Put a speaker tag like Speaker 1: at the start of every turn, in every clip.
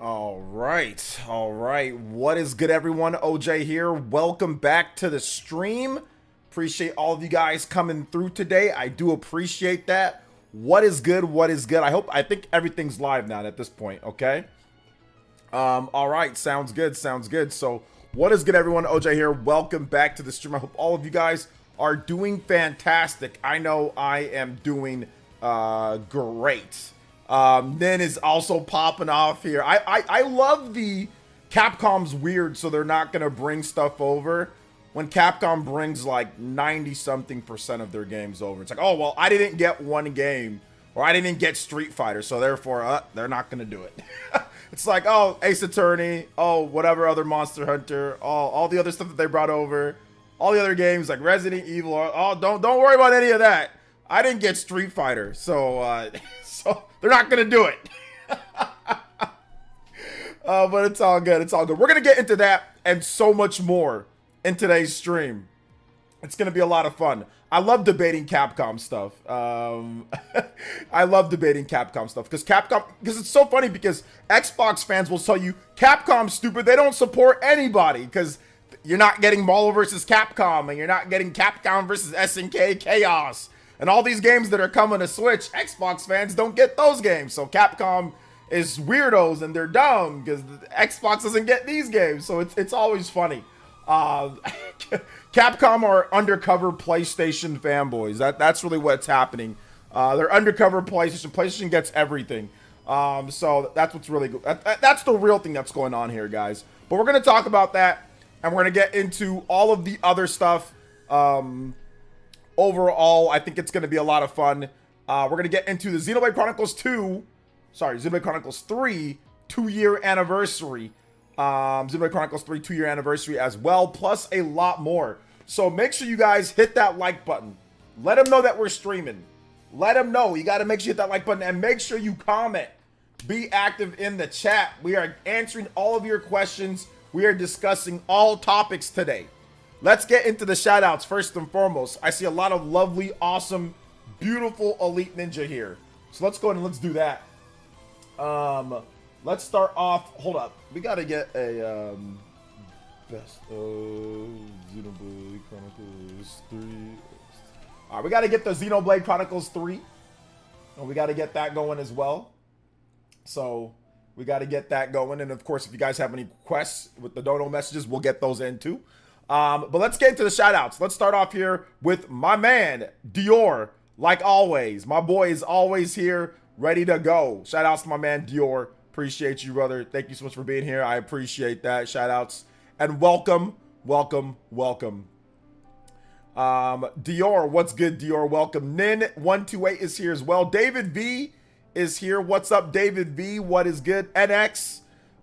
Speaker 1: All right. All right. What is good, everyone? OJ here. Welcome back to the stream. Appreciate all of you guys coming through today. I do appreciate that. What is good? What is good? I think everything's live now at this point. Okay. All right. Sounds good. Sounds good. So, what is good, everyone? OJ here. Welcome back to the stream. I hope all of you guys are doing fantastic. I know I am doing great. Nin is also popping off here. I love the Capcom's weird, so they're not gonna bring stuff over. When Capcom brings like 90-something% of their games over, it's like, oh well, I didn't get one game, or I didn't get Street Fighter, so therefore they're not gonna do it. It's like, oh, Ace Attorney, oh, whatever other Monster Hunter, all the other stuff that they brought over, all the other games like Resident Evil. Oh, don't worry about any of that. I didn't get Street Fighter, so so they're not gonna do it. But it's all good. It's all good. We're gonna get into that and so much more in today's stream. It's gonna be a lot of fun. I love debating Capcom stuff. I love debating Capcom stuff because it's so funny because Xbox fans will tell you Capcom's stupid. They don't support anybody because you're not getting Marvel versus Capcom and you're not getting Capcom versus SNK Chaos. And all these games that are coming to Switch, Xbox fans don't get those games. So Capcom is weirdos and they're dumb because Xbox doesn't get these games. So it's always funny. Capcom are undercover PlayStation fanboys. That's really what's happening. They're undercover PlayStation. PlayStation gets everything. So that's what's really good. That's the real thing that's going on here, guys. But we're going to talk about that. And we're going to get into all of the other stuff. Overall, I think it's going to be a lot of fun. We're going to get into the Xenoblade Chronicles 2. Sorry, Xenoblade Chronicles 3 2-year anniversary. Xenoblade Chronicles 3 2-year anniversary as well, plus a lot more. So make sure you guys hit that like button. Let them know that we're streaming. Let them know. You got to make sure you hit that like button and make sure you comment. Be active in the chat. We are answering all of your questions. We are discussing all topics today. Let's get into the shout outs first and foremost. I see a lot of lovely, awesome, beautiful Elite Ninja here. So let's go ahead and let's do that. Let's start off. Hold up. We got to get a best of Xenoblade Chronicles 3. All right, we got to get the Xenoblade Chronicles 3. And we got to get that going as well. So we got to get that going. And of course, if you guys have any requests with the dono messages, we'll get those in too. But let's get into the shout outs. Let's start off here with my man, Dior. Like always, my boy is always here, ready to go. Shout outs to my man, Dior. Appreciate you, brother. Thank you so much for being here. I appreciate that. Shout outs and welcome, welcome, welcome. Dior, what's good, Dior? Welcome. Nin128 is here as well. David V is here. What's up, David V? What is good? NX,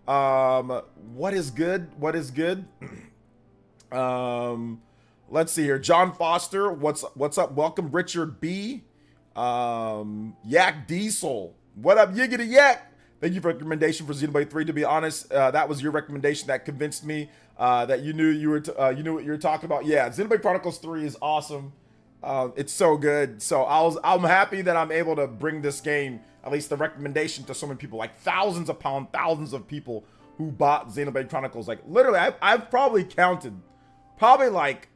Speaker 1: what is good? What is good? Let's see here. John Foster, what's up? Welcome. Richard B. Yak Diesel, what up, Yiggity Yak? Thank you for the recommendation for Xenoblade 3. To be honest, that was your recommendation that convinced me that you knew you knew what you were talking about. Yeah, Xenoblade Chronicles 3 is awesome. It's so good. So I'm happy that I'm able to bring this game, at least the recommendation, to so many people, like thousands of people who bought Xenoblade Chronicles. Like literally, I've probably counted like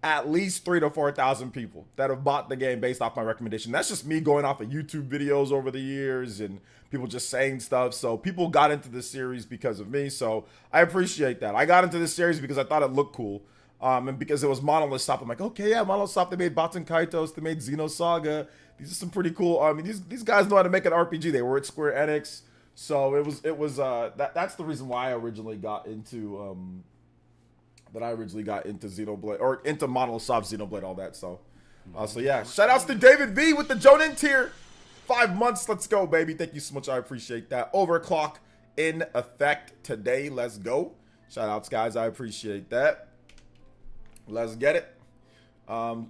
Speaker 1: at least 3,000 to 4,000 people that have bought the game based off my recommendation. That's just me going off of YouTube videos over the years and people just saying stuff. So people got into this series because of me. So I appreciate that. I got into this series because I thought it looked cool. And because it was Monolith Soft. I'm like, okay, yeah, Monolith Soft. They made Baten Kaitos. They made Xenosaga. These are some pretty cool. I mean, these guys know how to make an RPG. They were at Square Enix. So that's the reason why I originally got into Xenoblade, or into Monolith Soft, Xenoblade, all that. So yeah, shout outs to David V with the Jonin tier. 5 months, let's go, baby. Thank you so much. I appreciate that. Overclock in effect today. Let's go. Shout outs, guys. I appreciate that. Let's get it.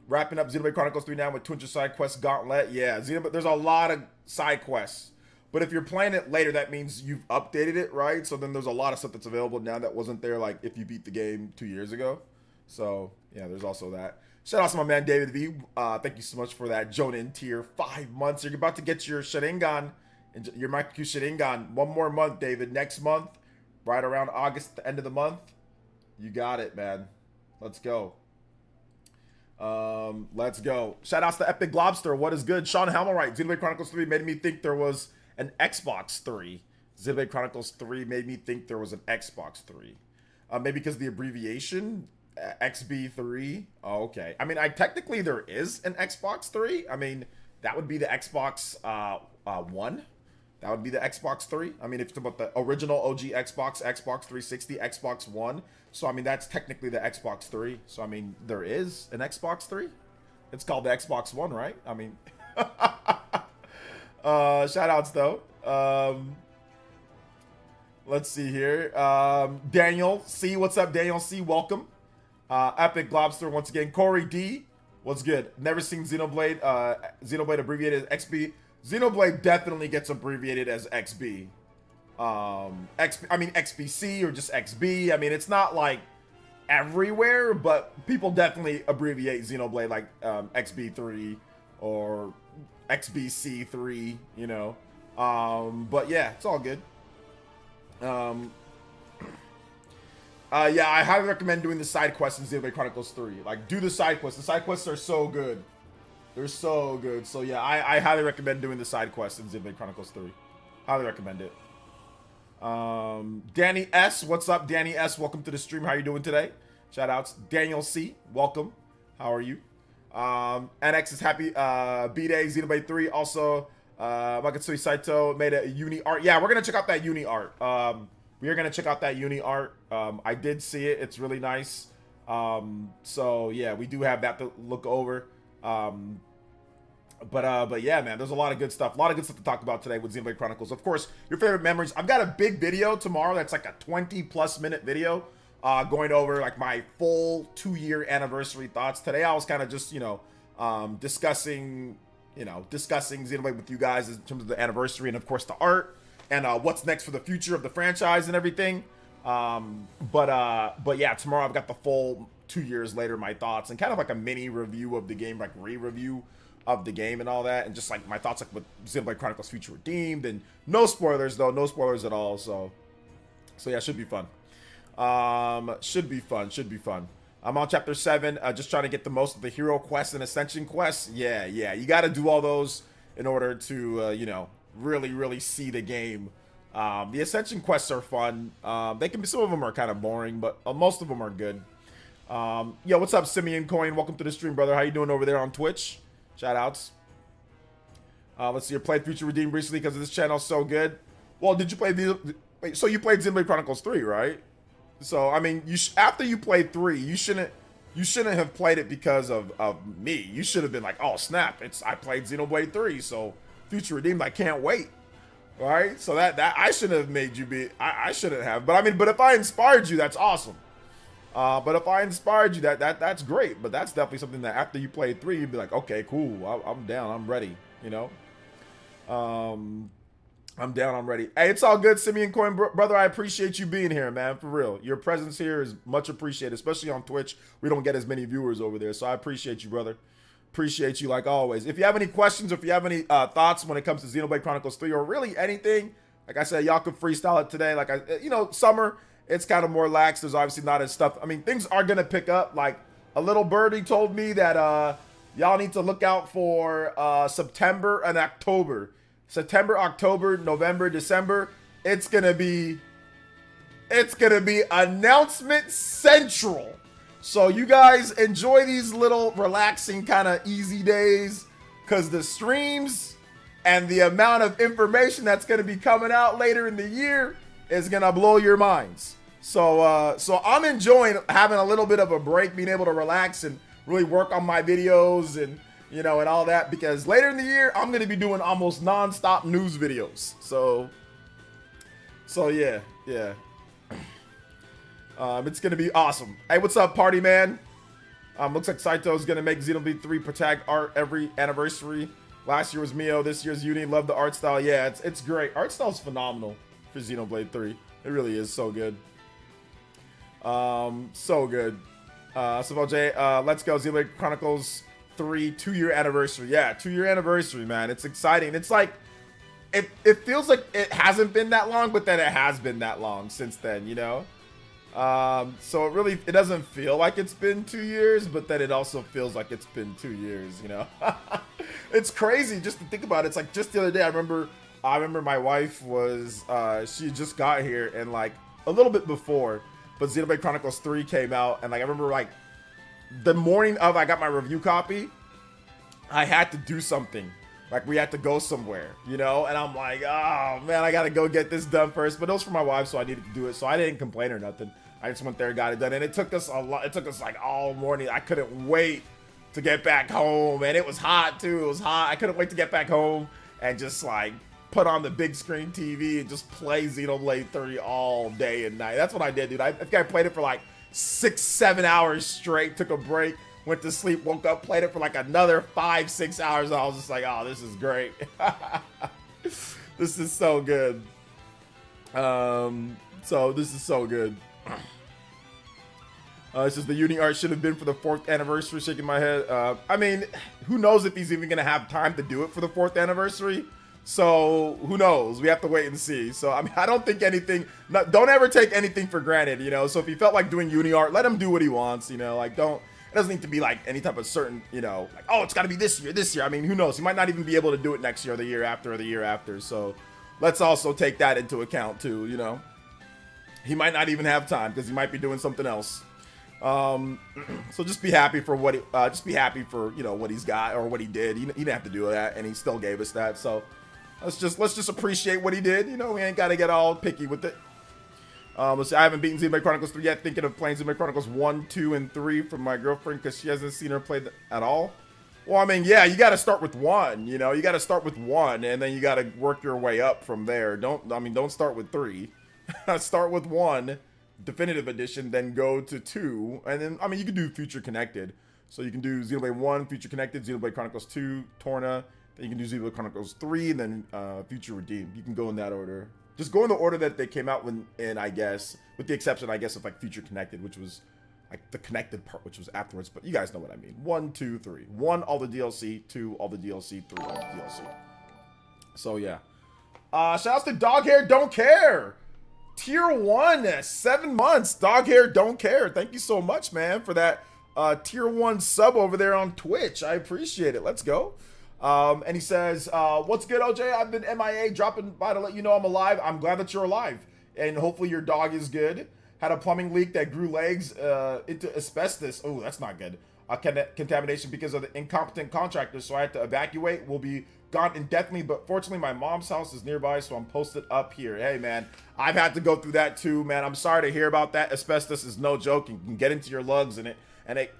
Speaker 1: Wrapping up Xenoblade Chronicles 3 now with 200 side quests gauntlet. Yeah, Xenoblade, there's a lot of side quests. But if you're playing it later, that means you've updated it, right? So then there's a lot of stuff that's available now that wasn't there, like if you beat the game 2 years ago. So yeah, there's also that. Shout out to my man David V. Thank you so much for that Jonin tier. 5 months. You're about to get your Sharingan Your Micro Sharingan. One more month, David. Next month, right around August, the end of the month. You got it, man. Let's go. Let's go. Shout outs to Epic Lobster. What is good? Sean Hamilwright. Xenoblade Chronicles 3 made me think there was an Xbox 3. Xenoblade Chronicles 3 made me think there was an Xbox 3. Maybe because the abbreviation, XB3. Oh, okay. I mean, technically there is an Xbox 3. I mean, that would be the Xbox One. That would be the Xbox 3. I mean, if it's about the original OG Xbox, Xbox 360, Xbox One. So, I mean, that's technically the Xbox 3. So, I mean, there is an Xbox 3. It's called the Xbox One, right? I mean, shout outs, though. Let's see here. Daniel C. What's up, Daniel C? Welcome. Epic Lobster once again. Corey D. What's good? Never seen Xenoblade. Xenoblade abbreviated as XB. Xenoblade definitely gets abbreviated as XB. I mean XBC or just XB. I mean, it's not like everywhere, but people definitely abbreviate Xenoblade like XB3 or XBC3, you know. But yeah, it's all good. Yeah, I highly recommend doing the side quests in Xenoblade Chronicles 3. Like, do the side quests. The side quests are so good. They're so good. So yeah, I highly recommend doing the side quests in Xenoblade Chronicles 3. Highly recommend it. Danny S. What's up, Danny S? Welcome to the stream. How you doing today? Shout outs. Daniel C. Welcome. How are you? NX is happy. B-Day, Xenoblade 3. Also, Makatsui Saito made a uni art. Yeah, we're going to check out that uni art. We are going to check out that uni art. I did see it. It's really nice. So yeah, we do have that to look over. But yeah, man, there's a lot of good stuff. A lot of good stuff to talk about today with Xenoblade Chronicles. Of course, your favorite memories. I've got a big video tomorrow that's like a 20+ minute video going over like my full 2-year anniversary thoughts. Today I was kind of just, discussing Xenoblade with you guys in terms of the anniversary and of course the art and what's next for the future of the franchise and everything. But yeah, tomorrow I've got the full 2 years later, my thoughts and kind of like a mini review of the game, like re-review of the game and all that, and just like my thoughts like with Xenoblade Chronicles Future Redeemed, and no spoilers though, no spoilers at all. So yeah, should be fun. Should be fun. I'm on chapter 7, just trying to get the most of the hero quests and ascension quests. Yeah, you got to do all those in order to really see the game. The ascension quests are fun. They can be, some of them are kind of boring, but most of them are good. Yo, what's up, Simeon Coin? Welcome to the stream, brother. How you doing over there on Twitch? Shout outs. Let's see. You played Future Redeemed recently because of this channel. So good. Well, did you play wait, so you played Xenoblade Chronicles 3, right? So I mean, after you played 3, you shouldn't have played it because of me. You should have been like, oh snap! I played Xenoblade 3, so Future Redeemed. I can't wait. All right. So that I shouldn't have made you be. I shouldn't have. But I mean, but if I inspired you, that's awesome. But if I inspired you, that's great. But that's definitely something that after you play 3, you'd be like, okay, cool. I'm down. I'm ready. I'm down. I'm ready. Hey, it's all good, Simeon Coin, brother. I appreciate you being here, man. For real. Your presence here is much appreciated, especially on Twitch. We don't get as many viewers over there. So I appreciate you, brother. Appreciate you like always. If you have any questions or if you have any thoughts when it comes to Xenoblade Chronicles 3 or really anything, like I said, y'all could freestyle it today. Like summer, it's kind of more lax. There's obviously not as stuff. I mean, things are going to pick up. Like a little birdie told me that y'all need to look out for September and October. September, October, November, December. It's going to be announcement central. So you guys enjoy these little relaxing kind of easy days because the streams and the amount of information that's going to be coming out later in the year is going to blow your minds. So I'm enjoying having a little bit of a break, being able to relax and really work on my videos and, and all that, because later in the year, I'm going to be doing almost non-stop news videos. So yeah. It's going to be awesome. Hey, what's up, party man? Looks like Saito's going to make Xenoblade 3 protag art every anniversary. Last year was Mio, this year's Uni. Love the art style. Yeah, it's great. Art style's phenomenal for Xenoblade 3. It really is so good. So good. So Jay, let's go. Xenoblade Chronicles 3 2-year anniversary. Yeah, 2-year anniversary, man. It's exciting. It's like it feels like it hasn't been that long, but then it has been that long since then, you know? So it doesn't feel like it's been 2 years, but then it also feels like it's been 2 years, you know? It's crazy just to think about it. It's like just the other day, I remember my wife was, she just got here and like a little bit before, but Xenoblade Chronicles 3 came out. And like, I remember like the morning of I got my review copy, I had to do something. Like we had to go somewhere, you know? And I'm like, oh man, I gotta go get this done first. But it was for my wife, so I needed to do it. So I didn't complain or nothing. I just went there and got it done. And it took us a lot. It took us like all morning. I couldn't wait to get back home. And it was hot too. It was hot. I couldn't wait to get back home and just like put on the big screen TV and just play Xenoblade 3 all day and night. That's what I did, dude. I think I played it for like 6-7 hours straight, took a break, went to sleep, woke up, played it for like another 5-6 hours. And I was just like, oh, this is great. This is so good. So this is so good. It says the uni art should have been for the 4th anniversary. Shaking my head. I mean, who knows if he's even gonna have time to do it for the 4th anniversary? So who knows? We have to wait and see. So I mean, I don't think anything. Don't ever take anything for granted, you know. So if he felt like doing uni art, let him do what he wants, you know. Like don't. It doesn't need to be like any type of certain, you know, like, oh, it's got to be this year, this year. I mean, who knows? He might not even be able to do it next year or the year after or the year after. So let's also take that into account too, you know. He might not even have time because he might be doing something else. So just be happy for what just be happy for, you know, what he's got or what he did. He didn't have to do that, and he still gave us that. So let's just appreciate what he did. You know, we ain't got to get all picky with it. Let's see, I haven't beaten Xenoblade Chronicles 3 yet. Thinking of playing Xenoblade Chronicles 1, 2, and 3 from my girlfriend because she hasn't seen her play at all. Well, I mean, yeah, you got to start with 1. You know, you got to start with 1, and then you got to work your way up from there. Don't start with 3. Start with 1, Definitive Edition, then go to 2, and then I mean, you can do Future Connected. So you can do Xenoblade 1, Future Connected, Xenoblade Chronicles 2, Torna. Then you can do Xenoblade Chronicles 3, and then Future Redeemed. You can go in that order. Just go in the order that they came out in, I guess, with the exception, I guess, of like Future Connected, which was like the connected part, which was afterwards. But you guys know what I mean. 1, 2, 3. 1, all the DLC. 2, all the DLC. 3, all the DLC. So yeah. Shout outs to Dog Hair Don't Care. Tier 1, 7 months. Dog Hair Don't Care. Thank you so much, man, for that Tier 1 sub over there on Twitch. I appreciate it. Let's go. And he says, what's good, OJ? I've been MIA, dropping by to let you know I'm alive. I'm glad that you're alive. And hopefully your dog is good. Had a plumbing leak that grew legs into asbestos. Oh, that's not good. Contamination because of the incompetent contractors. So I had to evacuate. We'll be gone indefinitely. But fortunately, my mom's house is nearby. So I'm posted up here. Hey, man, I've had to go through that too, man. I'm sorry to hear about that. Asbestos is no joke. You can get into your lungs and it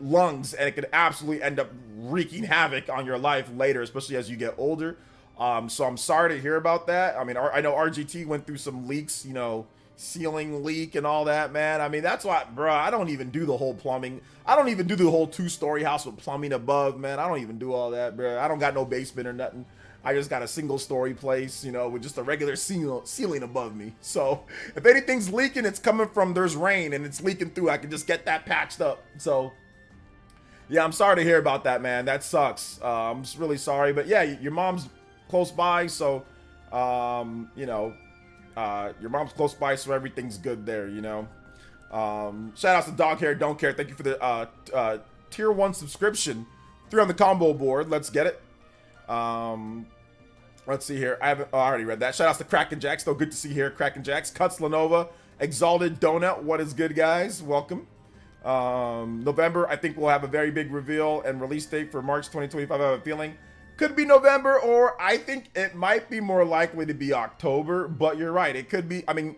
Speaker 1: could absolutely end up wreaking havoc on your life later, especially as you get older. So I'm sorry to hear about that. I mean, I know RGT went through some leaks, you know, ceiling leak and all that, man. I mean, that's why, bro, I don't even do the whole plumbing. I don't even do the whole 2-story house with plumbing above, man. I don't even do all that, bro. I don't got no basement or nothing. I just got a single-story place, you know, with just a regular ceiling above me. So if anything's leaking, it's coming from there's rain and it's leaking through. I can just get that patched up. So yeah, I'm sorry to hear about that, man. That sucks. I'm just really sorry. But yeah, your mom's close by, so you know, your mom's close by, so everything's good there, you know. Shout out to Dog Hair Don't Care. Thank you for the tier 1 subscription. 3 on the combo board. Let's get it. Let's see here. I already read that. Shout out to Kraken Jacks, though. Good to see here. Kraken Jacks, Cuts Lenova, Exalted Donut. What is good, guys? Welcome. November, I think we'll have a very big reveal and release date for March 2025. I have a feeling could be November, or I think it might be more likely to be October. But you're right. It could be. I mean,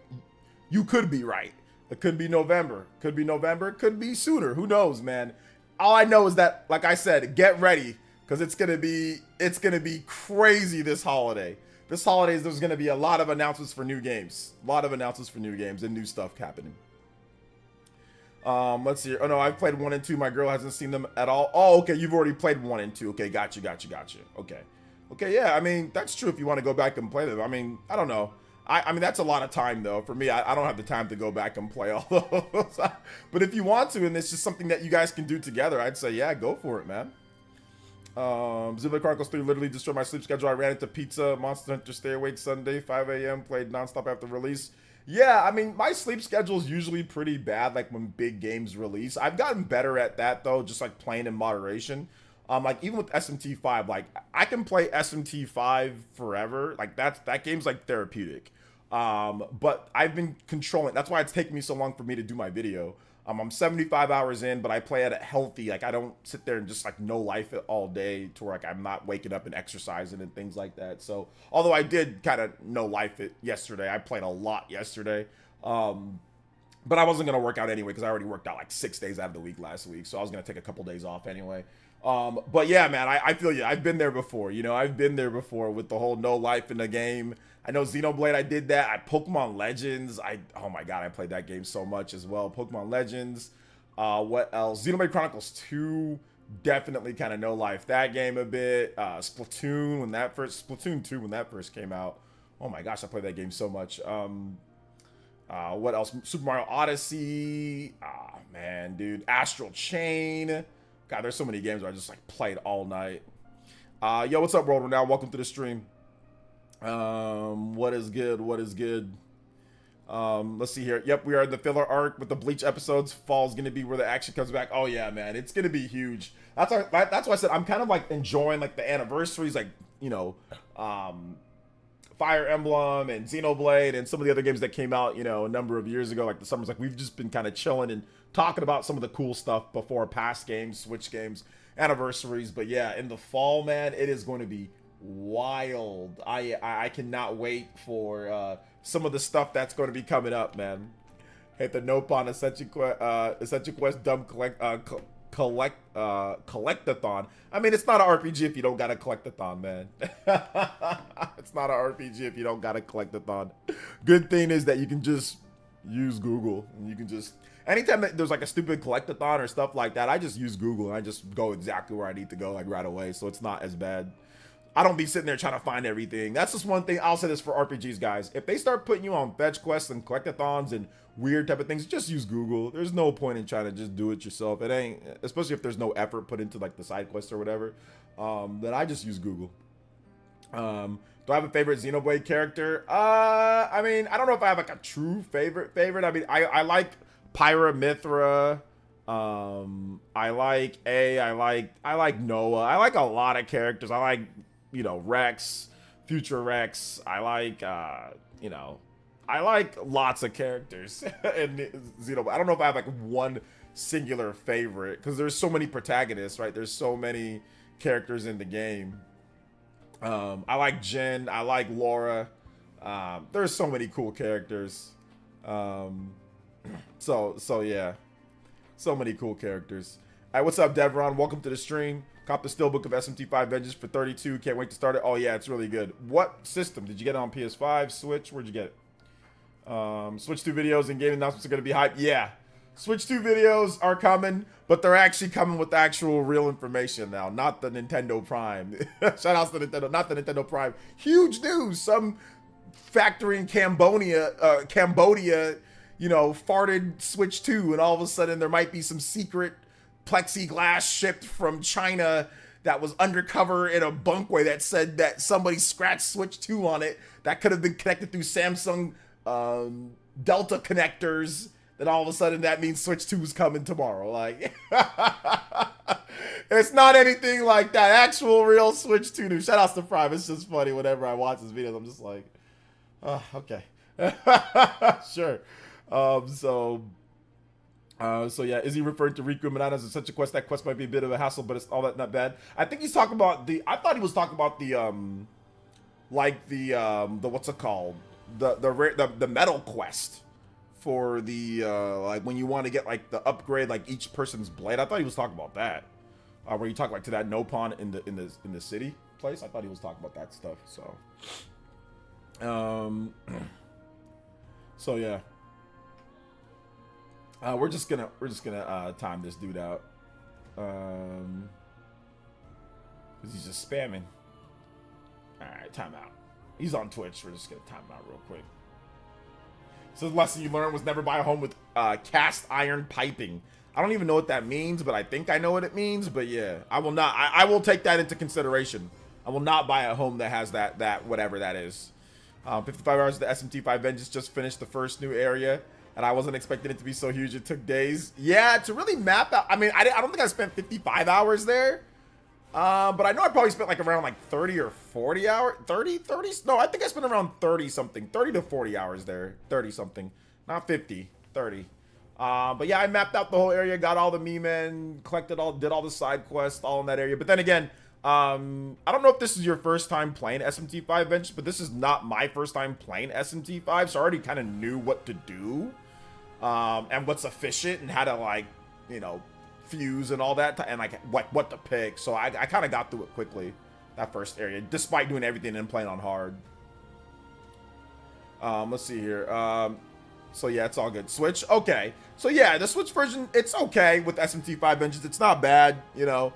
Speaker 1: you could be right. It could be November. Could be November. Could be sooner. Who knows, man? All I know is that, like I said, get ready. Because it's gonna be crazy this holiday. This holiday, there's gonna be a lot of announcements for new games. A lot of announcements for new games and new stuff happening. Let's see. Oh no, I've played 1 and 2. My girl hasn't seen them at all. Oh, okay, you've already played 1 and 2. Okay, gotcha. Okay, yeah. I mean, that's true if you want to go back and play them. I mean, I don't know. I mean, that's a lot of time though. For me, I don't have the time to go back and play all those. But if you want to, and it's just something that you guys can do together, I'd say, yeah, go for it, man. Xenoblade Chronicles 3 literally destroyed my sleep schedule. I ran into pizza, Monster Hunter Stay Awake Sunday, 5 a.m., played nonstop after release. Yeah, I mean, my sleep schedule is usually pretty bad, like when big games release. I've gotten better at that, though, just like playing in moderation. Like even with SMT5, like I can play SMT5 forever. Like that game's like therapeutic. But I've been controlling. That's why it's taken me so long for me to do my video. I'm 75 hours in, but I play at it healthy. Like I don't sit there and just like no life it all day to where like I'm not waking up and exercising and things like that. So although I did kind of no life it yesterday, I played a lot yesterday. But I wasn't gonna work out anyway because I already worked out like 6 days out of the week last week, so I was gonna take a couple days off anyway. But yeah, man, I feel you. I've been there before. You know, I've been there before with the whole no life in the game. I know Xenoblade, I did that. Pokemon Legends, oh my god, I played that game so much as well. Pokemon Legends, what else? Xenoblade Chronicles 2, definitely kind of no life that game a bit. Splatoon 2 when that first came out. Oh my gosh, I played that game so much. What else? Super Mario Odyssey. Man, dude. Astral Chain. God, there's so many games where I just like played all night. Yo, what's up, World Now? Welcome to the stream. What is good? What is good? Let's see here. Yep, we are in the filler arc with the Bleach episodes. Fall's gonna be where the action comes back. Oh yeah, man, it's gonna be huge. That's why I said I'm kind of like enjoying like the anniversaries, like you know, Fire Emblem and Xenoblade and some of the other games that came out, you know, a number of years ago, like the summers. Like we've just been kind of chilling and talking about some of the cool stuff before past games, Switch games, anniversaries. But yeah, in the fall, man, it is going to be wild. I cannot wait for some of the stuff that's going to be coming up, man. Hit the Nopon Essential Quest dumb collectathon. I mean, it's not an RPG if you don't got a collectathon, man. It's not an RPG if you don't got a collectathon. Good thing is that you can just use Google and you can just anytime that there's like a stupid collectathon or stuff like that, I just use Google and I just go exactly where I need to go like right away, so it's not as bad. I don't be sitting there trying to find everything. That's just one thing. I'll say this for RPGs, guys. If they start putting you on fetch quests and collectathons and weird type of things, just use Google. There's no point in trying to just do it yourself. It ain't, especially if there's no effort put into like the side quests or whatever. Then I just use Google. Do I have a favorite Xenoblade character? I mean, I don't know if I have like a true favorite. I mean, I like Pyra Mithra. I like Noah. I like a lot of characters. I like, you know, Rex, Future Rex. I like, you know, I like lots of characters in Xenoblade. I don't know if I have like one singular favorite because there's so many protagonists, right? There's so many characters in the game. I like Jin. I like Laura. There's so many cool characters. So yeah. So many cool characters. All right, what's up, Devron? Welcome to the stream. Cop the Steelbook of SMT5 Vengeance for 32. Can't wait to start it. Oh, yeah, it's really good. What system? Did you get it on PS5, Switch? Where'd you get it? Switch 2 videos and game announcements are going to be hype. Yeah. Switch 2 videos are coming, but they're actually coming with actual real information now, not the Nintendo Prime. Shout out to Nintendo, not the Nintendo Prime. Huge news. Some factory in Cambodia, you know, farted Switch 2, and all of a sudden there might be some secret plexiglass shipped from China that was undercover in a bunkway that said that somebody scratched Switch 2 on it that could have been connected through Samsung Delta connectors. Then all of a sudden that means Switch 2 is coming tomorrow. Like, it's not anything like that. Actual real Switch 2 news. Shout out to Prime. It's just funny whenever I watch this video. I'm just like, oh, okay. Sure. So yeah, is he referring to Riku Bananas as such a quest? That quest might be a bit of a hassle, but it's all that not bad. I think he's talking about I thought he was talking about the what's it called? The metal quest for the like when you want to get like the upgrade, like each person's blade. I thought he was talking about that. Where you talk like to that Nopon in the city place. I thought he was talking about that stuff. So so yeah. We're just gonna time this dude out, cause he's just spamming. All right, time out. He's on Twitch. We're just gonna time him out real quick. So the lesson you learned was never buy a home with cast iron piping. I don't even know what that means, but I think I know what it means. But yeah, I will not. I will take that into consideration. I will not buy a home that has that whatever that is. 55 hours of the SMT5 Vengeance just finished the first new area, and I wasn't expecting it to be so huge. It took days. Yeah, to really map out. I mean, I don't think I spent 55 hours there. But I know I probably spent like around like 30 or 40 hours. 30? No, I think I spent around 30 something. 30 to 40 hours there. 30 something. Not 50. 30. But yeah, I mapped out the whole area, got all the me-men, collected all, did all the side quests, all in that area. But then again, I don't know if this is your first time playing SMT5 Vengeance, but this is not my first time playing SMT5, so I already kind of knew what to do, and what's efficient and how to, like, you know, fuse and all that, and like what to pick. So I kind of got through it quickly, that first area, despite doing everything and playing on hard. Let's see here. So yeah, it's all good. Switch, okay. So yeah, the Switch version, it's okay with SMT5 Vengeance. It's not bad, you know.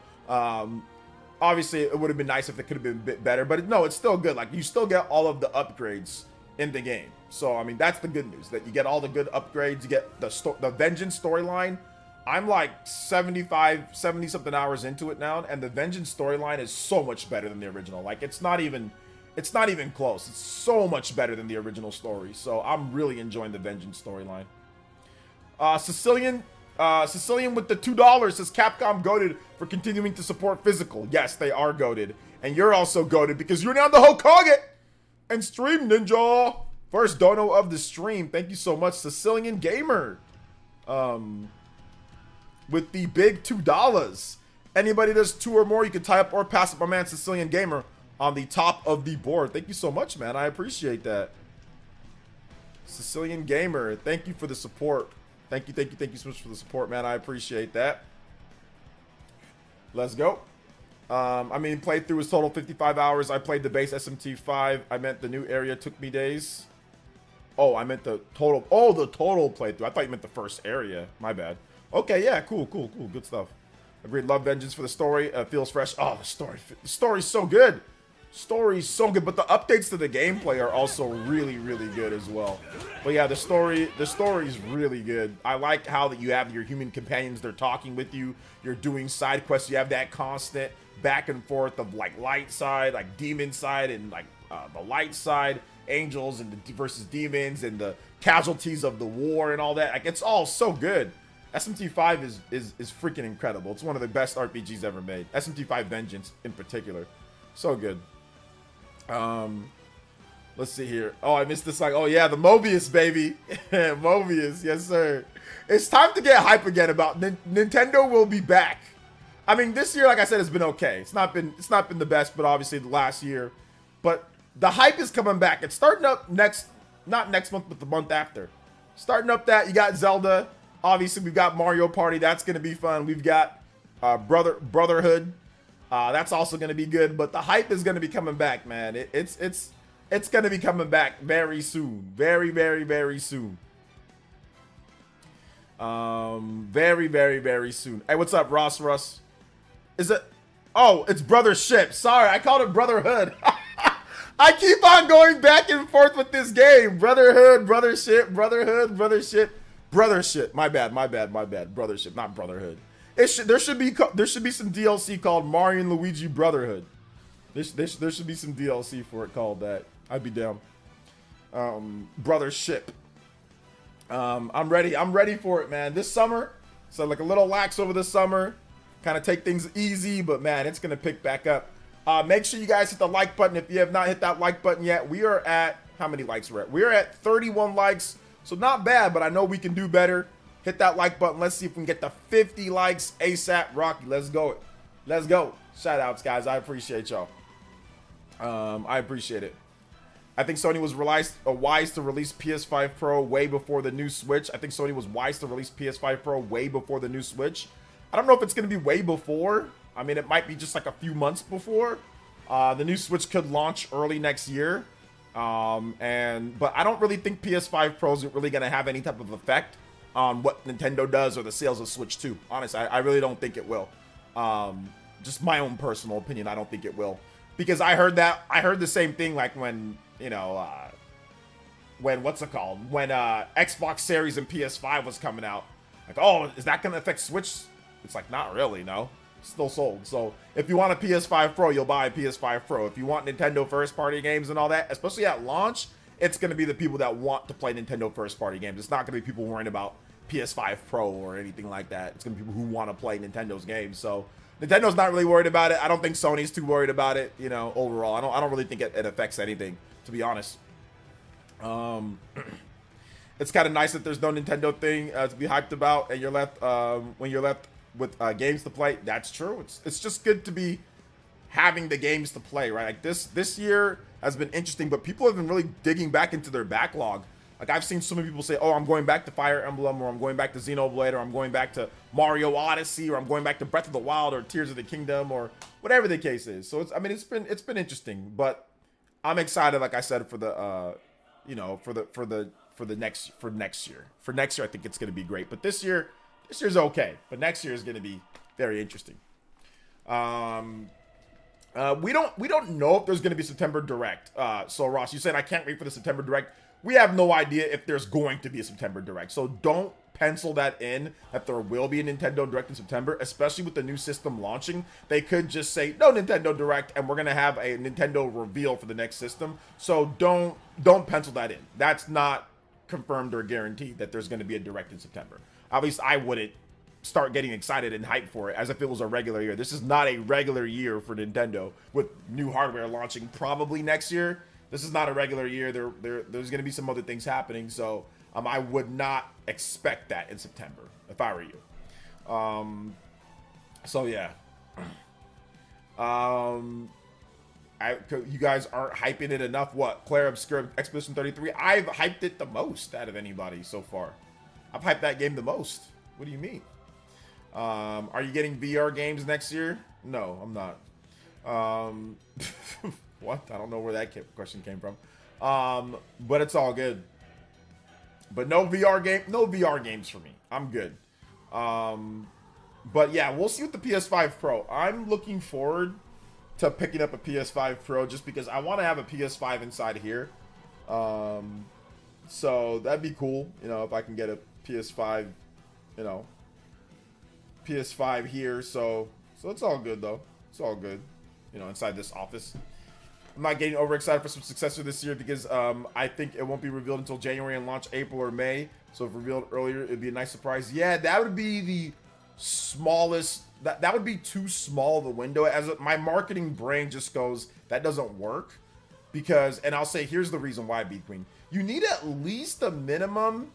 Speaker 1: Obviously, it would have been nice if it could have been a bit better, but no, it's still good. Like, you still get all of the upgrades in the game. So, I mean, that's the good news, that you get all the good upgrades. You get the Vengeance storyline. I'm like 70 something hours into it now, and the Vengeance storyline is so much better than the original. Like, it's not even close. It's so much better than the original story. So, I'm really enjoying the Vengeance storyline. Sicilian with the $2 says Capcom goated for continuing to support physical. Yes, they are goated. And you're also goated because you're now the Hokage and Stream Ninja. First dono of the stream. Thank you so much, Sicilian Gamer. With the big $2. Anybody does 2 or more, you can tie up or pass up my man Sicilian Gamer on the top of the board. Thank you so much, man. I appreciate that. Sicilian Gamer, thank you for the support. Thank you so much for the support, man. I appreciate that. Let's go. I mean, playthrough was total 55 hours. I played the base SMT5. I meant the new area took me days. Oh, I meant the total. Oh, the total playthrough. I thought you meant the first area. My bad. Okay, yeah, cool. Good stuff. Agreed. Love Vengeance for the story. Feels fresh. Oh, the story's so good. Story's so good, but the updates to the gameplay are also really good as well. But yeah, the story's really good. I like how that you have your human companions, they're talking with you, you're doing side quests, you have that constant back and forth of like light side, like demon side, and like the light side, angels and versus demons, and the casualties of the war and all that. Like, it's all so good. SMT5 is freaking incredible. It's one of the best RPGs ever made. SMT5 Vengeance in particular. So good. Let's see here. Oh, I missed this. Like, oh yeah, the Mobius, baby. Mobius, yes sir. It's time to get hype again about Nintendo will be back. I mean, this year, like I said, has been okay. It's not been the best, but obviously the last year. But the hype is coming back. It's starting up not next month, but the month after. Starting up that, you got Zelda. Obviously, we've got Mario Party. That's gonna be fun. We've got Brotherhood. That's also going to be good, but the hype is going to be coming back, man. It's going to be coming back very soon. Very soon. Very soon. Hey, what's up, Russ? Is it? Oh, it's Brothership. Sorry, I called it Brotherhood. I keep on going back and forth with this game. Brotherhood, Brothership, Brotherhood, Brothership. My bad. Brothership, not Brotherhood. There should be some DLC called Mario and Luigi Brotherhood. There should be some DLC for it called that. I'd be down. Brothership. I'm ready for it, man. This summer, so like a little lax over the summer, kind of take things easy, but man, it's gonna pick back up. Make sure you guys hit the like button if you have not hit that like button yet. We are at how many likes we're at? We are at 31 likes, so not bad, but I know we can do better. Hit that like button. Let's see if we can get the 50 likes ASAP. Rocky, let's go. Let's go. Shout outs, guys. I appreciate y'all. I appreciate it. I think Sony was wise to release PS5 Pro way before the new Switch. I think Sony was wise to release PS5 Pro way before the new Switch. I don't know if it's going to be way before. I mean, it might be just like a few months before. The new Switch could launch early next year. But I don't really think PS5 Pro is really going to have any type of effect on what Nintendo does or the sales of Switch 2. Honestly, I really don't think it will. Just my own personal opinion, I don't think it will. Because I heard the same thing like when, you know, when Xbox Series and PS5 was coming out. Like, oh, is that going to affect Switch? It's like, not really, no. Still sold. So if you want a PS5 Pro, you'll buy a PS5 Pro. If you want Nintendo first-party games and all that, especially at launch, it's going to be the people that want to play Nintendo first-party games. It's not going to be people worrying about PS5 Pro or anything like that. It's going to be people who want to play Nintendo's games. So Nintendo's not really worried about it. I don't think Sony's too worried about it, you know, overall. I don't really think it affects anything, to be honest. It's kind of nice that there's no Nintendo thing to be hyped about, and you're left when you're left with games to play. That's true. It's just good to be having the games to play, right? Like this year has been interesting, but people have been really digging back into their backlog. Like, I've seen so many people say, oh, I'm going back to Fire Emblem, or I'm going back to Xenoblade, or I'm going back to Mario Odyssey, or I'm going back to Breath of the Wild, or Tears of the Kingdom, or whatever the case is. So it's been interesting, but I'm excited, like I said, for the next year. For next year, I think it's going to be great. But this year's okay. But next year is going to be very interesting. We don't know if there's going to be September Direct. So Ross, you said I can't wait for the September Direct. We have no idea if there's going to be a September Direct. So don't pencil that in that there will be a Nintendo Direct in September, especially with the new system launching. They could just say no Nintendo Direct, and we're gonna have a Nintendo reveal for the next system. So don't pencil that in. That's not confirmed or guaranteed that there's going to be a Direct in September. At least I wouldn't start getting excited and hyped for it as if it was a regular year. This is not a regular year for Nintendo with new hardware launching probably next year. This is not a regular year. There's going to be some other things happening, so I would not expect that in September if I were you. So yeah. You guys aren't hyping it enough. What? Claire Obscure Expedition 33? I've hyped it the most out of anybody so far. I've hyped that game the most. What do you mean? Are you getting VR games next year? No, I'm not. What? I don't know where that question came from. But it's all good. But no VR games for me. I'm good. But yeah, we'll see with the PS5 Pro. I'm looking forward to picking up a PS5 Pro just because I want to have a PS5 inside here. So that'd be cool, you know, if I can get a PS5, you know, PS5 here. So it's all good though. It's all good, you know, inside this office. I'm not getting overexcited for some successor this year because I think it won't be revealed until January and launch April or May. So if revealed earlier, it'd be a nice surprise. Yeah, that would be the smallest. That would be too small of a window. My marketing brain just goes, that doesn't work. Because, and I'll say, here's the reason why, B Queen. You need at least a minimum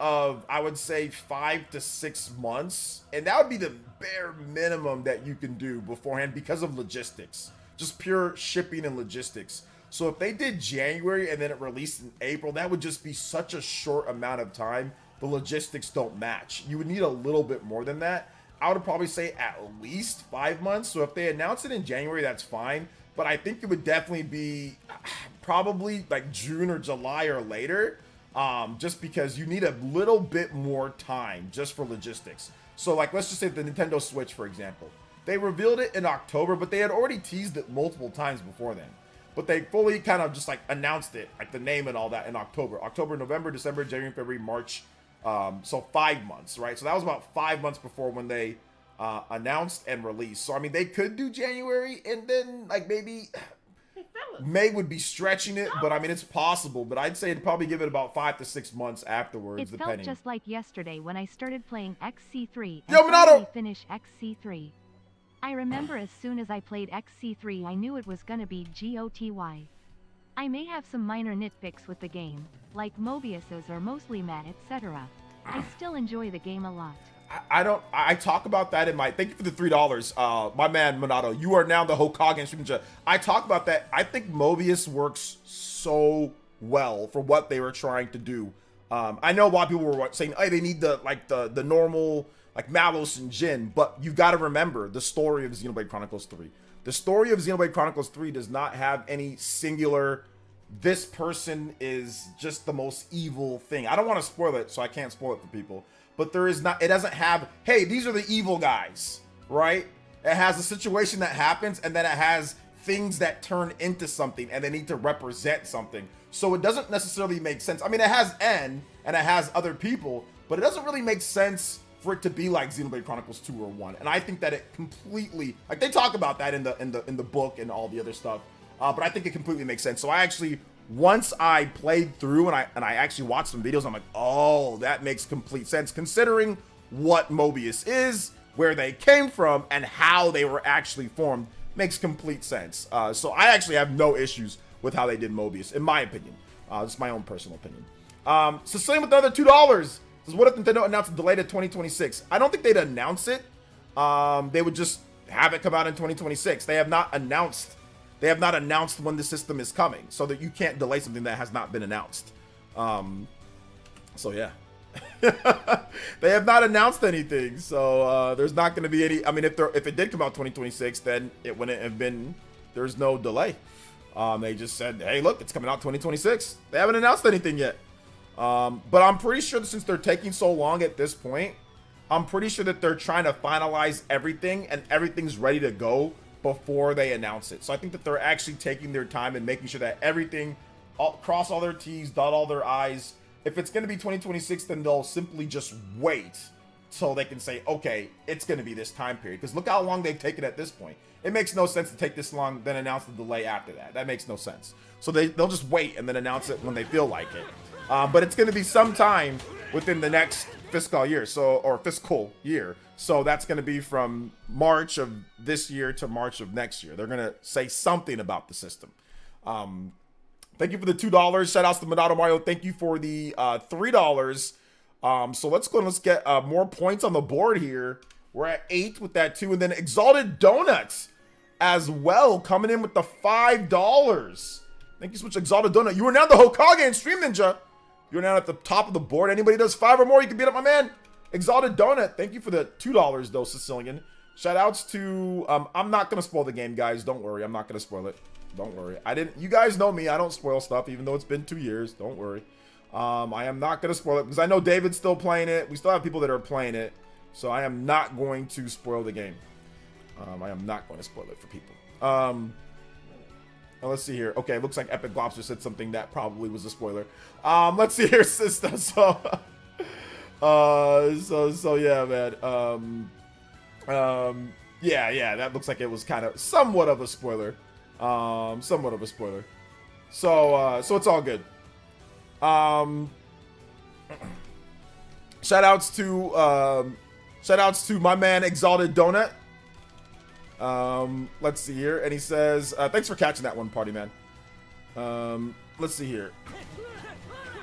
Speaker 1: of, I would say, 5 to 6 months. And that would be the bare minimum that you can do beforehand because of logistics. Just pure shipping and logistics. So if they did January and then it released in April, that would just be such a short amount of time. The logistics don't match. You would need a little bit more than that. I would probably say at least 5 months. So if they announce it in January, that's fine. But I think it would definitely be probably like June or July or later. Just because you need a little bit more time just for logistics. So like, let's just say the Nintendo Switch, for example. They revealed it in October, but they had already teased it multiple times before then. But they fully kind of just like announced it, like the name and all that in October. October, November, December, January, February, March. So 5 months, right? So that was about 5 months before when they announced and released. So, I mean, they could do January and then like maybe May would be stretching it, but I mean, it's possible. But I'd say it'd probably give it about 5 to 6 months afterwards, depending.
Speaker 2: It felt just like yesterday when I started playing XC3
Speaker 1: Yo,
Speaker 2: and finally finished XC3. I remember as soon as I played XC3, I knew it was gonna be GOTY. I may have some minor nitpicks with the game, like Mobius's or mostly matte, etc. I still enjoy the game a lot.
Speaker 1: I talk about that in my, thank you for the $3. My man, Minato, you are now the Hokage in Stream Chat. I talk about that. I think Mobius works so well for what they were trying to do. I know a lot of people were saying, hey, they need the normal, like Malos and Jin, but you've got to remember the story of Xenoblade Chronicles 3. The story of Xenoblade Chronicles 3 does not have any singular, this person is just the most evil thing. I don't want to spoil it, so I can't spoil it for people. But there is not, it doesn't have, hey, these are the evil guys, right? It has a situation that happens, and then it has things that turn into something, and they need to represent something. So it doesn't necessarily make sense. I mean, it has N, and it has other people, but it doesn't really make sense for it to be like Xenoblade Chronicles 2 or 1. And I think that it completely, like they talk about that in the book and all the other stuff. But I think it completely makes sense. So I actually, once I played through and I actually watched some videos, I'm like, oh, that makes complete sense considering what Mobius is, where they came from, and how they were actually formed. Makes complete sense. So I actually have no issues with how they did Mobius, in my opinion. This is my own personal opinion. So same with the other $2. This is what if Nintendo announced a delay to 2026? I don't think they'd announce it. They would just have it come out in 2026. They have not announced when the system is coming, so that you can't delay something that has not been announced. So yeah. They have not announced anything, so there's not going to be any. I mean, if it did come out 2026, then it wouldn't have been. There's no delay. They just said, hey, look, it's coming out 2026. They haven't announced anything yet. But I'm pretty sure that since they're taking so long at this point, I'm pretty sure that they're trying to finalize everything and everything's ready to go before they announce it. So I think that they're actually taking their time and making sure that everything, cross all their T's, dot all their I's. If it's going to be 2026, then they'll simply just wait so they can say, okay, it's going to be this time period. Because look how long they've taken at this point. It makes no sense to take this long, then announce the delay after that. That makes no sense. So they'll just wait and then announce it when they feel like it. But it's going to be sometime within the next fiscal year, or fiscal year. So that's going to be from March of this year to March of next year. They're going to say something about the system. Thank you for the $2. Shout outs to Minato Mario. Thank you for the $3. So let's go and let's get more points on the board here. We're at 8 with that 2. And then Exalted Donuts as well, coming in with the $5. Thank you so much, Exalted Donut. You are now the Hokage in Stream Ninja. You're now at the top of the board. Anybody does 5 or more, you can beat up my man, Exalted Donut. Thank you for the $2 though, Sicilian. Shout outs to, I'm not going to spoil the game, guys. Don't worry. I'm not going to spoil it. Don't worry. You guys know me. I don't spoil stuff, even though it's been 2 years. Don't worry. I am not going to spoil it because I know David's still playing it. We still have people that are playing it. So I am not going to spoil the game. I am not going to spoil it for people. Let's see here. Okay, looks like Epic Lobster said something that probably was a spoiler. Let's see here, sister. So, yeah, man. Yeah, that looks like it was kind of somewhat of a spoiler. Somewhat of a spoiler. So it's all good. Shout outs to my man Exalted Donut. Let's see here. And he says, thanks for catching that one, party man. Let's see here.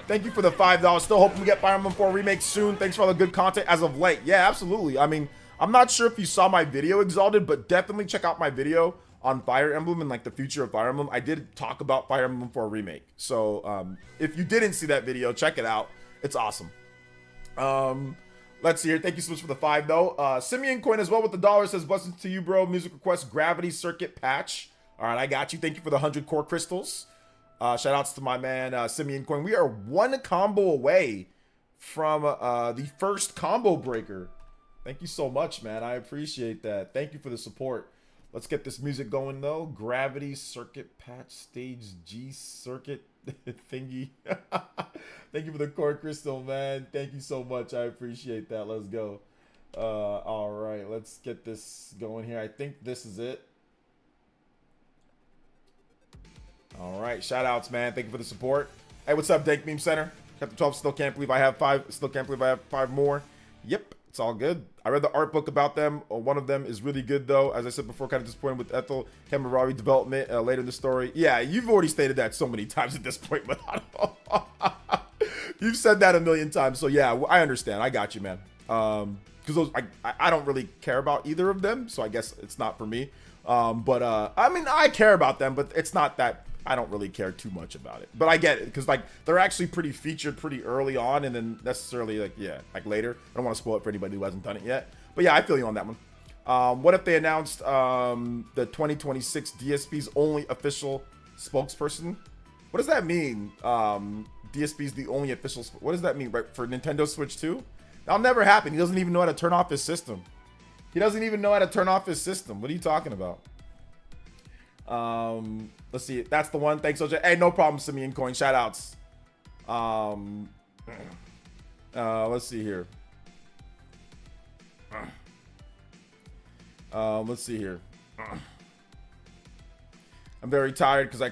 Speaker 1: Thank you for the $5. Still hoping we get Fire Emblem 4 Remake soon. Thanks for all the good content as of late. Yeah, absolutely. I mean, I'm not sure if you saw my video, Exalted, but definitely check out my video on Fire Emblem and like the future of Fire Emblem. I did talk about Fire Emblem 4 Remake. So, if you didn't see that video, check it out. It's awesome. Let's see here. Thank you so much for the 5 though. Simeon Coin as well with the $. Says, blessings to you, bro. Music request, Gravity Circuit patch. All right, I got you. Thank you for the 100 core crystals. Shout outs to my man, Simeon Coin. We are one combo away from the first combo breaker. Thank you so much, man. I appreciate that. Thank you for the support. Let's get this music going though. Gravity Circuit patch, stage G circuit thingy. Thank you for the core crystal, man. Thank you so much. I appreciate that. Let's go. All right, let's get this going here. I think this is it. All right, shout outs, man. Thank you for the support. Hey, what's up, Dank Meme Center? Chapter 12, still can't believe I have 5. Still can't believe I have 5 more. Yep, it's all good. I read the art book about them. One of them is really good, though. As I said before, kind of disappointed with Ethel Camerari development later in the story. Yeah, you've already stated that so many times at this point, but you've said that a million times. So yeah, I understand. I got you, man. Because those I don't really care about either of them, so I guess it's not for me. But I mean, I care about them, but it's not that I don't really care too much about it. But I get it, because like they're actually pretty featured pretty early on, and then necessarily like later. I don't want to spoil it for anybody who hasn't done it yet. But yeah, I feel you on that one. What if they announced the 2026 DSP's only official spokesperson? What does that mean? DSP's the only official. What does that mean? Right, for Nintendo Switch 2? That'll never happen. He doesn't even know how to turn off his system. He doesn't even know how to turn off his system. What are you talking about? Let's see. That's the one. Thanks, OJ. Hey, no problem, Simeon Coin. Shout outs. Let's see here. Let's see here. I'm very tired because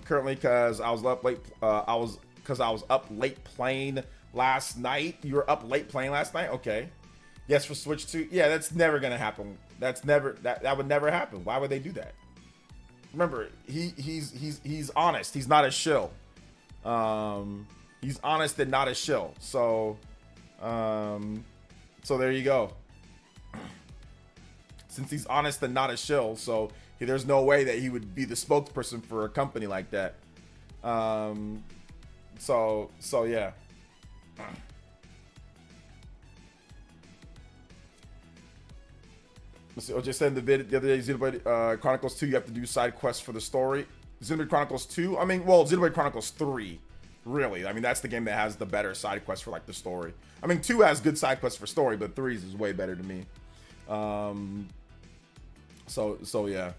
Speaker 1: currently because I was up late. I was up late playing last night. You were up late playing last night. Okay. Yes, for Switch 2. Yeah, that's never gonna happen. That would never happen. Why would they do that? Remember, he's honest. He's not a shill. He's honest and not a shill. So there you go. Since he's honest and not a shill, so there's no way that he would be the spokesperson for a company like that. So yeah. Let's see. OJ said in the vid the other day, Xenoblade Chronicles 2, you have to do side quests for the story. Xenoblade Chronicles 2, I mean, well, Xenoblade Chronicles 3, really. I mean, that's the game that has the better side quests for like the story. I mean, 2 has good side quests for story, but 3's is way better to me. So yeah.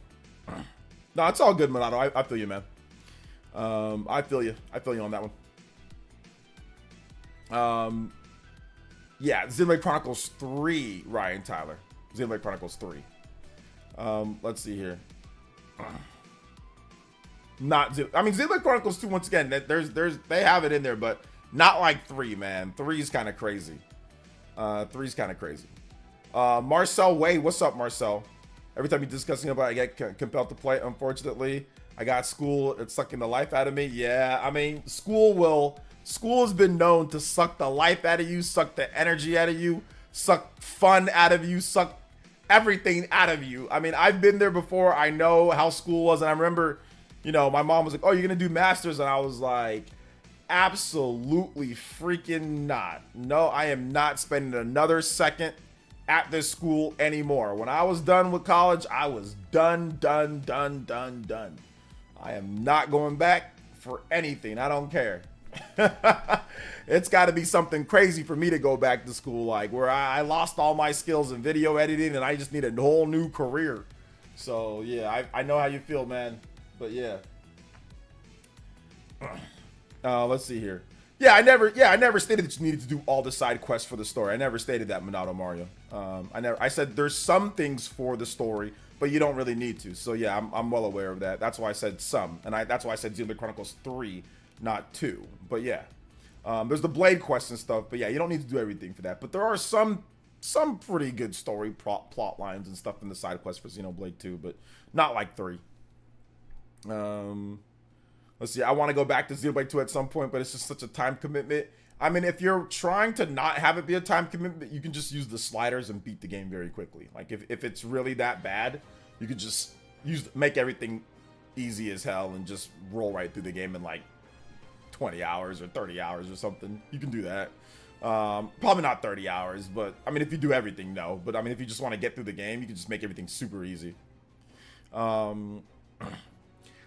Speaker 1: No, it's all good, Minato. I feel you, man. I feel you on that one. Yeah, Xenoblade Chronicles 3, Ryan Tyler. Xenoblade Chronicles 3. Let's see here. Xenoblade Chronicles 2, once again, they have it in there, but not like 3, man. 3's kind of crazy. 3's kind of crazy. Marcel Way, what's up, Marcel? Every time you're discussing about it, I get compelled to play, unfortunately. I got school, it's sucking the life out of me. Yeah, I mean, school has been known to suck the life out of you, suck the energy out of you, suck fun out of you, suck everything out of you. I mean, I've been there before. I know how school was, and I remember, you know, my mom was like, oh, you're gonna do masters, and I was like, absolutely freaking not. No, I am not spending another second at this school anymore. When I was done with college, I was done. I am not going back for anything. I don't care. It's got to be something crazy for me to go back to school, like where I lost all my skills in video editing and I just need a whole new career. So yeah, I know how you feel, man. But yeah. Let's see here. Yeah, I never stated that you needed to do all the side quests for the story. I never stated that, Minato Mario. I said there's some things for the story, but you don't really need to. So yeah, I'm well aware of that. That's why I said some, and that's why I said Xenoblade Chronicles 3, not 2. But yeah, there's the Blade quest and stuff. But yeah, you don't need to do everything for that. But there are some pretty good story plot lines and stuff in the side quests for Xenoblade 2, but not like 3. Let's see, I want to go back to Xenoblade 2 at some point, but it's just such a time commitment. I mean, if you're trying to not have it be a time commitment, you can just use the sliders and beat the game very quickly. Like, if it's really that bad, you could just make everything easy as hell and just roll right through the game in like 20 hours or 30 hours or something. You can do that. Probably not 30 hours, but I mean, if you do everything, no. But I mean, if you just want to get through the game, you can just make everything super easy.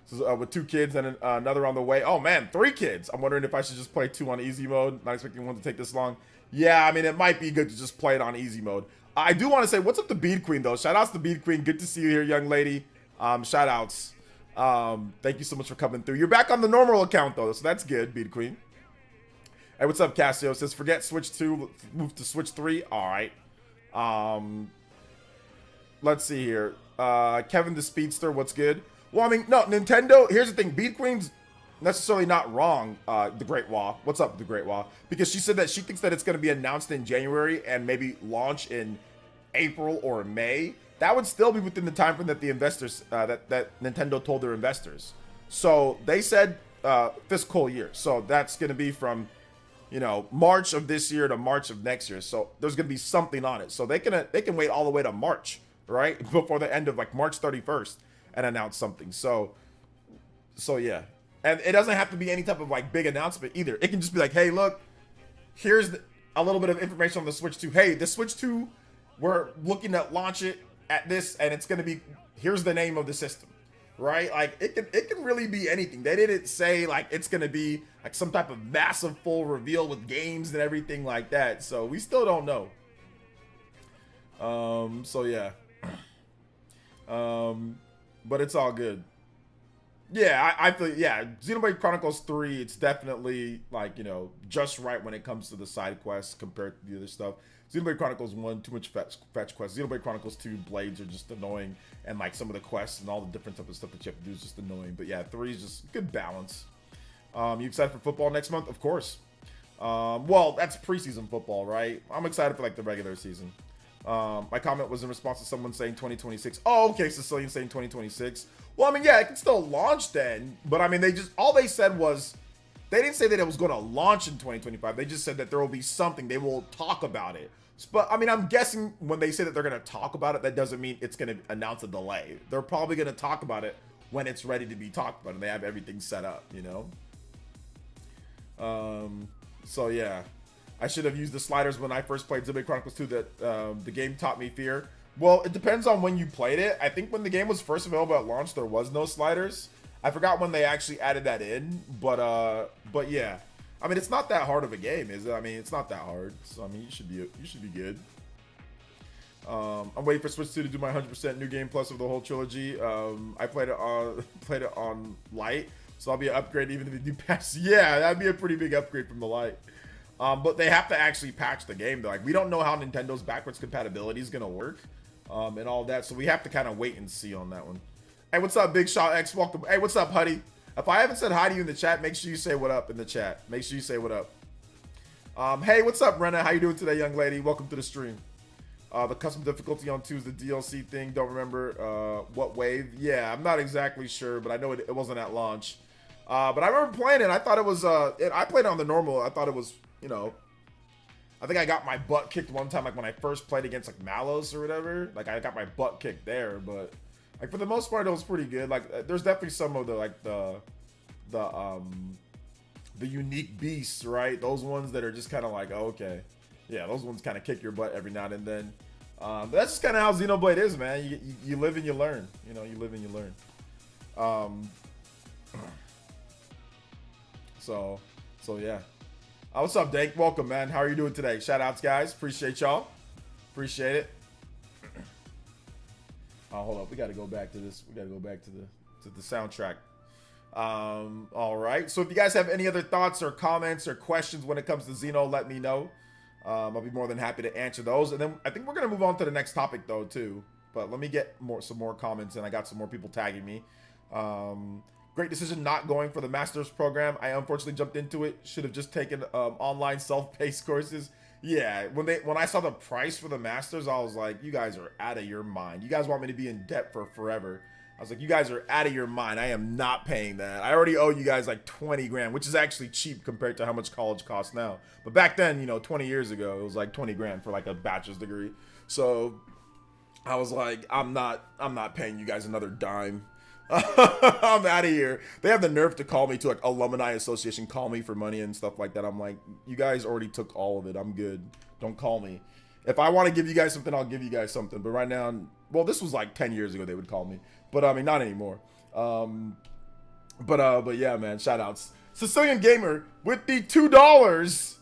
Speaker 1: So, with 2 kids and another on the way. Oh man, 3 kids. I'm wondering if I should just play 2 on easy mode. Not expecting one to take this long. Yeah, I mean, it might be good to just play it on easy mode. I do want to say, what's up to Bead Queen though? Shout outs to Bead Queen. Good to see you here, young lady. Shout outs. Thank you so much for coming through. You're back on the normal account though, so that's good, Bead Queen. Hey, what's up, Casio? Says forget Switch 2, move to Switch 3. All right. Let's see here. Kevin the Speedster, what's good? Well, I mean, no, Nintendo, here's the thing. Beat Queen's necessarily not wrong, The Great Wall. What's up, The Great Wall? Because she said that she thinks that it's going to be announced in January and maybe launch in April or May. That would still be within the time frame that the investors, that Nintendo told their investors. So they said fiscal year. So that's going to be from, you know, March of this year to March of next year. So there's going to be something on it. So they can wait all the way to March, right? Before the end of like March 31st. And announce something. So yeah, and it doesn't have to be any type of like big announcement either. It can just be like, hey, look, here's a little bit of information on the Switch 2. Hey, the Switch 2, we're looking to launch it at this, and it's gonna be, here's the name of the system, right? Like it can really be anything. They didn't say like it's gonna be like some type of massive full reveal with games and everything like that. So we still don't know. So yeah. But it's all good. Yeah, I feel, yeah, Xenoblade Chronicles 3, it's definitely like, you know, just right when it comes to the side quests compared to the other stuff. Xenoblade Chronicles 1, too much fetch quests. Xenoblade Chronicles 2, blades are just annoying, and like some of the quests and all the different type of stuff that you have to do is just annoying. But yeah, 3 is just good balance. You excited for football next month? Of course. Well, that's preseason football, right? I'm excited for like the regular season. My comment was in response to someone saying 2026. Oh, okay, Sicilian saying 2026. Well, I mean, yeah, it can still launch then, but I mean, all they said was, they didn't say that it was going to launch in 2025. They just said that there will be something. They will talk about it. But I mean, I'm guessing when they say that they're going to talk about it, that doesn't mean it's going to announce a delay. They're probably going to talk about it when it's ready to be talked about and they have everything set up, you know? So yeah, I should have used the sliders when I first played Xenoblade Chronicles 2. That the game taught me fear. Well, it depends on when you played it. I think when the game was first available at launch, there was no sliders. I forgot when they actually added that in, but yeah, I mean, it's not that hard of a game, is it? I mean, it's not that hard. So I mean, you should be good. I'm waiting for Switch 2 to do my 100% new game plus of the whole trilogy. I played it on light, so I'll be an upgrade even if they do patch. Yeah, that'd be a pretty big upgrade from the light. But they have to actually patch the game though. Like, we don't know how Nintendo's backwards compatibility is gonna work, and all that. So we have to kind of wait and see on that one. Hey, what's up, Big Shot X? Welcome. Hey, what's up, Huddy? If I haven't said hi to you in the chat, make sure you say what up in the chat. Make sure you say what up. Hey, what's up, Renna? How you doing today, young lady? Welcome to the stream. The custom difficulty on 2 is the DLC thing. Don't remember what wave. Yeah, I'm not exactly sure, but I know it wasn't at launch. But I remember playing it. I thought it was. I played it on the normal. I thought it was, you know. I think I got my butt kicked one time, like when I first played against like Malos or whatever. Like I got my butt kicked there, but like for the most part, it was pretty good. Like there's definitely some of the like the unique beasts, right? Those ones that are just kind of like, oh, okay, yeah, those ones kind of kick your butt every now and then. But that's just kind of how Xenoblade is, man. You live and you learn. You know, you live and you learn. So yeah. What's up, Dake? Welcome, man. How are you doing today? Shout outs, guys. Appreciate y'all. Appreciate it. Oh, hold up. We got to go back to this. We got to go back to the soundtrack. All right. So if you guys have any other thoughts or comments or questions when it comes to Xeno, let me know. I'll be more than happy to answer those. And then I think we're going to move on to the next topic, though, too. But let me get some more comments, and I got some more people tagging me. Great decision not going for the master's program. I unfortunately jumped into it. Should have just taken online self-paced courses. Yeah, when I saw the price for the masters, I was like, you guys are out of your mind. You guys want me to be in debt for forever. I was like, you guys are out of your mind. I am not paying that. I already owe you guys like 20 grand, which is actually cheap compared to how much college costs now. But back then, you know, 20 years ago, it was like 20 grand for like a bachelor's degree. So I was like, I'm not paying you guys another dime. I'm out of here. They have the nerve to call me to like alumni association, call me for money and stuff like that. I'm like, you guys already took all of it. I'm good. Don't call me. If I want to give you guys something, I'll give you guys something. But right now, well, this was like 10 years ago they would call me. But I mean, not anymore. But yeah, man, shout outs. Sicilian Gamer with the $2.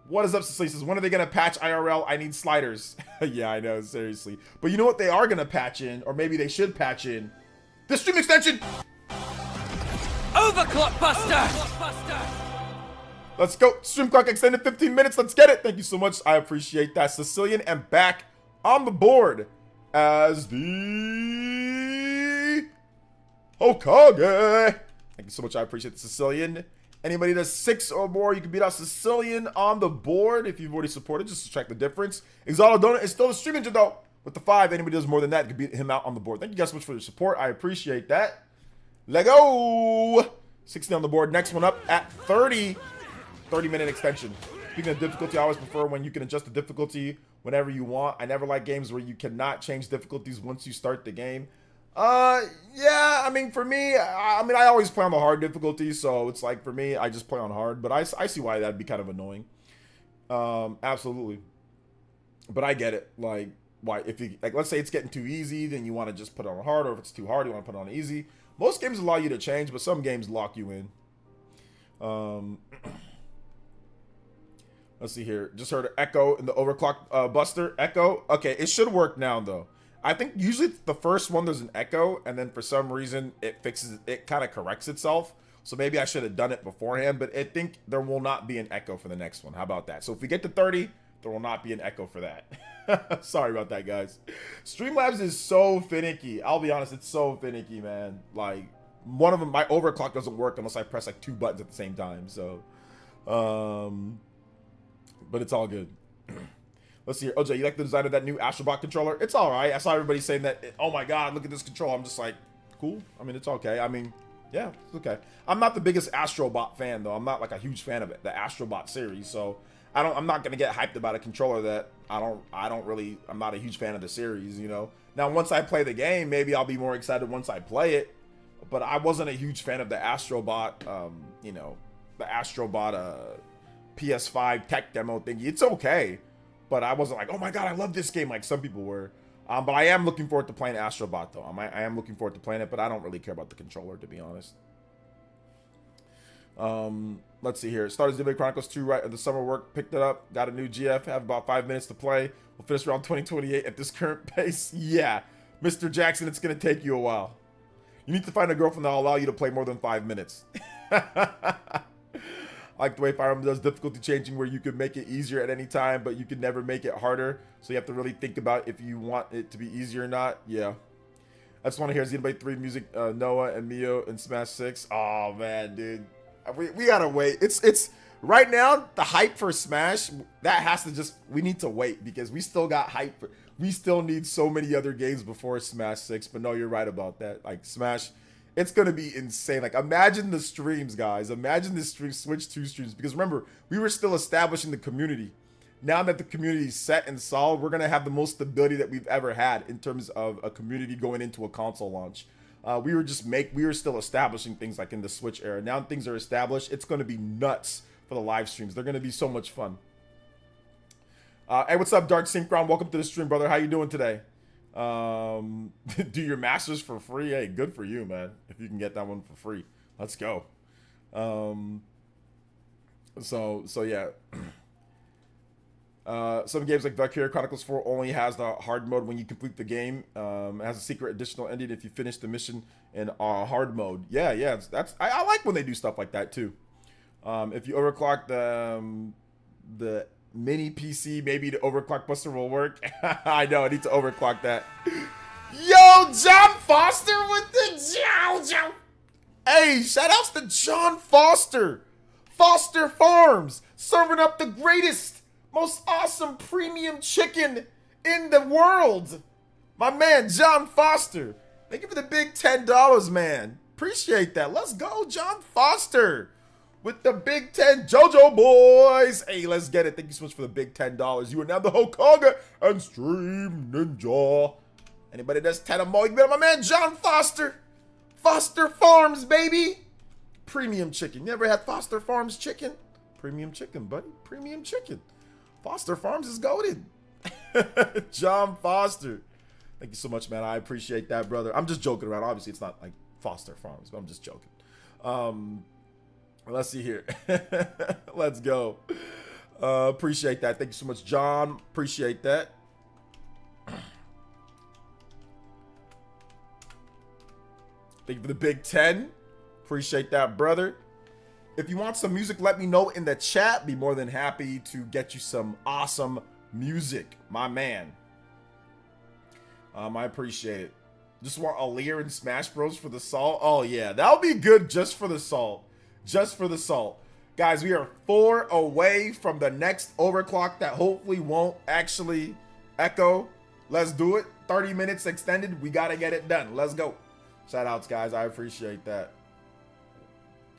Speaker 1: What is up, Sicilian? Says, when are they gonna patch IRL? I need sliders. Yeah, I know, seriously. But you know what they are gonna patch in, or maybe they should patch in? The stream extension!
Speaker 3: Overclock Buster!
Speaker 1: Let's go. Stream clock extended 15 minutes. Let's get it. Thank you so much. I appreciate that. Sicilian and back on the board as the Hokage. Thank you so much. I appreciate the Sicilian. Anybody that's 6 or more, you can beat out Sicilian on the board if you've already supported, just to check the difference. Exalted Donut is still the stream engine, though. With the 5, anybody does more than that, you can beat him out on the board. Thank you guys so much for your support. I appreciate that. Let go. 60 on the board. Next one up at 30. 30-minute extension. Speaking of difficulty, I always prefer when you can adjust the difficulty whenever you want. I never like games where you cannot change difficulties once you start the game. Yeah, I mean, for me, I always play on the hard difficulty, so it's like, for me, I just play on hard, but I see why that'd be kind of annoying. Absolutely. But I get it, like, why, if you, like, let's say it's getting too easy, then you want to just put it on hard, or if it's too hard, you want to put it on easy. Most games allow you to change, but some games lock you in. Let's see here. Just heard an echo in the overclock Buster. Echo. Okay, it should work now, though. I think usually the first one there's an echo, and then for some reason it fixes it, kind of corrects itself. So maybe I should have done it beforehand, but I think there will not be an echo for the next one. How about that? So if we get to 30, there will not be an echo for that. Sorry about that, guys. Streamlabs is so finicky. I'll be honest, it's so finicky, man. Like, one of them, my overclock doesn't work unless I press like 2 buttons at the same time. So, but it's all good. Let's see here. OJ, you like the design of that new Astrobot controller? It's all right. I saw everybody saying that, oh my God, look at this controller. I'm just like, cool. I mean, it's okay. I mean, yeah, it's okay. I'm not the biggest Astrobot fan, though. I'm not like a huge fan of it, the Astrobot series. So I'm not going to get hyped about a controller that I'm not a huge fan of the series, you know? Now, once I play the game, maybe I'll be more excited once I play it. But I wasn't a huge fan of the Astrobot, you know, the Astrobot PS5 tech demo thing. It's okay. But I wasn't like, oh my God, I love this game like some people were. But I am looking forward to playing Astrobot, though. I am looking forward to playing it, but I don't really care about the controller, to be honest. Let's see here. Started Xenoblade Chronicles 2 right at the summer work. Picked it up. Got a new GF. Have about 5 minutes to play. We'll finish around 2028 at this current pace. Yeah. Mr. Jackson, it's going to take you a while. You need to find a girlfriend that will allow you to play more than 5 minutes. I like the way Fire Emblem does difficulty changing, where you could make it easier at any time, but you could never make it harder. So you have to really think about if you want it to be easier or not. Yeah. I just want to hear Xenoblade 3 music, Noah and Mio and Smash 6. Oh, man, dude. We gotta wait. It's right now, the hype for Smash, that has to just, we need to wait because we still got hype for, we still need so many other games before Smash 6. But no, you're right about that. Like, Smash, it's gonna be insane. Like, imagine the streams, guys. Imagine the stream, Switch 2 streams. Because remember, we were still establishing the community. Now that the community is set and solid, we're gonna have the most stability that we've ever had in terms of a community going into a console launch. We were still establishing things like in the Switch era. Now things are established. It's gonna be nuts for the live streams. They're gonna be so much fun. Hey, what's up, Dark Synchron? Welcome to the stream, brother. How you doing today? Do your masters for free? Hey, good for you, man. If you can get that one for free, let's go. So yeah. Some games like Valkyria Chronicles 4 only has the hard mode when you complete the game. It has a secret additional ending if you finish the mission in hard mode. Yeah, I like when they do stuff like that too. If you overclock the mini PC, maybe the overclock buster will work. I know, I need to overclock that. Yo, John Foster with the Jow. Hey, shout outs to John Foster. Foster Farms, serving up the greatest, most awesome premium chicken in the world. My man, John Foster. Thank you for the big $10, man. Appreciate that. Let's go, John Foster. With the big 10 JoJo boys. Hey, let's get it. Thank you so much for the big $10. You are now the Hokage and Stream Ninja. Anybody that's 10 or more, you better my man, John Foster. Foster Farms, baby. Premium chicken. You ever had Foster Farms chicken? Premium chicken, buddy. Premium chicken. Foster Farms is goated. John Foster. Thank you so much, man. I appreciate that, brother. I'm just joking around. Obviously, it's not like Foster Farms, but I'm just joking. Let's see here. Let's go. Appreciate that. Thank you so much, John. Appreciate that. Thank you for the big 10. Appreciate that, brother. If you want some music, let me know in the chat. Be more than happy to get you some awesome music, my man. I appreciate it. Just want Aaliyah and Smash Bros for the salt. Oh yeah, that'll be good just for the salt. Just for the salt. Guys, we are 4 away from the next overclock that hopefully won't actually echo. Let's do it. 30 minutes extended. We gotta get it done. Let's go. Shout outs, guys. I appreciate that.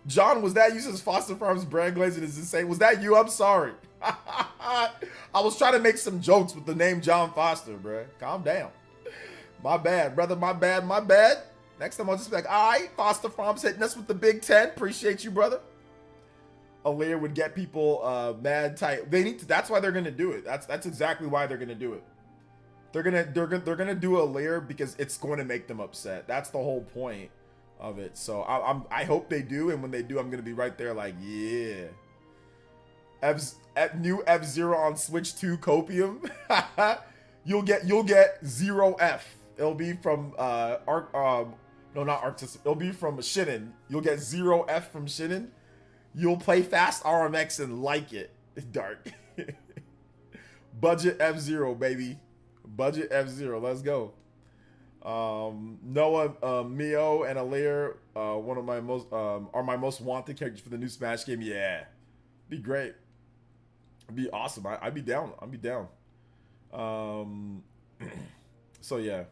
Speaker 1: John, was that you? Since Foster Farms brand glazing is insane. Was that you? I'm sorry. I was trying to make some jokes with the name John Foster, bro. Calm down. My bad, brother. My bad. Next time I'll just be like, all right, Foster Farms hitting us with the big 10. Appreciate you, brother. Aaliyah would get people mad tight. They need to. That's why they're gonna do it. That's exactly why they're gonna do it. They're gonna do Aaliyah because it's going to make them upset. That's the whole point of it. So I hope they do, and when they do, I'm gonna be right there like, yeah. New F-Zero on Switch 2 Copium. you'll get 0F. It'll be from no, not Arc System. It'll be from Shinin. You'll get 0F from Shinin. You'll play fast RMX and like it. Dark. Budget F-Zero, baby. Budget F-Zero. Let's go. Noah, Mio, and Alir, one of my most are my most wanted characters for the new Smash game. Yeah, be great. It'd be awesome. I'd be down. I'd be down. So yeah.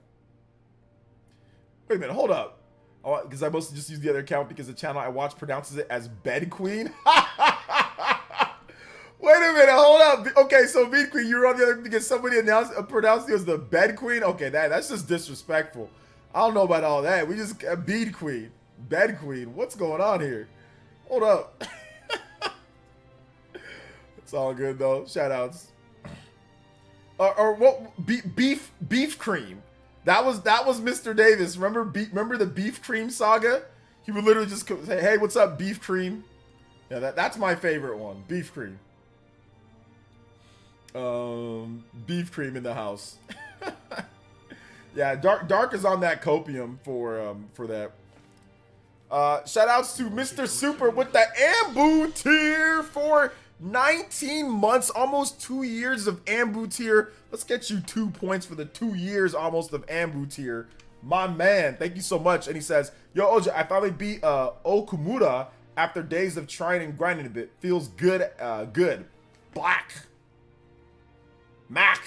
Speaker 1: Wait a minute. Hold up. Oh, because I mostly just use the other account because the channel I watch pronounces it as Bed Queen. Wait a minute, hold up. Okay, so Bed Queen, you were on the other because somebody pronounced you as the Bed Queen. Okay, that's just disrespectful. I don't know about all that. We just Bed Queen, Bed Queen. What's going on here? Hold up. It's all good though. Shout outs. Or what? Beef cream. That was Mr. Davis. Remember the beef cream saga? He would literally just say, "Hey, what's up, beef cream?" Yeah, that's my favorite one. Beef cream. Beef cream in the house. Yeah, Dark is on that copium for that. Shout outs to Mr. Super with the Ambu tier for 19 months, almost 2 years of Ambu tier. Let's get you 2 points for the 2 years almost of Ambu tier. My man, thank you so much. And he says, yo, OJ, I finally beat Okumura after days of trying and grinding a bit. Feels good, good. Black. Mac.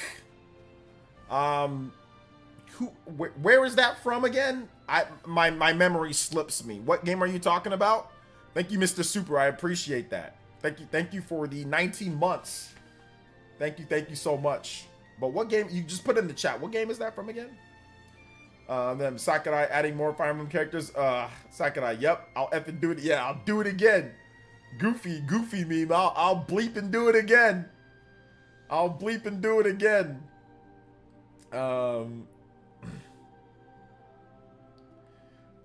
Speaker 1: Where is that from again? My memory slips me. What game are you talking about? Thank you, Mr. Super. I appreciate that. Thank you for the 19 months. Thank you so much. But what game? You just put it in the chat. What game is that from again? Then Sakurai adding more Fire Emblem characters. Sakurai, yep. I'll effing do it. Yeah, I'll do it again. Goofy meme. I'll bleep and do it again. I'll bleep and do it again.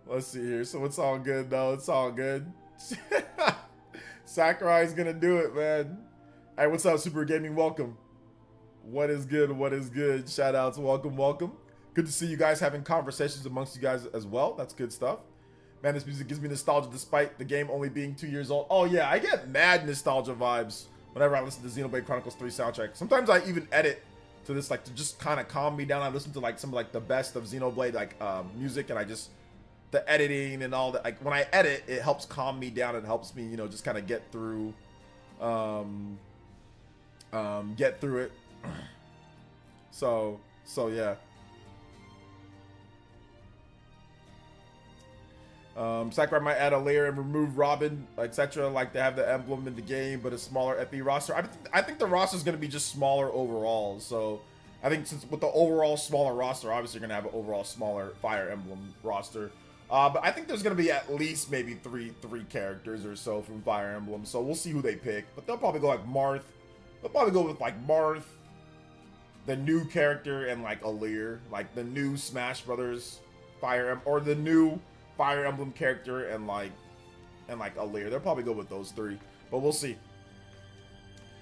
Speaker 1: Let's see here. So it's all good though. It's all good. Sakurai's gonna do it, man. Hey, what's up, Super Gaming? Welcome. What is good? What is good? Shout outs. Welcome. Good to see you guys having conversations amongst you guys as well. That's good stuff. Man, this music gives me nostalgia despite the game only being 2 years old. Oh yeah, I get mad nostalgia vibes whenever I listen to Xenoblade Chronicles 3 soundtrack. Sometimes I even edit to this, like, to just kind of calm me down. I listen to like some like the best of Xenoblade like music, and I just the editing and all that. Like when I edit, it helps calm me down and helps me, you know, just kind of get through it. So yeah. Sakurai might add a layer and remove Robin, etc. Like they have the emblem in the game, but a smaller FE roster. I think the roster is going to be just smaller overall. So I think since with the overall smaller roster, obviously you're going to have an overall smaller Fire Emblem roster. But I think there's going to be at least maybe three characters or so from Fire Emblem. So we'll see who they pick. But they'll probably go like Marth. They'll probably go with like Marth, the new character, and like Alir, like the new Smash Brothers Fire Emblem, or the new Fire Emblem character and like Alir. They'll probably go with those three, but we'll see.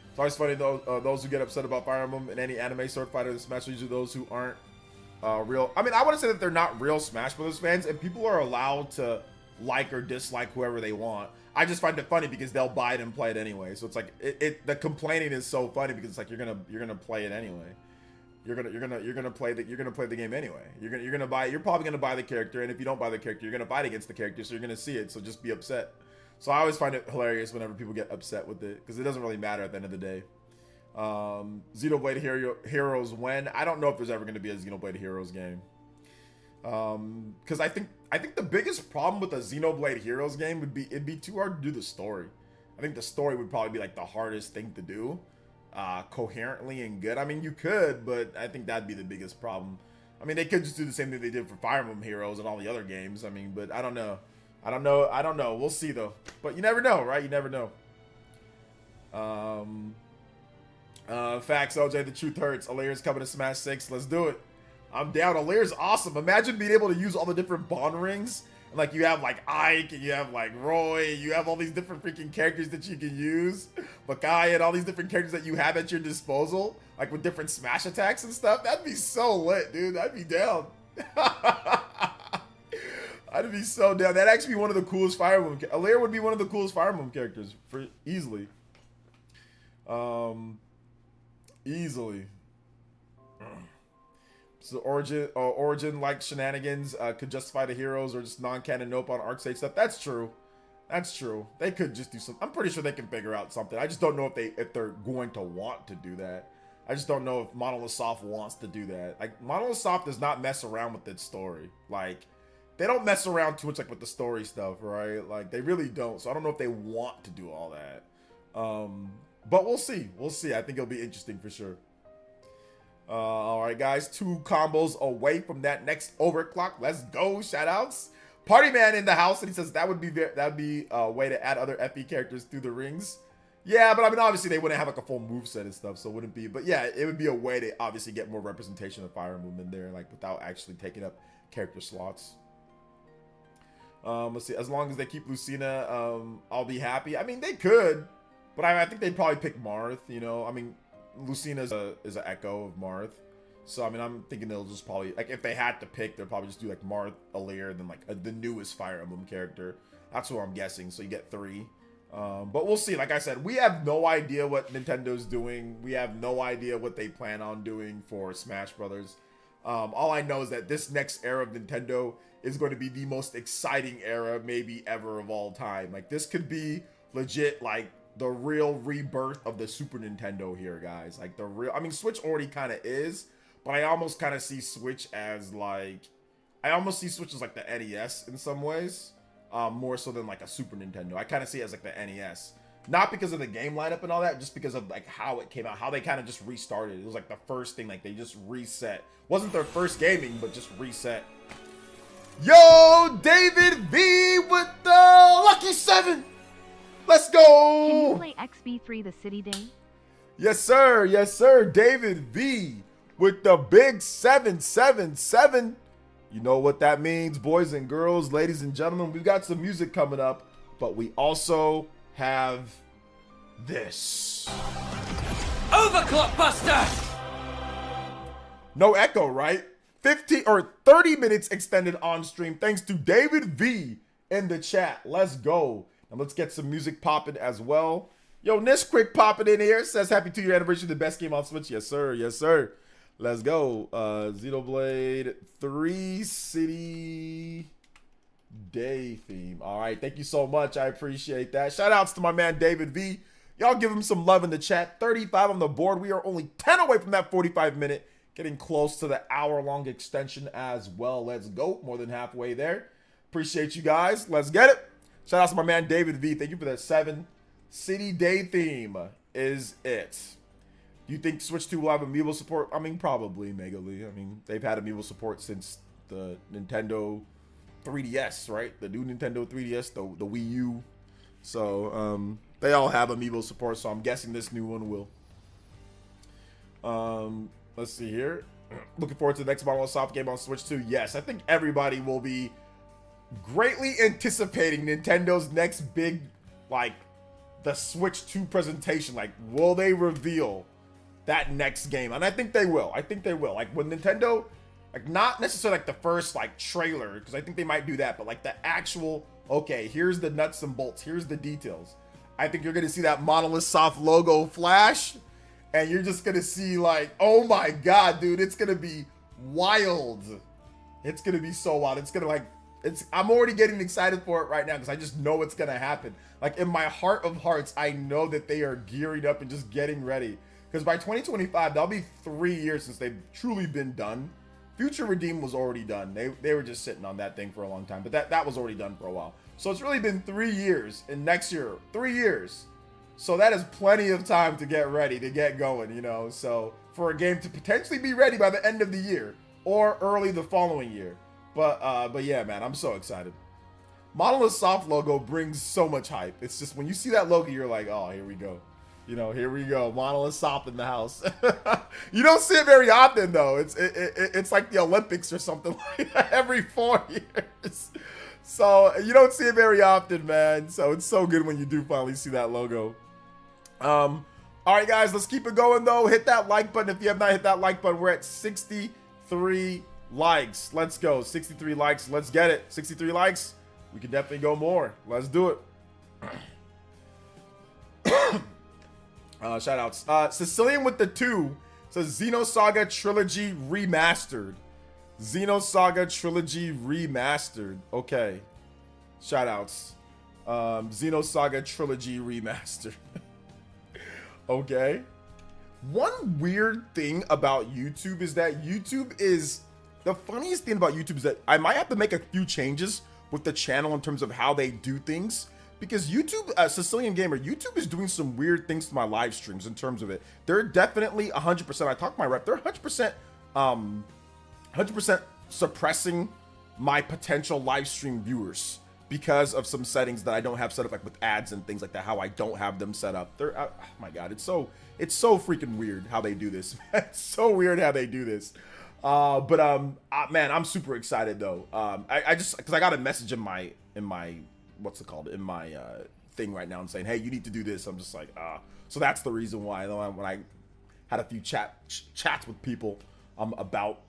Speaker 1: It's always funny though, those who get upset about Fire Emblem in any anime sword fighter in Smash are usually those who aren't real. I mean, I wouldn't say that they're not real Smash Brothers fans, and people are allowed to like or dislike whoever they want. I just find it funny because they'll buy it and play it anyway. So it's like the complaining is so funny because it's like you're gonna play it anyway. You're gonna play the game anyway. You're probably gonna buy the character, and if you don't buy the character, you're gonna fight against the character, so you're gonna see it. So just be upset. So I always find it hilarious whenever people get upset with it because it doesn't really matter at the end of the day. Xenoblade Heroes when? I don't know if there's ever gonna be a Xenoblade Heroes game. Because I think the biggest problem with a Xenoblade Heroes game would be it'd be too hard to do the story. I think the story would probably be like the hardest thing to do. Coherently and good. I mean, you could, but I think that'd be the biggest problem. I mean, they could just do the same thing they did for Fire Emblem Heroes and all the other games. I mean, but I don't know. We'll see though. But you never know, right? You never know. Facts, OJ. The truth hurts. Alir's coming to Smash 6. Let's do it. I'm down. Alir's awesome. Imagine being able to use all the different bond rings and Like, you have, like, Ike, and you have, like, Roy, you have all these different freaking characters that you can use. Makai, and all these different characters that you have at your disposal, like, with different smash attacks and stuff. That'd be so lit, dude. I'd be down. I'd be so down. That'd actually be one of the coolest Fire Emblem. Alair would be one of the coolest Fire Emblem characters, for easily. Easily. So origin like shenanigans could justify the heroes or just non-canon nope on arc stage stuff. That's true. That's true. They could just do some. I'm pretty sure they can figure out something. I just don't know if they're going to want to do that. I just don't know if Monolith Soft wants to do that. Like, Monolith Soft does not mess around with its story. Like, they don't mess around too much like with the story stuff, right? Like, they really don't. So I don't know if they want to do all that. But we'll see. We'll see. I think it'll be interesting for sure. All right, guys, 2 combos away from that next overclock. Let's go. Shout outs. Party Man in the house, and he says that would be a way to add other FE characters through the rings. Yeah, but I mean, obviously they wouldn't have like a full moveset and stuff, so it wouldn't be. But yeah, it would be a way to obviously get more representation of Fire Emblem in there, like without actually taking up character slots. Let's see. As long as they keep Lucina, I'll be happy. I mean, they could, but I think they'd probably pick Marth. You know, I mean. Lucina is an echo of Marth, so I mean I'm thinking they'll just probably, like, if they had to pick, they'll probably just do like Marth, Alair, and then like the newest Fire Emblem character. That's what I'm guessing. So you get 3, but we'll see. Like I said, we have no idea what Nintendo's doing. We have no idea what they plan on doing for Smash Brothers. All I know is that this next era of Nintendo is going to be the most exciting era maybe ever of all time. Like, this could be legit, like, the real rebirth of the Super Nintendo here, guys. Like, the real, I mean, Switch already kind of is, but I almost kind of see Switch as like, I almost see Switch as like the NES in some ways, more so than like a Super Nintendo. I kind of see it as like the NES, not because of the game lineup and all that, just because of like how it came out, how they kind of just restarted. It was like the first thing, like they just reset. Wasn't their first gaming, but just reset. Yo, David V with the lucky 7. Let's go!
Speaker 2: Can you play XB3 the City Day?
Speaker 1: Yes, sir. Yes, sir. David V with the big 777. You know what that means, boys and girls, ladies and gentlemen. We've got some music coming up, but we also have this.
Speaker 3: Overclock Buster!
Speaker 1: No echo, right? 15 or 30 minutes extended on stream thanks to David V in the chat. Let's go. And let's get some music popping as well. Yo, Nishquick popping in here. Says happy 2-year anniversary, the best game on Switch. Yes, sir. Yes, sir. Let's go. Xenoblade 3 City Day theme. All right. Thank you so much. I appreciate that. Shout outs to my man David V. Y'all give him some love in the chat. 35 on the board. We are only 10 away from that 45-minute. Getting close to the hour-long extension as well. Let's go. More than halfway there. Appreciate you guys. Let's get it. Shout out to my man David V. Thank you for that 7 City Day theme. Is it? Do you think Switch 2 will have amiibo support? I mean, probably, Megaly. I mean, they've had amiibo support since the Nintendo 3DS, right? The new Nintendo 3DS, the Wii U. So, they all have amiibo support, so I'm guessing this new one will. Let's see here. Looking forward to the next Monolith Soft game on Switch 2. Yes, I think everybody will be greatly anticipating Nintendo's next big, like, the Switch 2 presentation. Like, will they reveal that next game? And I think they will. I think they will. Like, when Nintendo, like, not necessarily like the first, like, trailer, because I think they might do that, but like the actual, okay, here's the nuts and bolts, here's the details. I think you're going to see that Monolith Soft logo flash, and you're just going to see, like, oh my god, dude, it's going to be wild. It's going to be so wild. It's going to, like, I'm already getting excited for it right now because I just know it's going to happen. Like, in my heart of hearts, I know that they are gearing up and just getting ready. Because by 2025, that'll be 3 years since they've truly been done. Future Redeem was already done. They were just sitting on that thing for a long time. But that was already done for a while. So it's really been 3 years. And next year, 3 years. So that is plenty of time to get ready, to get going, you know. So for a game to potentially be ready by the end of the year or early the following year. But yeah, man, I'm so excited. Monolith Soft logo brings so much hype. It's just when you see that logo, you're like, oh, here we go. You know, here we go. Monolith Soft in the house. You don't see it very often, though. It's like the Olympics or something like that every 4 years. So you don't see it very often, man. So it's so good when you do finally see that logo. All right, guys, let's keep it going though. Hit that like button if you have not hit that like button. We're at 63 likes. Let's go. 63 likes. Let's get it. 63 likes. We can definitely go more. Let's do it. Shout outs. Sicilian with the 2 says Xenosaga Trilogy Remastered. Xenosaga Trilogy Remastered. Okay. Shout outs. Xenosaga Trilogy Remastered. Okay. One weird thing about YouTube is that the funniest thing about YouTube is that I might have to make a few changes with the channel in terms of how they do things. Because YouTube, Sicilian Gamer, YouTube is doing some weird things to my live streams in terms of it. They're definitely 100%, I talked to my rep, they're 100% suppressing my potential live stream viewers because of some settings that I don't have set up, like with ads and things like that, how I don't have them set up. They're, oh my God, it's so freaking weird how they do this. It's so weird how they do this. Man, I'm super excited though. I just, cause I got a message in my, what's it called, in my thing right now and saying, hey, you need to do this. I'm just like, so that's the reason why when I had a few chats with people about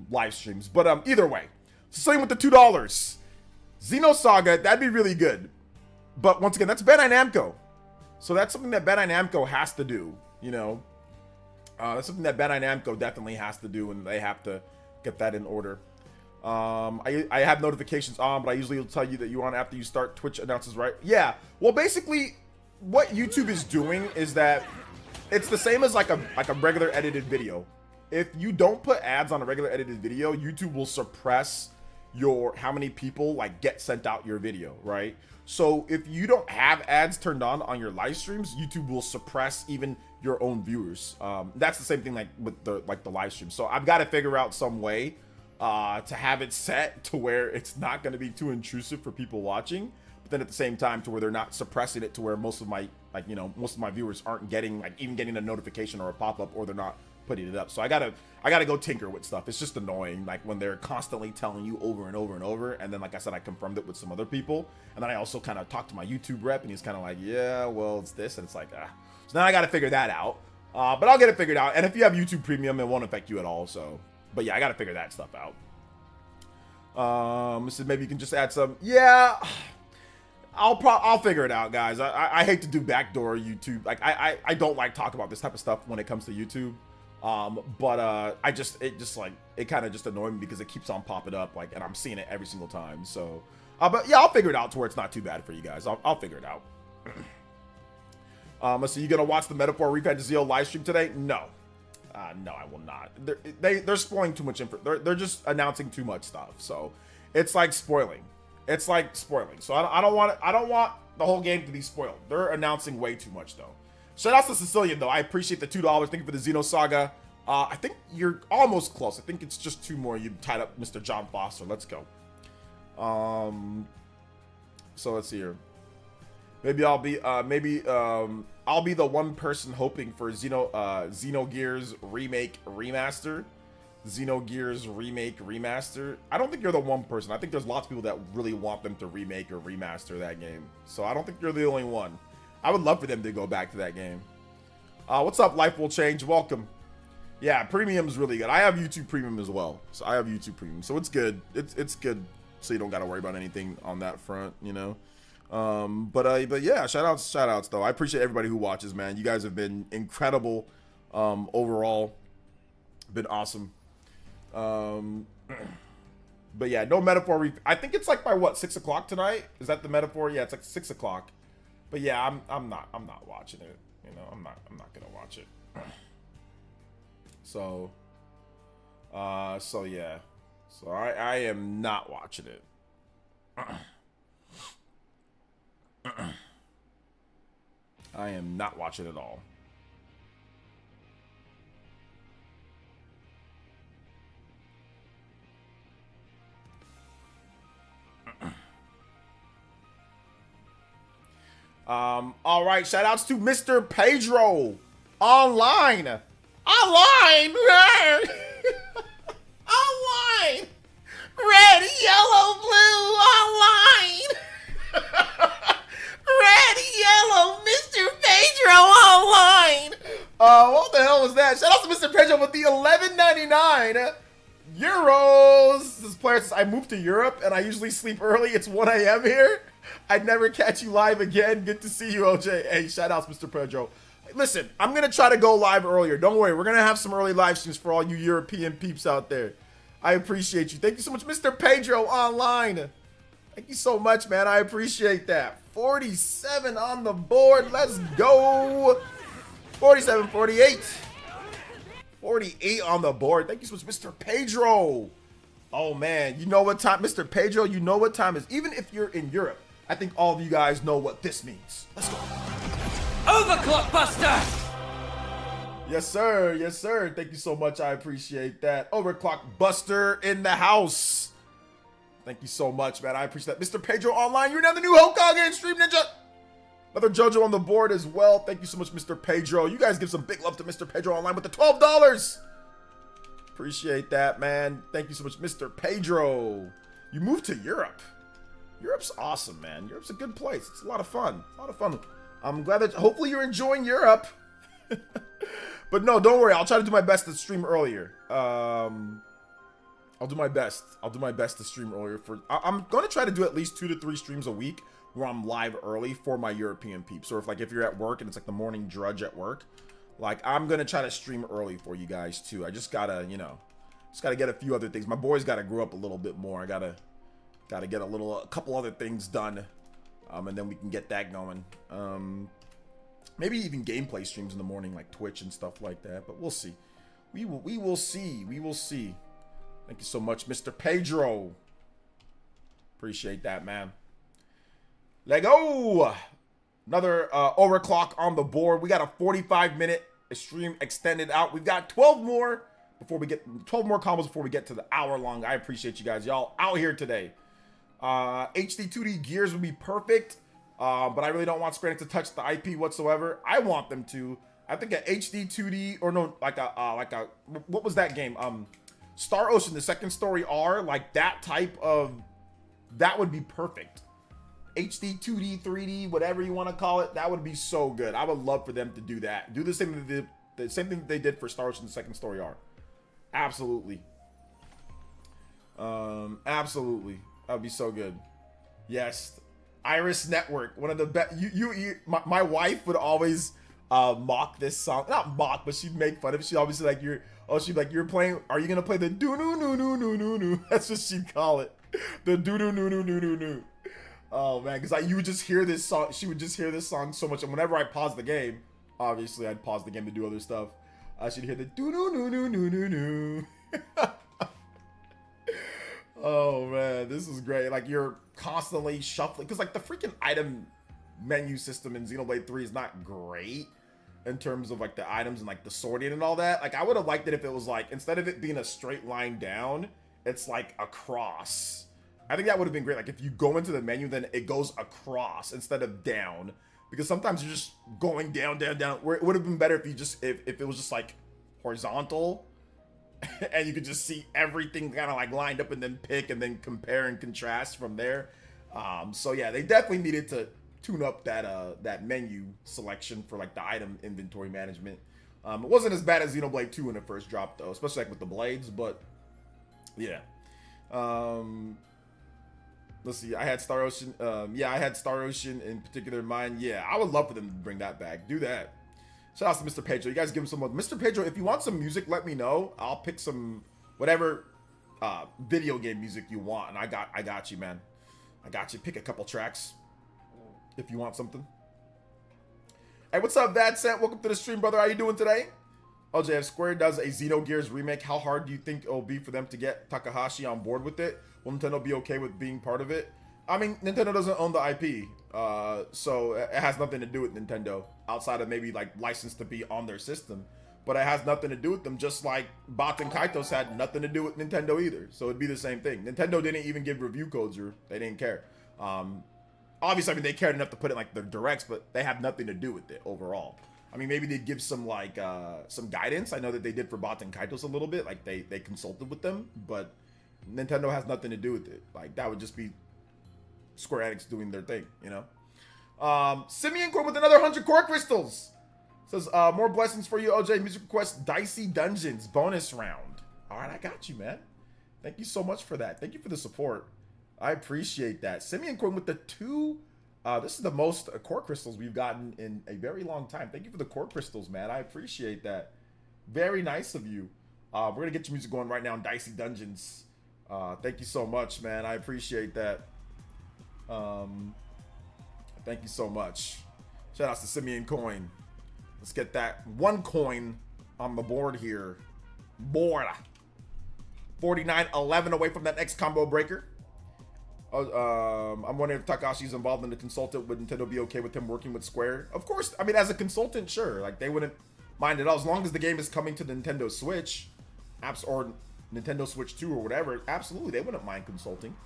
Speaker 1: live streams. But either way, same with the $2. Xenosaga, that'd be really good. But once again, that's Bandai Namco. So that's something that Bandai Namco has to do, you know. That's something that Bandai Namco definitely has to do, and they have to get that in order. I have notifications on, but I usually will tell you that you're on after you start Twitch announces, right? Yeah. Well, basically, what YouTube is doing is that it's the same as like a regular edited video. If you don't put ads on a regular edited video, YouTube will suppress how many people like get sent out your video, right? So if you don't have ads turned on your live streams, YouTube will suppress even your own viewers. That's the same thing like with the live stream. So I've got to figure out some way to have it set to where it's not going to be too intrusive for people watching, but then at the same time to where they're not suppressing it to where most of my viewers aren't getting even getting a notification or a pop-up, or they're not putting it up. So I gotta go tinker with stuff. It's just annoying, like when they're constantly telling you over and over and over, and then like I said, I confirmed it with some other people, and then I also kind of talked to my YouTube rep, and he's kind of like, yeah, well, it's this, and it's like, so now I gotta figure that out, but I'll get it figured out. And if you have YouTube Premium, it won't affect you at all. So, but yeah, I gotta figure that stuff out. So maybe you can just add some. Yeah, I'll figure it out, guys. I hate to do backdoor YouTube. Like I don't like talk about this type of stuff when it comes to YouTube. But it kind of just annoys me because it keeps on popping up, like, and I'm seeing it every single time. So, but yeah, I'll figure it out to where it's not too bad for you guys. I'll figure it out. Let's see, you gonna watch the Metaphor Refantasio live stream today? No, no, I will not. They're spoiling too much info. They're just announcing too much stuff. So it's like spoiling. It's like spoiling. So I don't want the whole game to be spoiled. They're announcing way too much though. Shout out to Sicilian though. I appreciate the $2. Thank you for the Xenosaga. I think you're almost close. I think it's just 2 more. You tied up Mr. John Foster. Let's go. So let's see here. Maybe I'll be the one person hoping for Xenogears remake remaster. Xenogears remake remaster. I don't think you're the one person. I think there's lots of people that really want them to remake or remaster that game. So I don't think you're the only one. I would love for them to go back to that game. What's up, Life Will Change? Welcome. Yeah, Premium's really good. I have YouTube Premium as well. So I have YouTube Premium. So it's good. It's good. So you don't got to worry about anything on that front, you know. But yeah, shout outs though. I appreciate everybody who watches, man. You guys have been incredible overall. Been awesome. But yeah, no Metaphor. I think it's like by what, 6 o'clock tonight? Is that the Metaphor? Yeah, it's like 6 o'clock. But yeah, I'm not watching it. You know, I'm not gonna watch it. So yeah. So I am not watching it. I am not watching it at all. All right, shout outs to Mr. Pedro online. Online. Red, yellow, blue, online. Red, yellow, Mr. Pedro online. What the hell was that? Shout out to Mr. Pedro with the $11.99 euros. This is player says, I moved to Europe and I usually sleep early. It's 1 a.m. here. I'd never catch you live again. Good to see you, OJ. Hey, shout outs, Mr. Pedro. Listen, I'm going to try to go live earlier. Don't worry. We're going to have some early live streams for all you European peeps out there. I appreciate you. Thank you so much, Mr. Pedro online. Thank you so much, man. I appreciate that. 47 on the board. Let's go. 47, 48. 48 on the board. Thank you so much, Mr. Pedro. Oh, man. You know what time, Mr. Pedro, you know what time is. Even if you're in Europe, I think all of you guys know what this means. Let's go.
Speaker 3: Overclock Buster!
Speaker 1: Yes, sir. Yes, sir. Thank you so much. I appreciate that. Overclock Buster in the house. Thank you so much, man. I appreciate that. Mr. Pedro online. You're now the new Hokage and Stream Ninja. Another JoJo on the board as well. Thank you so much, Mr. Pedro. You guys give some big love to Mr. Pedro online with the $12. Appreciate that, man. Thank you so much, Mr. Pedro. You moved to Europe. Europe's awesome, man. Europe's a good place. It's a lot of fun. A lot of fun. I'm glad that hopefully you're enjoying Europe. But no, don't worry. I'll try to do my best to stream earlier. I'll do my best. I'll do my best to stream earlier. I'm going to try to do at least 2 to 3 streams a week where I'm live early for my European peeps. Or if you're at work and it's like the morning drudge at work, like I'm going to try to stream early for you guys too. I just got to, get a few other things. My boys got to grow up a little bit more. I got to get a couple other things done. And then we can get that going. Maybe even gameplay streams in the morning, like Twitch and stuff like that. But we'll see. We will see. We will see. Thank you so much, Mr. Pedro. Appreciate that, man. Let go. Another overclock on the board. We got a 45-minute stream extended out. We've got 12 more combos before we get to the hour long. I appreciate you guys. Y'all out here today. HD 2D gears would be perfect. But I really don't want Square Enix to touch the IP whatsoever. I want them to. I think a HD 2D or no, what was that game? Star Ocean, the second story R, like that type of, that would be perfect. HD 2D 3D, whatever you want to call it, that would be so good. I would love for them to do that. Do the same thing that they did for Star Ocean, the second story R. Absolutely. Absolutely. That would be so good. Yes. Iris Network, one of the best. My wife would always mock this song. Not mock, but she'd make fun of it. She'd always say you're playing. Are you gonna play the doo doo noo noo noo noo noo? That's what she'd call it. The doo doo noo noo noo noo noo. Oh man, because you would just hear this song. She would just hear this song so much, and whenever I pause the game, obviously I'd pause the game to do other stuff. She'd hear the doo doo noo noo noo noo noo. Oh man, this is great. Like you're constantly shuffling because like the freaking item menu system in Xenoblade 3 is not great in terms of like the items and like the sorting and all that. Like I would have liked it if it was like instead of it being a straight line down, it's like across. I think that would have been great. Like if you go into the menu, then it goes across instead of down. Because sometimes you're just going down, down, down. Where it would have been better if you just if it was just like horizontal. And you could just see everything kind of like lined up and then pick and then compare and contrast from there. So yeah, they definitely needed to tune up that menu selection for like the item inventory management. It wasn't as bad as Xenoblade 2 when it first dropped though, especially like with the blades, but yeah. Let's see, I had Star Ocean. Yeah, I had Star Ocean in particular in mind. Yeah, I would love for them to bring that back. Do that. Shout out to Mr. Pedro. You guys give him some love. Mr. Pedro, if you want some music, let me know. I'll pick some whatever video game music you want, and I got you, man. I got you. Pick a couple tracks if you want something. Hey, what's up, Vadsent? Welcome to the stream, brother. How you doing today? OJ, if Square does a Xenogears remake, how hard do you think it'll be for them to get Takahashi on board with it? Will Nintendo be okay with being part of it? I mean, Nintendo doesn't own the IP, so it has nothing to do with Nintendo outside of maybe like license to be on their system. But it has nothing to do with them, just like Baten Kaitos had nothing to do with Nintendo either. So it'd be the same thing. Nintendo didn't even give review codes, or they didn't care. Obviously, I mean, they cared enough to put it in like their directs, but they have nothing to do with it overall. I mean, maybe they'd give some like some guidance. I know that they did for Baten Kaitos a little bit, like they consulted with them, but Nintendo has nothing to do with it. Like, that would just be Square Enix doing their thing, you know? Simeon Quinn with another 100 core crystals. Says, more blessings for you, OJ. Music request, Dicey Dungeons, bonus round. All right, I got you, man. Thank you so much for that. Thank you for the support. I appreciate that. Simeon Quinn with the 2. This is the most core crystals we've gotten in a very long time. Thank you for the core crystals, man. I appreciate that. Very nice of you. We're going to get your music going right now in Dicey Dungeons. Thank you so much, man. I appreciate that. Thank you so much. Shout out to Simeon Coin. Let's get that 1 coin on the board here. Board. 49-11 away from that next combo breaker. I'm wondering if Takashi's involved in the consultant. Would Nintendo be okay with him working with Square? Of course. I mean, as a consultant, sure. Like, they wouldn't mind at all. As long as the game is coming to the Nintendo Switch, or Nintendo Switch 2 or whatever, absolutely, they wouldn't mind consulting.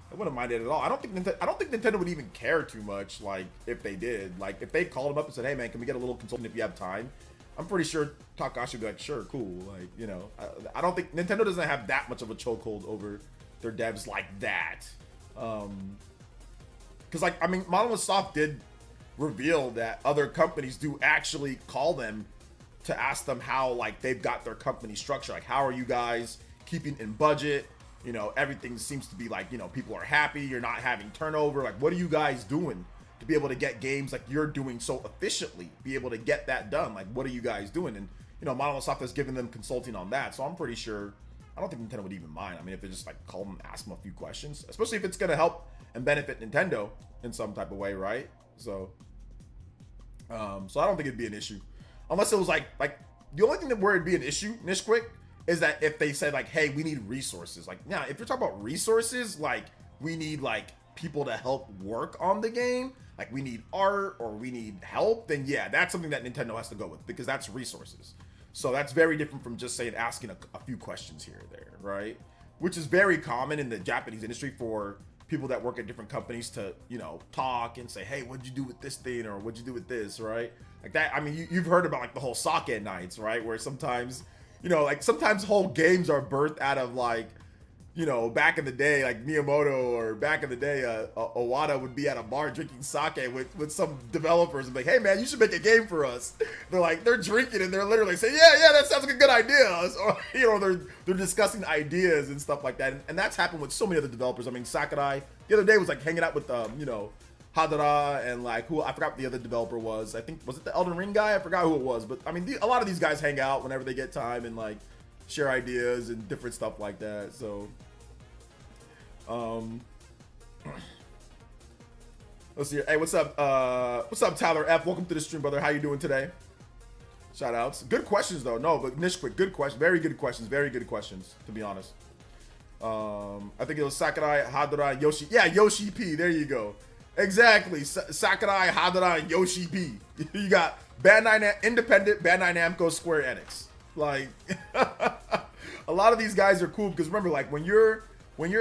Speaker 1: They wouldn't mind it at all. I don't think Nintendo would even care too much, like, if they did. Like, if they called him up and said, hey, man, can we get a little consultant if you have time? I'm pretty sure Takashi would be like, sure, cool. Like, you know, I don't think Nintendo doesn't have that much of a chokehold over their devs like that. Because, like, I mean, Monolith Soft did reveal that other companies do actually call them to ask them how, like, they've got their company structure. Like, how are you guys keeping in budget? You know, everything seems to be like, you know, people are happy. You're not having turnover. Like, what are you guys doing to be able to get games like you're doing so efficiently, be able to get that done? Like, what are you guys doing? And, you know, Monolith Soft has given them consulting on that. So I'm pretty sure, I don't think Nintendo would even mind. I mean, if they just, like, call them, ask them a few questions, especially if it's going to help and benefit Nintendo in some type of way, right? So I don't think it'd be an issue. Unless it was like the only thing that where it'd be an issue, Nishquick, is that if they said, like, hey, we need resources. Like, now, if you're talking about resources, like, we need, like, people to help work on the game, like, we need art or we need help, then yeah, that's something that Nintendo has to go with, because that's resources. So that's very different from just saying asking a few questions here or there, right? Which is very common in the Japanese industry for people that work at different companies to, you know, talk and say, hey, what'd you do with this thing, or what'd you do with this, right? Like that. I mean, you've heard about, like, the whole sake nights, right? Where sometimes, you know, like, sometimes whole games are birthed out of, like, you know, back in the day, like Miyamoto, or back in the day, Owada would be at a bar drinking sake with some developers and be like, hey, man, you should make a game for us. They're drinking and they're literally saying, yeah, that sounds like a good idea. Or, you know, they're discussing ideas and stuff like that. And that's happened with so many other developers. I mean, Sakurai the other day was, like, hanging out with, you know, Hadara and, like, who, I forgot what the other developer was. I think, was it the Elden Ring guy? I forgot who it was. But, I mean, a lot of these guys hang out whenever they get time and, like, share ideas and different stuff like that. So, let's see. Hey, what's up, Tyler F? Welcome to the stream, brother. How you doing today? Shout outs. Good questions, though. No, but Nishquick, good question. Very good questions. Very good questions, to be honest. I think it was Sakurai, Hadara, Yoshi. Yeah, Yoshi P. There you go. Exactly. Sakurai, Hadara, and Yoshi P. You got independent Bandai Namco, Square Enix. Like, a lot of these guys are cool because, remember, like, when you're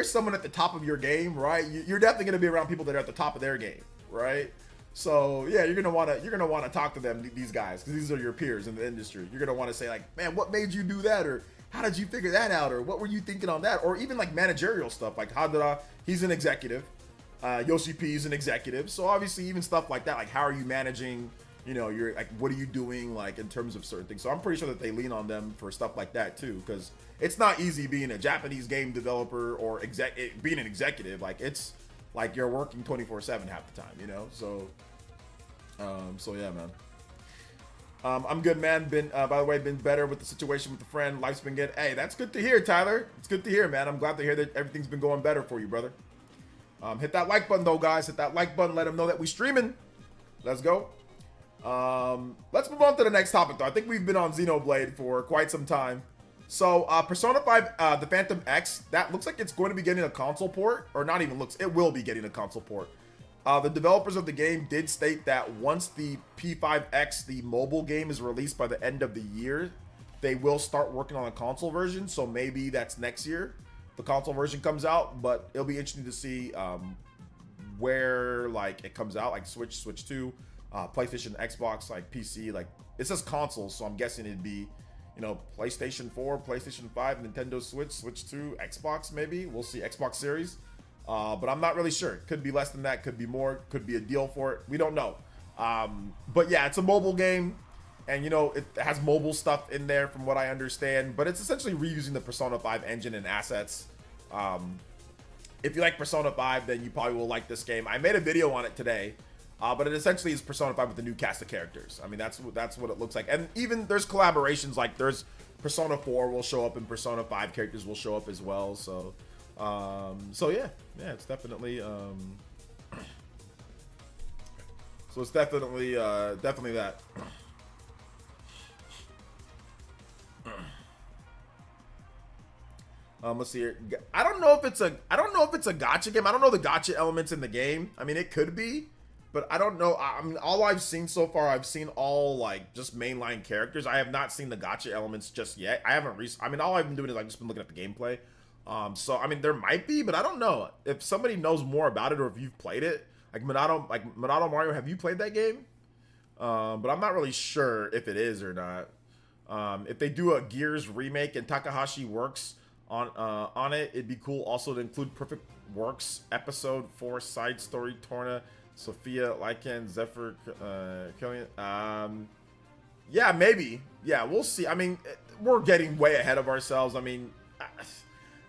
Speaker 1: someone at the top of your game, right? You're definitely gonna be around people that are at the top of their game, right? So yeah, you're gonna wanna talk to them, these guys, because these are your peers in the industry. You're gonna want to say, like, man, what made you do that, or how did you figure that out, or what were you thinking on that, or even, like, managerial stuff. Like Hadara, he's an executive. Yoshi P is an executive. So obviously, even stuff like that, like, how are you managing? You know, you're like, what are you doing, like, in terms of certain things? So I'm pretty sure that they lean on them for stuff like that too, because it's not easy being a Japanese game developer or being an executive. Like, it's like you're working 24/7 half the time, you know. So, so yeah, man. I'm good, man. By the way, been better with the situation with the friend. Life's been good. Hey, that's good to hear, Tyler. It's good to hear, man. I'm glad to hear that everything's been going better for you, brother. Hit that like button, though, guys. Hit that like button. Let them know that we streaming. Let's go. Let's move on to the next topic, though. I think we've been on Xenoblade for quite some time. So, Persona 5, the Phantom X, that looks like it's going to be getting a console port, or not even looks, it will be getting a console port. The developers of the game did state that once the P5X, the mobile game, is released by the end of the year, they will start working on a console version. So maybe that's next year the console version comes out, but it'll be interesting to see where, like, it comes out, like Switch 2, PlayStation, Xbox, like PC, like, it says consoles, so I'm guessing it'd be, you know, PlayStation 4, PlayStation 5, Nintendo Switch, Switch 2, Xbox maybe. We'll see, Xbox Series. But I'm not really sure. Could be less than that, could be more, could be a deal for it. We don't know. But yeah, it's a mobile game. And, you know, it has mobile stuff in there from what I understand. But it's essentially reusing the Persona 5 engine and assets. If you like Persona 5, then you probably will like this game. I made a video on it today. But it essentially is Persona 5 with the new cast of characters. I mean, that's what it looks like. And even there's collaborations, like there's Persona 4 will show up and Persona 5 characters will show up as well. So, yeah, it's definitely, so it's definitely that. Let's see here. I don't know if it's a gacha game. I don't know the gacha elements in the game. I mean, it could be. But I don't know. I mean, all I've seen so far, I've seen all like just mainline characters. I have not seen the gacha elements just yet. I haven't. I mean, all I've been doing is I've just been looking at the gameplay. So I mean, there might be, but I don't know. If somebody knows more about it or if you've played it, like Monado Mario, have you played that game? But I'm not really sure if it is or not. If they do a Gears remake and Takahashi works on it, it'd be cool also to include Perfect Works Episode 4 side story Torna. Sophia, Lycan, Zephyr, Killian. Yeah, maybe. Yeah, we'll see. I mean, we're getting way ahead of ourselves. I mean,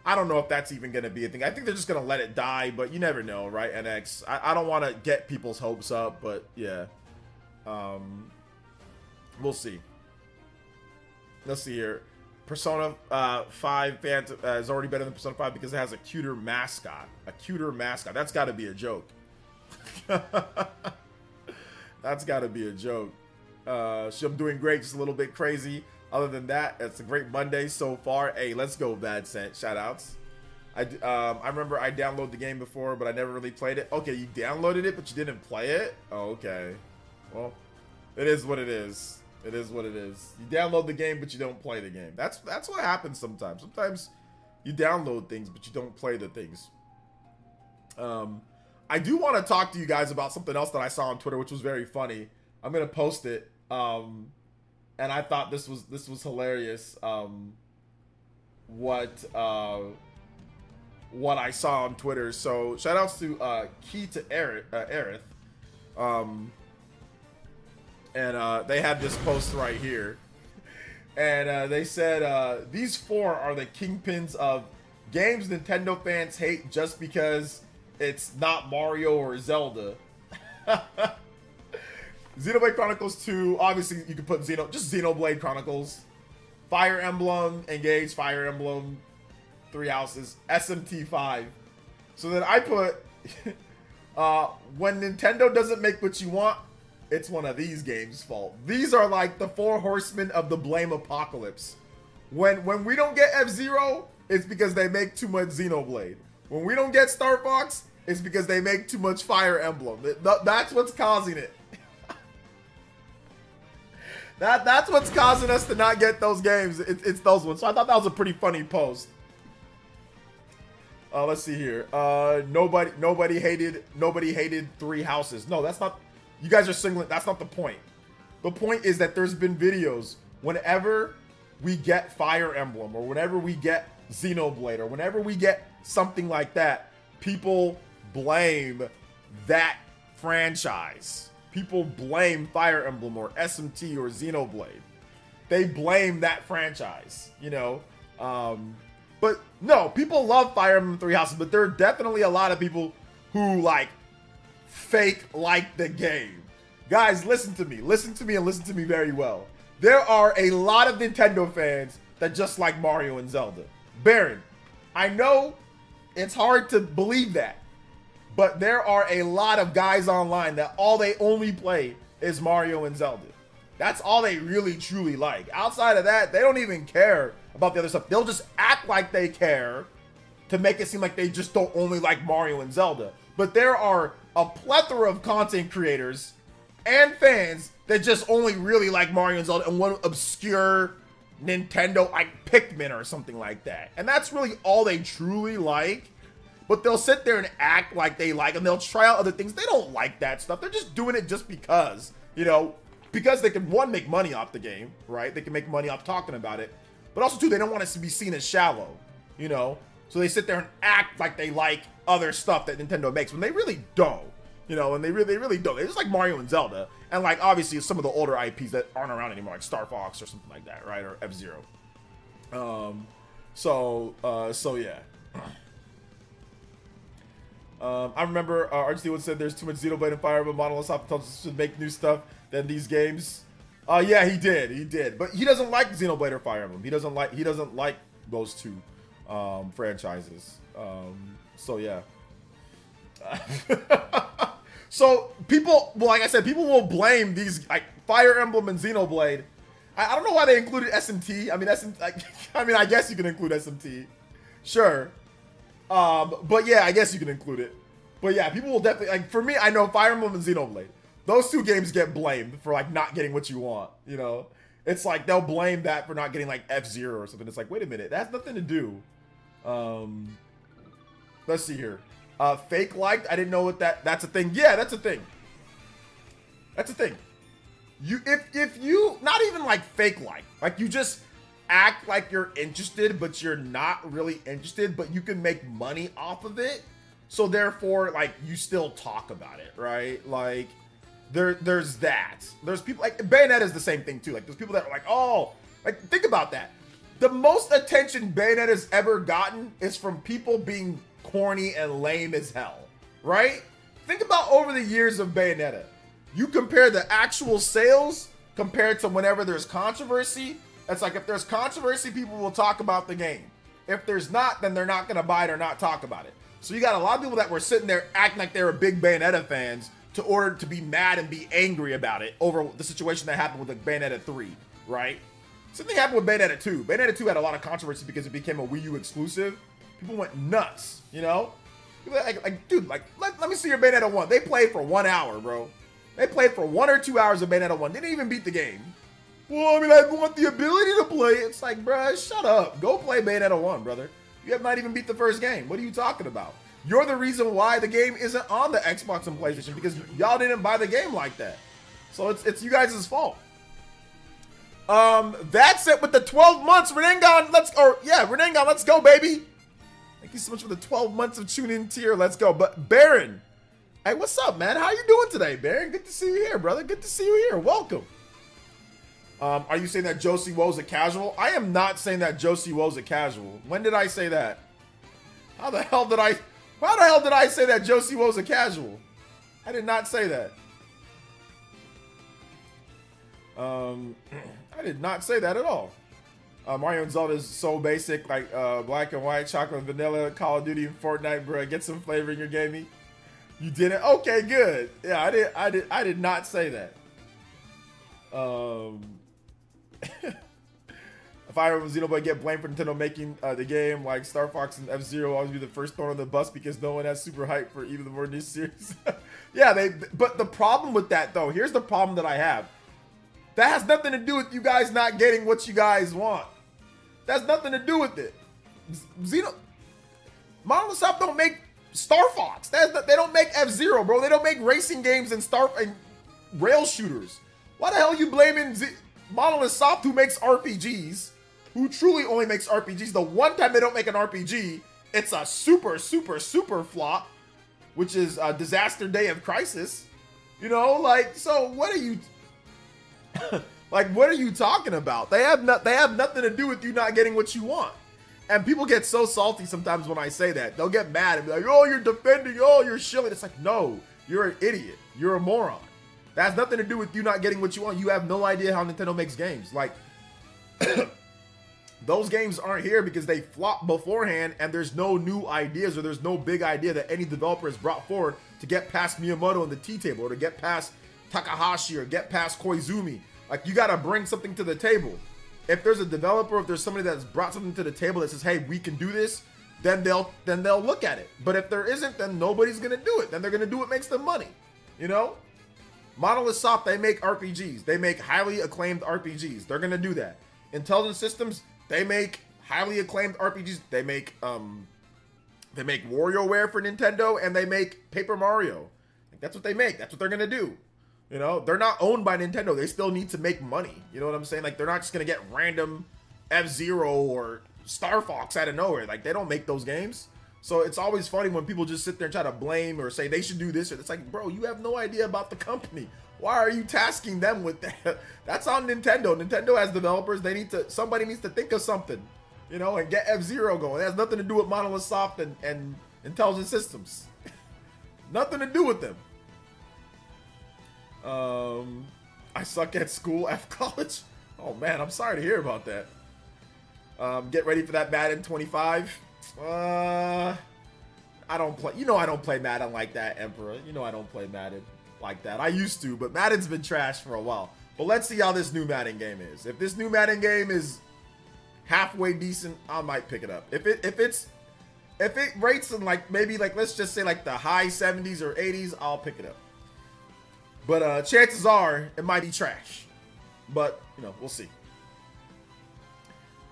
Speaker 1: I don't know if that's even going to be a thing. I think they're just going to let it die, but you never know, right, NX? I don't want to get people's hopes up, but yeah. We'll see. Let's see here. Persona 5 Phantom is already better than Persona 5 because it has a cuter mascot. A cuter mascot. That's got to be a joke. That's got to be a joke. I'm doing great, just a little bit crazy. Other than that, it's a great Monday so far. Hey, let's go, Bad Scent. Shoutouts. I remember I downloaded the game before, but I never really played it. Okay, you downloaded it, but you didn't play it? Oh, okay. Well, it is what it is. It is what it is. You download the game, but you don't play the game. That's what happens sometimes. Sometimes you download things, but you don't play the things. I do want to talk to you guys about something else that I saw on Twitter, which was very funny. I'm gonna post it, and I thought this was hilarious. What I saw on Twitter. So shout outs to Key to Aerith, and they had this post right here, and they said these four are the kingpins of games Nintendo fans hate just because it's not Mario or Zelda. Xenoblade Chronicles 2, obviously you could put just Xenoblade Chronicles. Fire Emblem, Engage, Fire Emblem, Three Houses, SMT 5. So then I put, when Nintendo doesn't make what you want, it's one of these games' fault. These are like the four horsemen of the blame apocalypse. When we don't get F-Zero, it's because they make too much Xenoblade. When we don't get Star Fox, it's because they make too much Fire Emblem. That's what's causing it. That's what's causing us to not get those games. It's those ones. So I thought that was a pretty funny post. Let's see here. Nobody hated Three Houses. No, that's not. You guys are singling. That's not the point. The point is that there's been videos whenever we get Fire Emblem or whenever we get Xenoblade or whenever we get something like that, people blame that franchise. People blame Fire Emblem or SMT or Xenoblade. They blame that franchise, you know? But no, people love Fire Emblem Three Houses, but there are definitely a lot of people who like fake like the game. Guys, listen to me and listen to me very well. There are a lot of Nintendo fans that just like Mario and Zelda. Baron, I know it's hard to believe that, but there are a lot of guys online that all they only play is Mario and Zelda. That's all they really truly like. Outside of that, they don't even care about the other stuff. They'll just act like they care to make it seem like they just don't only like Mario and Zelda. But there are a plethora of content creators and fans that just only really like Mario and Zelda and one obscure Nintendo, like Pikmin or something like that. And that's really all they truly like. But they'll sit there and act like they like, and they'll try out other things. They don't like that stuff. They're just doing it just because, you know, because they can, one, make money off the game, right? They can make money off talking about it, but also, two, they don't want it to be seen as shallow, you know? So they sit there and act like they like other stuff that Nintendo makes when they really don't, you know, and they really don't. It's like Mario and Zelda, and like obviously some of the older IPs that aren't around anymore, like Star Fox or something like that, right? Or F-Zero. So yeah. I remember RGT once said there's too much Xenoblade and Fire Emblem. Monolith Soft should make new stuff than these games. Yeah, he did, but he doesn't like Xenoblade or Fire Emblem. He doesn't like those two franchises. So yeah. So people, well, like I said, people will blame these like Fire Emblem and Xenoblade. I don't know why they included SMT. I mean, I guess you can include SMT, sure. But yeah, I guess you can include it. But yeah, people will definitely, like, for me, I know Fire Emblem and Xenoblade, those two games get blamed for like not getting what you want, you know? It's like they'll blame that for not getting like F-Zero or something. It's like, wait a minute, that has nothing to do. Let's see here. Fake liked, I didn't know what that's a thing. Yeah, that's a thing. That's a thing. You, if you, not even like fake like you just act like you're interested, but you're not really interested, but you can make money off of it. So therefore, like, you still talk about it, right? Like, there's that. There's people, like, Bayonetta is the same thing, too. Like, there's people that are like, oh, like, think about that. The most attention Bayonetta's ever gotten is from people being corny and lame as hell, right? Think about over the years of Bayonetta. You compare the actual sales compared to whenever there's controversy. It's like, if there's controversy, people will talk about the game. If there's not, then they're not going to buy it or not talk about it. So you got a lot of people that were sitting there acting like they were big Bayonetta fans to be mad and be angry about it over the situation that happened with the Bayonetta 3, right? Something happened with Bayonetta 2. Bayonetta 2 had a lot of controversy because it became a Wii U exclusive. People went nuts, you know? Dude, let me see your Bayonetta 1. They played for 1 hour, bro. They played for 1 or 2 hours of Bayonetta 1. They didn't even beat the game. Well, I mean, I want the ability to play. It's like, bruh, shut up. Go play Bayonetta 1, brother. You have not even beat the first game. What are you talking about? You're the reason why the game isn't on the Xbox and PlayStation, because y'all didn't buy the game like that. So it's you guys' fault. That's it with the 12 months. Renengan, Renengan, let's go, baby. Thank you so much for the 12 months of tuning in tier. Let's go. But Baron, hey, what's up, man? How you doing today, Baron? Good to see you here, brother. Good to see you here. Welcome. Are you saying that Josie Woe's a casual? I am not saying that Josie Woe's a casual. When did I say that? How the hell did I say that Josie Woe's a casual? I did not say that. I did not say that at all. Mario and Zelda is so basic, like black and white, chocolate and vanilla, Call of Duty and Fortnite, bro. Get some flavor in your gaming. You didn't? Okay, good. Yeah, I did not say that. Fire Emblem Xenoblade get blamed for Nintendo making the game like Star Fox and F-Zero always be the first thrown on the bus because no one has super hype for even the more new series. Yeah, but the problem with that, though, here's the problem that I have. That has nothing to do with you guys not getting what you guys want. That has nothing to do with it. Monolith Soft don't make Star Fox. They don't make F-Zero, bro. They don't make racing games and rail shooters. Why the hell are you blaming Monolith Soft, who makes RPGs, who truly only makes RPGs? The one time they don't make an RPG, it's a super, super, super flop, which is Disaster Day of Crisis. You know, like, so what are you, like, what are you talking about? They have nothing to do with you not getting what you want. And people get so salty sometimes when I say that. They'll get mad and be like, oh, you're defending, oh, you're shilling. It's like, no, you're an idiot. You're a moron. That has nothing to do with you not getting what you want. You have no idea how Nintendo makes games. Like, those games aren't here because they flopped beforehand and there's no new ideas or there's no big idea that any developer has brought forward to get past Miyamoto and the T-table or to get past Takahashi or get past Koizumi. Like, you got to bring something to the table. If there's a developer, if there's somebody that's brought something to the table that says, hey, we can do this, then they'll look at it. But if there isn't, then nobody's going to do it. Then they're going to do what makes them money, you know? Monolith Soft, they make RPGs. They make highly acclaimed RPGs. They're gonna do that. Intelligent Systems, they make highly acclaimed RPGs. They make WarioWare for Nintendo, and they make Paper Mario. Like, that's what they make. That's what they're gonna do. You know, they're not owned by Nintendo. They still need to make money. You know what I'm saying? Like, they're not just going to get random F-Zero or Star Fox out of nowhere. Like, they don't make those games. So it's always funny when people just sit there and try to blame or say they should do this. Or it's like, bro, you have no idea about the company. Why are you tasking them with that? That's on Nintendo. Nintendo has developers. Somebody needs to think of something, you know, and get F-Zero going. It has nothing to do with Monolith Soft and Intelligent Systems. Nothing to do with them. I suck at school, F college. Oh man, I'm sorry to hear about that. Get ready for that Madden 25. I don't play. You know I don't play Madden like that, Emperor. You know I don't play Madden like that. I used to, but Madden's been trash for a while. But let's see how this new Madden game is. If this new Madden game is halfway decent, I might pick it up. If it rates in like maybe like let's just say like the high 70s or 80s, I'll pick it up. But chances are it might be trash. But you know, we'll see.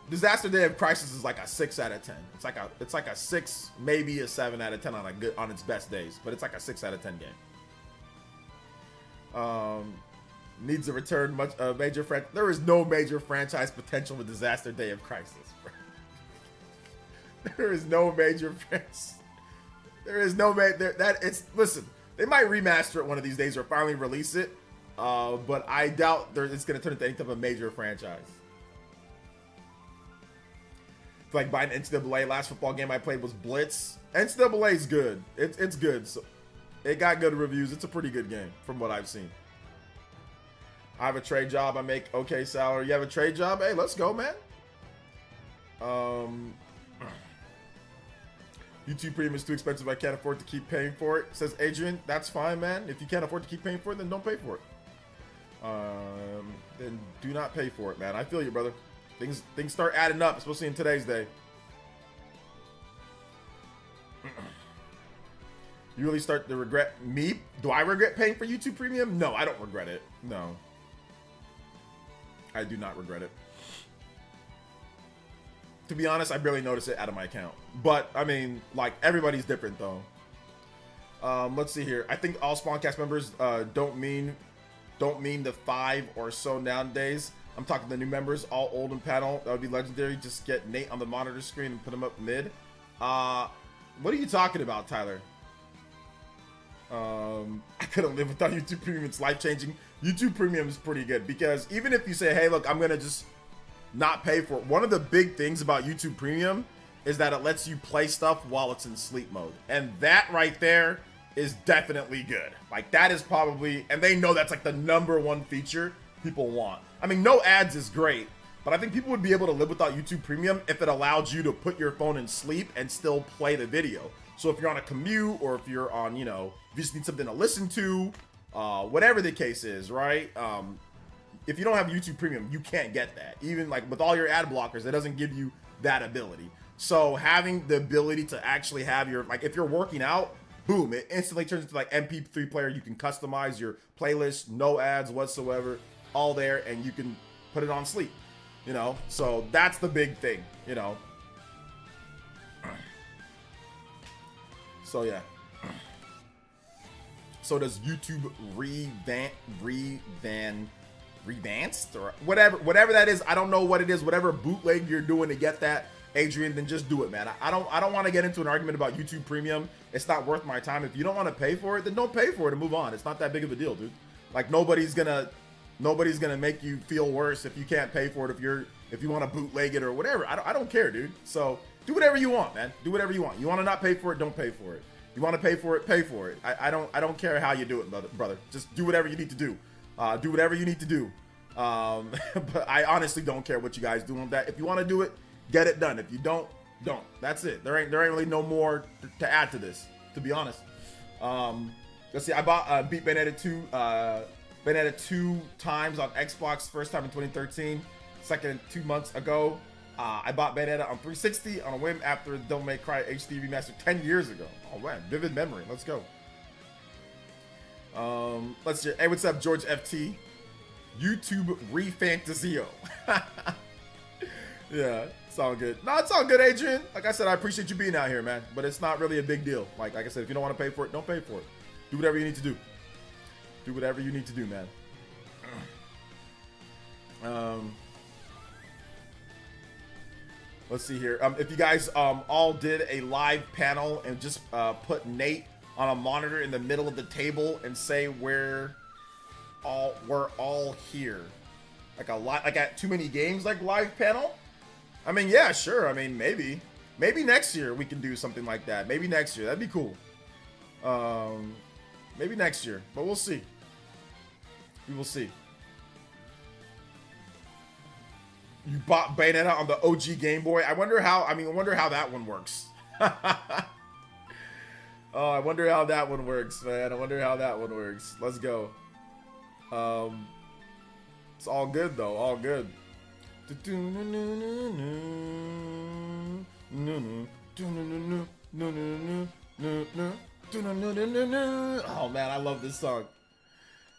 Speaker 1: Disaster Day of Crisis is like a 6 out of 10. It's like a 6, maybe a 7 out of 10 on its best days, but it's like a 6 out of 10 game. Needs a return major franchise. There is no major franchise potential with Disaster Day of Crisis, bro. There is no major franchise. There is no listen, they might remaster it one of these days or finally release it. But I doubt it's gonna turn into any type of major franchise. Like buying NCAA, last football game I played was Blitz. NCAA is good. It's good. So it got good reviews. It's a pretty good game from what I've seen. I have a trade job. I make okay salary. You have a trade job? Hey, let's go, man. YouTube Premium is too expensive. I can't afford to keep paying for it. Says Adrian. That's fine, man. If you can't afford to keep paying for it, then don't pay for it. Then do not pay for it, man. I feel you, brother. Things start adding up, especially in today's day. You really start to regret me? Do I regret paying for YouTube Premium? No, I don't regret it. No. I do not regret it. To be honest, I barely notice it out of my account. But, I mean, like, everybody's different, though. Let's see here. I think all Spawncast members don't mean the 5 or so nowadays. I'm talking the new members, all old and panel. That would be legendary. Just get Nate on the monitor screen and put him up mid. What are you talking about, Tyler? I couldn't live without YouTube Premium. It's life-changing. YouTube Premium is pretty good because even if you say, hey, look, I'm going to just not pay for it. One of the big things about YouTube Premium is that it lets you play stuff while it's in sleep mode. And that right there is definitely good. Like, that is probably, and they know that's like the #1 feature people want. I mean, no ads is great, but I think people would be able to live without YouTube Premium if it allowed you to put your phone in sleep and still play the video. So if you're on a commute or if you're on, you know, if you just need something to listen to, whatever the case is, right? If you don't have YouTube Premium, you can't get that. Even like with all your ad blockers, it doesn't give you that ability. So having the ability to actually have your, like if you're working out, boom, it instantly turns into like MP3 player. You can customize your playlist, no ads whatsoever, all there, and you can put it on sleep, you know? So that's the big thing, you know? So yeah. So does YouTube revanced or whatever that is? I don't know what it is. Whatever bootleg you're doing to get that, Adrian, then just do it, man. I don't want to get into an argument about YouTube Premium. It's not worth my time. If you don't want to pay for it, then don't pay for it and move on. It's not that big of a deal, dude. Like nobody's gonna make you feel worse if you can't pay for it. If you want to bootleg it or whatever. I don't care, dude. So do whatever you want, man. Do whatever you want. You want to not pay for it, don't pay for it. You want to pay for it, pay for it. I don't care how you do it, brother. Just do whatever you need to do. Do whatever you need to do. But I honestly don't care what you guys do on that. If you want to do it, get it done. If you don't. That's it. There ain't really no more to add to this, to be honest. Let's see. I bought beat Bayonetta 2 times on Xbox. First time in 2013. Second 2 months ago. I bought Bayonetta on 360 on a whim after Devil May Cry HD remaster 10 years ago. Oh man, vivid memory. Let's go. Let's see. Hey, what's up, George FT? YouTube Refantasio. Yeah, it's all good. No, it's all good, Adrian. Like I said, I appreciate you being out here, man. But it's not really a big deal. Like I said, if you don't want to pay for it, don't pay for it. Do whatever you need to do. Do whatever you need to do, man. Let's see here. If you guys all did a live panel and just put Nate on a monitor in the middle of the table and say we're all here, like at Too Many Games, like live panel. I mean, yeah, sure. I mean, maybe next year we can do something like that. Maybe next year, that'd be cool. Maybe next year, but we'll see. We will see. You bought Bayonetta on the OG Game Boy. I wonder how that one works. Oh, I wonder how that one works, man. I wonder how that one works. Let's go. It's all good though. All good. Oh man, I love this song.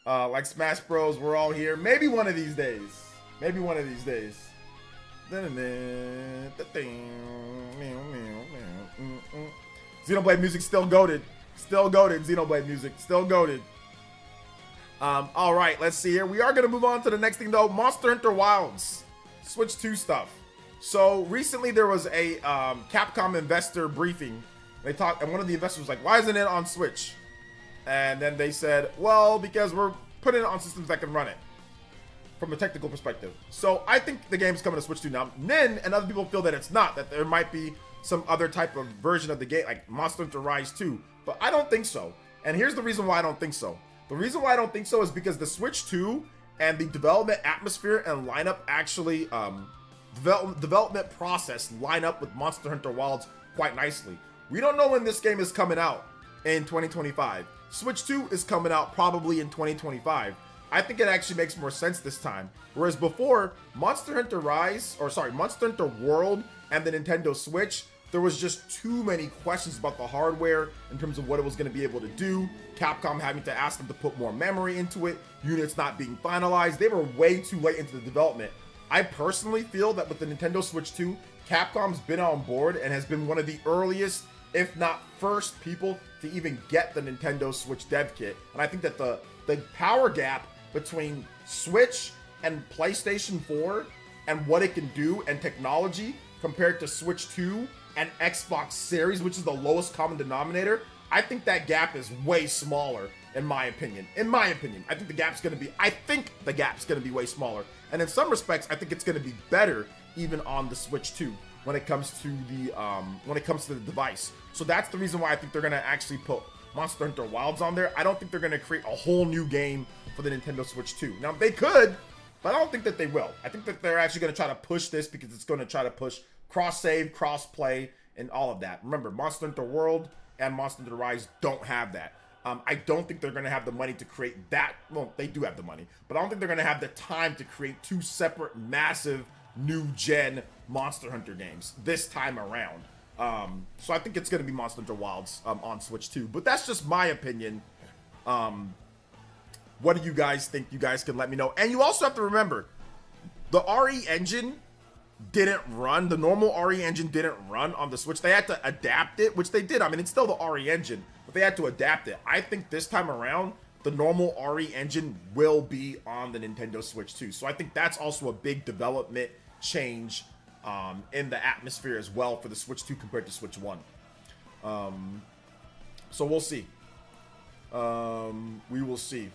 Speaker 1: Like Smash Bros, we're all here. Maybe one of these days. Maybe one of these days. Xenoblade music still goated. Still goated. Xenoblade music still goated. All right, let's see here. We are gonna move on to the next thing though. Monster Hunter Wilds, Switch 2 stuff. So recently there was a Capcom investor briefing. They talked, and one of the investors was like, "Why isn't it on Switch?" And then they said, "Well, because we're putting it on systems that can run it from a technical perspective." So I think the game's coming to Switch 2 now. Nin and other people feel that it's not, that there might be some other type of version of the game, like Monster Hunter Rise 2. But I don't think so. And here's the reason why I don't think so. The reason why I don't think so is because the Switch 2 and the development atmosphere and lineup actually, development process line up with Monster Hunter Wilds quite nicely. We don't know when this game is coming out in 2025. Switch 2 is coming out probably in 2025. I think it actually makes more sense this time. Whereas before, Monster Hunter Monster Hunter World and the Nintendo Switch, there was just too many questions about the hardware in terms of what it was going to be able to do. Capcom having to ask them to put more memory into it, units not being finalized. They were way too late into the development. I personally feel that with the Nintendo Switch 2, Capcom's been on board and has been one of the earliest, if not first, people to even get the Nintendo Switch dev kit. And I think that the power gap between Switch and PlayStation 4 and what it can do and technology compared to Switch 2 and Xbox Series, which is the lowest common denominator, I think that gap is way smaller, in my opinion. I think the gap's gonna be way smaller. And in some respects, I think it's gonna be better even on the Switch 2 when it comes to the device. So that's the reason why I think they're gonna actually put Monster Hunter Wilds on there. I don't think they're gonna create a whole new game for the Nintendo Switch 2. Now they could, but I don't think that they will. I think that they're actually gonna try to push this because it's gonna try to push cross-save, cross-play, and all of that. Remember, Monster Hunter World and Monster Hunter Rise don't have that. I don't think they're going to have the money to create that. Well, they do have the money, but I don't think they're going to have the time to create two separate, massive, new-gen Monster Hunter games this time around. So I think it's going to be Monster Hunter Wilds on Switch 2. But that's just my opinion. What do you guys think? You guys can let me know. And you also have to remember, the RE engine didn't run. The normal RE engine didn't run on the Switch. They had to adapt it, which they did. I mean, it's still the RE engine, but they had to adapt it. I think this time around, the normal RE engine will be on the Nintendo Switch too. So I think that's also a big development change in the atmosphere as well for the Switch 2 compared to Switch 1. So we'll see. We will see.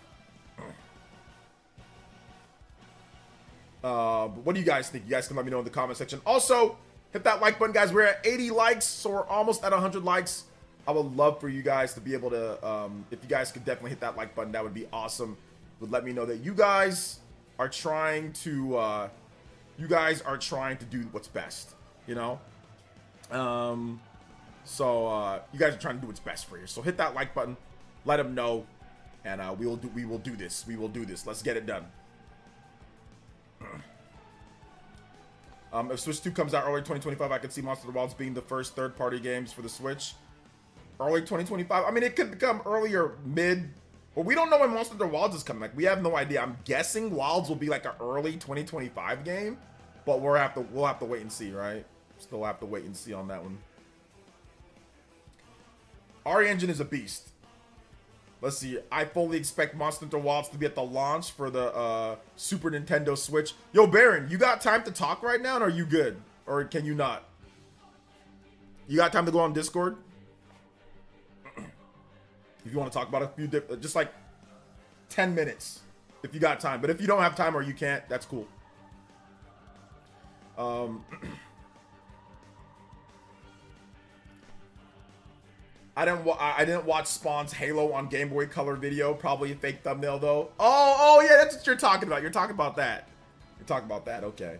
Speaker 1: But what do you guys think? You guys can let me know in the comment section. Also, hit that like button, guys. We're at 80 likes, so we're almost at 100 likes. I would love for you guys to be able to, if you guys could definitely hit that like button, that would be awesome. Would let me know that you guys are trying to, do what's best, you know? So you guys are trying to do what's best for you. So hit that like button, let them know, and we will do this. Let's get it done. If Switch 2 comes out early 2025, I could see Monster Hunter Wilds being the first third-party games for the Switch. Early 2025? I mean, it could become earlier, mid, but we don't know when Monster Hunter Wilds is coming. Like, we have no idea. I'm guessing Wilds will be like an early 2025 game, but we'll have to wait and see, right? Still have to wait and see on that one. RE Engine is a beast. Let's see. I fully expect Monster Hunter Wilds to be at the launch for the Super Nintendo Switch. Yo, Baron, you got time to talk right now, or are you good? Or can you not? You got time to go on Discord? If you want to talk about a few different, just like 10 minutes, if you got time. But if you don't have time or you can't, that's cool. I didn't watch Spawn's Halo on Game Boy Color video. Probably a fake thumbnail though. Oh yeah, that's what you're talking about. You're talking about that. You're talking about that. Okay.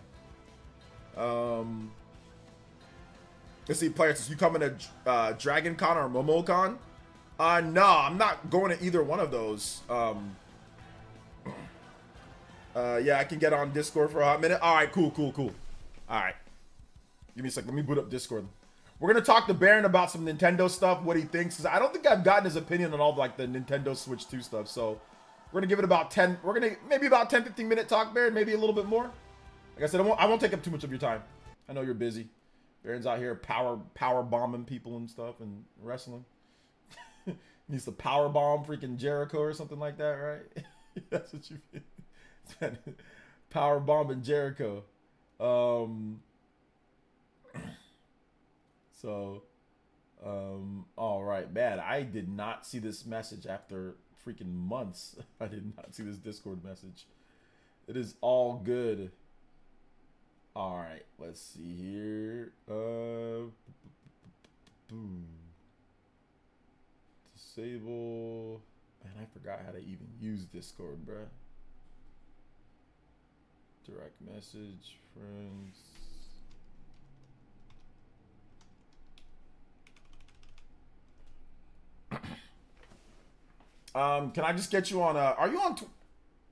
Speaker 1: Let's see, players. You coming to Dragon Con or MomoCon? No, I'm not going to either one of those. Yeah, I can get on Discord for a hot minute. All right, cool. All right. Give me a sec. Let me boot up Discord. We're going to talk to Baron about some Nintendo stuff, what he thinks. 'Cause I don't think I've gotten his opinion on all like the Nintendo Switch 2 stuff. So we're going to give it about 10. We're going to maybe about 10, 15 minute talk, Baron. Maybe a little bit more. Like I said, I won't take up too much of your time. I know you're busy. Baron's out here power bombing people and stuff and wrestling. Needs to power bomb freaking Jericho or something like that, right? That's what you mean. Power bombing Jericho. All right, man. I did not see this message after freaking months. I did not see this Discord message. It is all good. All right, let's see here. Disable. Man, I forgot how to even use Discord, bruh. Direct message, friends. Can I just get you on? Are you on?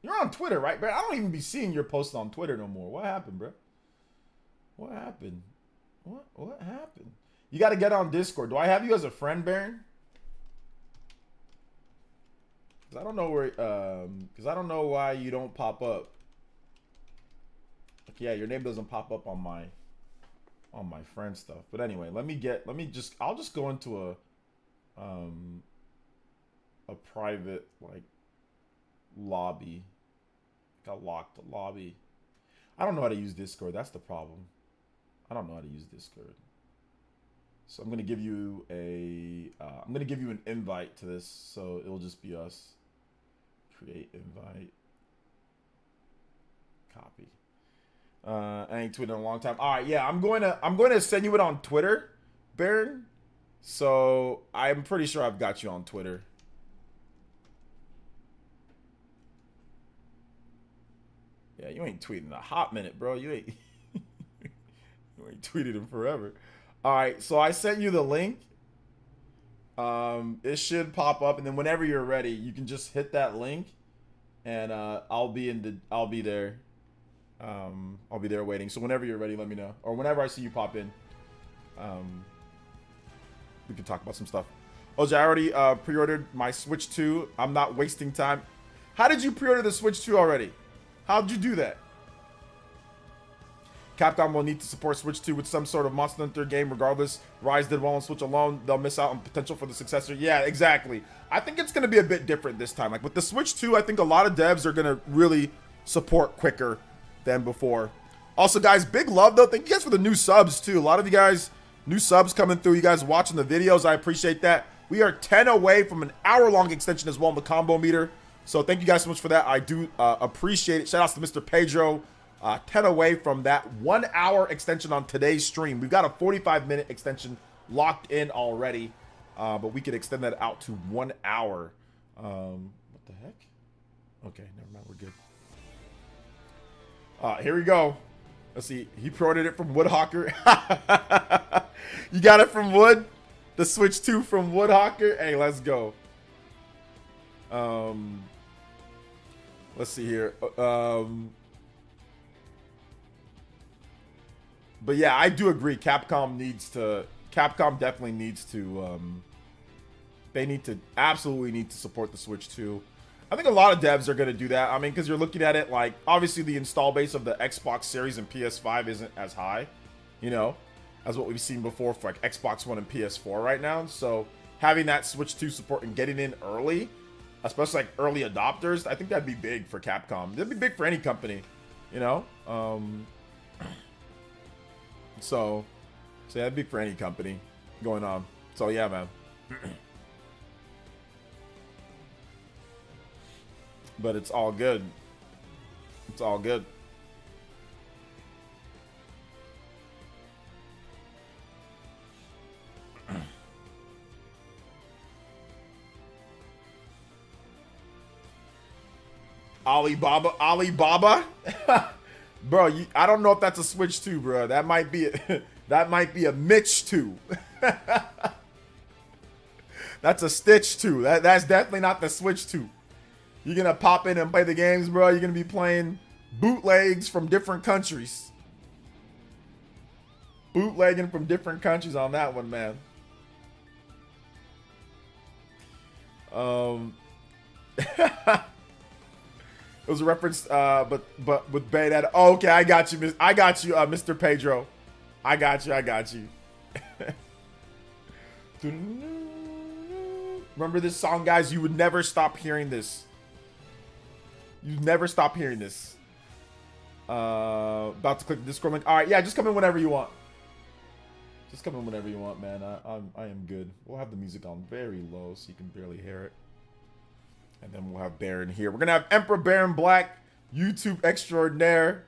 Speaker 1: You're on Twitter, right, bro? I don't even be seeing your posts on Twitter no more. What happened, bro? What happened? What happened? You got to get on Discord. Do I have you as a friend, Baron? Cause I don't know where. Cause I don't know why you don't pop up. Like, yeah, your name doesn't pop up on my friend stuff. But anyway, I'll just go into a private like lobby. Got locked the lobby. I don't know how to use Discord. That's the problem. I don't know how to use Discord. So I'm gonna give you an invite to this. So it'll just be us. Create invite. Copy. I ain't tweeted in a long time. All right, yeah, I'm going to send you it on Twitter, Baron. So I'm pretty sure I've got you on Twitter. Yeah, you ain't tweeting in a hot minute, bro. You ain't tweeted in forever. All right, so I sent you the link. It should pop up, and then whenever you're ready, you can just hit that link, and I'll be there. I'll be there waiting. So whenever you're ready, let me know, or whenever I see you pop in, we can talk about some stuff. OJ, I already pre-ordered my Switch 2. I'm not wasting time. How did you pre-order the Switch 2 already? How'd you do that? Capcom will need to support Switch 2 with some sort of Monster Hunter game regardless. Rise did well on Switch alone. They'll miss out on potential for the successor. Yeah, exactly. I think it's going to be a bit different this time. Like with the Switch 2, I think a lot of devs are going to really support quicker than before. Also, guys, big love, though. Thank you guys for the new subs, too. A lot of you guys, new subs coming through. You guys watching the videos. I appreciate that. We are 10 away from an hour-long extension as well in the combo meter. So thank you guys so much for that. I do appreciate it. Shout outs to Mr. Pedro. 10 away from that 1 hour extension on today's stream. We've got a 45-minute extension locked in already, but we could extend that out to 1 hour. What the heck? Okay, never mind. We're good. Here we go. Let's see. He pre-ordered it from Woodhawker. You got it from Wood? The Switch 2 from Woodhawker? Hey, let's go. Let's see here. But yeah, I do agree. Capcom definitely needs to. They absolutely need to support the Switch 2. I think a lot of devs are going to do that. I mean, because you're looking at it like, obviously the install base of the Xbox Series and PS5 isn't as high, you know, as what we've seen before for like Xbox One and PS4 right now. So having that Switch 2 support and getting in early especially like early adopters. I think that'd be big for Capcom. That'd be big for any company, you know. So yeah, that'd be big for any company going on. So yeah, man. But it's all good. It's all good. Alibaba? Bro, I don't know if that's a Switch 2, bro. That might be that might be a Mitch 2. That's a Stitch 2. That's definitely not the Switch 2. You're gonna pop in and play the games, bro. You're gonna be playing bootlegs from different countries. Bootlegging from different countries on that one, man. It was a reference, but with Bayonetta. Oh, okay, I got you. I got you, Mr. Pedro. I got you. Remember this song, guys? You would never stop hearing this. You never stop hearing this. About to click the Discord link. All right, yeah, just come in whenever you want. Just come in whenever you want, man. I am good. We'll have the music on very low so you can barely hear it. And then we'll have Baron here. We're going to have Emperor Baron Black, YouTube extraordinaire,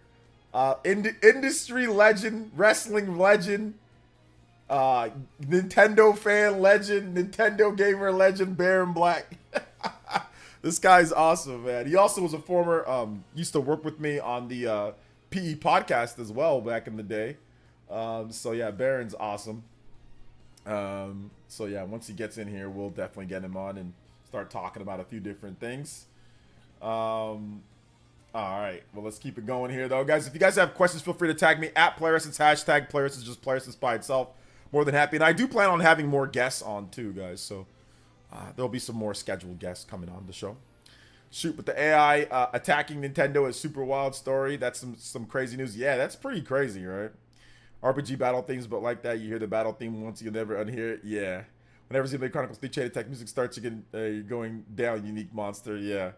Speaker 1: industry legend, wrestling legend, Nintendo fan legend, Nintendo gamer legend, Baron Black. This guy's awesome, man. He also was a former, used to work with me on the PE podcast as well back in the day. So yeah, Baron's awesome. So yeah, once he gets in here, we'll definitely get him on and start talking about a few different things. All right, well, let's keep it going here, though, guys. If you guys have questions, feel free to tag me at PlayerEssence, hashtag PlayerEssence, just PlayerEssence by itself. More than happy, and I do plan on having more guests on too, guys. So there'll be some more scheduled guests coming on the show. Shoot, with the AI attacking Nintendo is super wild story. That's some crazy news. Yeah, that's pretty crazy, right? RPG battle themes, but like that, you hear the battle theme once, you'll never unhear it. Yeah. Whenever Xenoblade Chronicles 3 chain attack music starts, you're going down, unique monster. Yeah.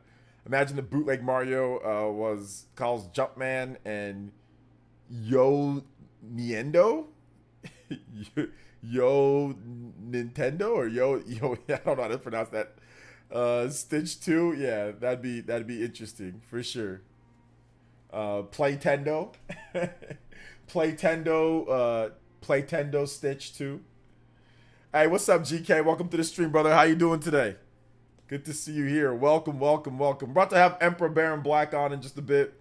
Speaker 1: Imagine the bootleg Mario calls Jumpman and Yo Niendo? Yo Nintendo or Yo I don't know how to pronounce that. Stitch 2, yeah, that'd be interesting for sure. Playtendo. Playtendo Stitch 2. Hey, what's up, GK? Welcome to the stream, brother. How you doing today? Good to see you here. Welcome. We're about to have Emperor Baron Black on in just a bit.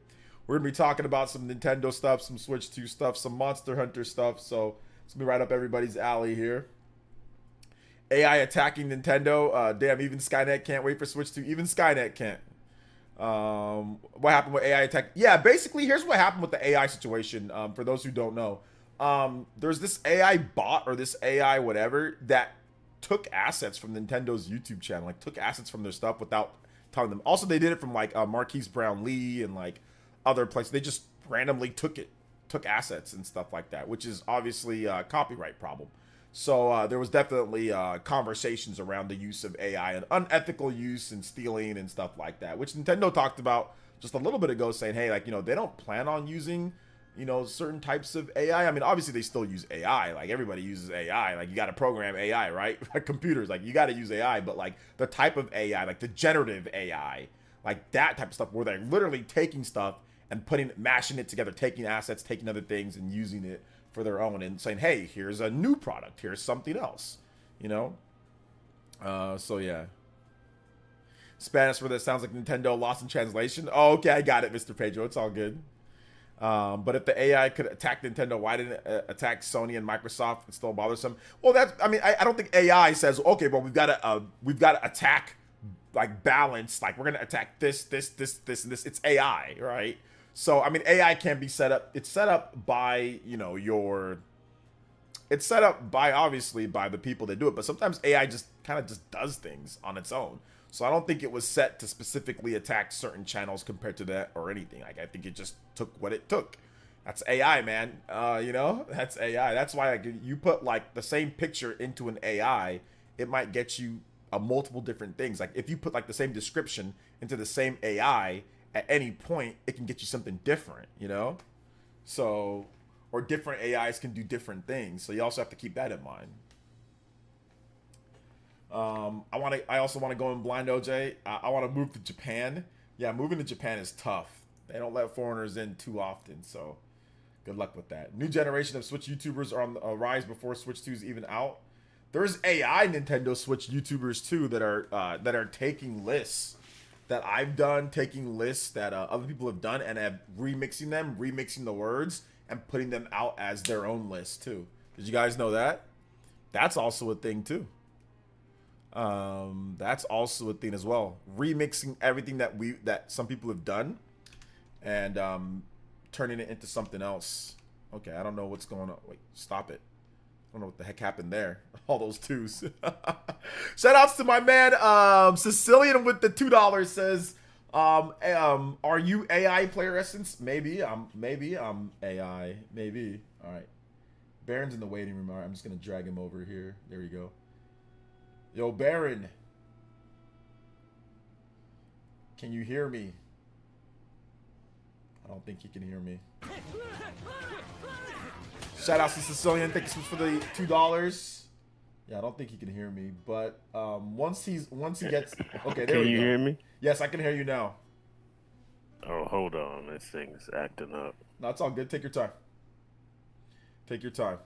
Speaker 1: We're going to be talking about some Nintendo stuff, some Switch 2 stuff, some Monster Hunter stuff. So it's going to be right up everybody's alley here. AI attacking Nintendo. Damn, even Skynet can't wait for Switch 2. Even Skynet can't. What happened with AI attack? Yeah, basically, here's what happened with the AI situation. For those who don't know. There's this AI bot or this AI whatever that took assets from Nintendo's YouTube channel, like took assets from their stuff without telling them. Also, they did it from like Marquise Brown Lee and like other places. They just randomly took assets and stuff like that, which is obviously a copyright problem. So there was definitely conversations around the use of AI and unethical use and stealing and stuff like that, which Nintendo talked about just a little bit ago, saying, hey, like, you know, they don't plan on using, you know, certain types of AI. I mean, obviously they still use AI. Like everybody uses AI. Like you got to program AI, right? Computers, like you got to use AI. But like the type of AI, like the generative AI, like that type of stuff, where they're literally taking stuff and mashing it together, taking assets, taking other things, and using it for their own, and saying, hey, here's a new product. Here's something else, you know. So yeah. Spanish for this sounds like Nintendo lost in translation. Oh, okay, I got it, Mr. Pedro. It's all good. But if the AI could attack Nintendo, why didn't it attack Sony and Microsoft? It's still bothersome. Well, I don't think AI says, okay, well, we've got to attack like balance. Like we're gonna attack this, and this. It's AI, right? So I mean, AI can be set up. It's set up by it's set up by obviously by the people that do it. But sometimes AI just kind of just does things on its own. So I don't think it was set to specifically attack certain channels compared to that or anything. Like I think it just took what it took. That's AI, man. You know, that's AI. That's why like, you put like the same picture into an AI, it might get you multiple different things. Like if you put like the same description into the same AI at any point, it can get you something different, you know? So, or different AIs can do different things. So you also have to keep that in mind. I also want to go in blind, OJ. I want to move to Japan. Yeah, moving to Japan is tough. They don't let foreigners in too often, so good luck with that. New generation of Switch YouTubers are on the rise before Switch 2 is even out. There's AI Nintendo Switch YouTubers too that are taking lists that I've done, taking lists that other people have done, and have remixing the words, and putting them out as their own list too. Did you guys know that? That's also a thing too. That's also a thing as well. Remixing everything that some people have done, and turning it into something else. Okay, I don't know what's going on. Wait, stop it. I don't know what the heck happened there. All those twos. Shout outs to my man Sicilian with the $2 says, are you AI PlayerEssence? Maybe I'm AI. Maybe. All right. Baron's in the waiting room. All right, I'm just gonna drag him over here. There you go. Yo, Baron. Can you hear me? I don't think he can hear me. Shout out to Sicilian. Thank you for the $2. Yeah, I don't think he can hear me, but once he gets okay, there we go.
Speaker 4: Can you hear me?
Speaker 1: Yes, I can hear you now.
Speaker 4: Oh, hold on. This thing's acting up.
Speaker 1: No, it's all good. Take your time. Take your time.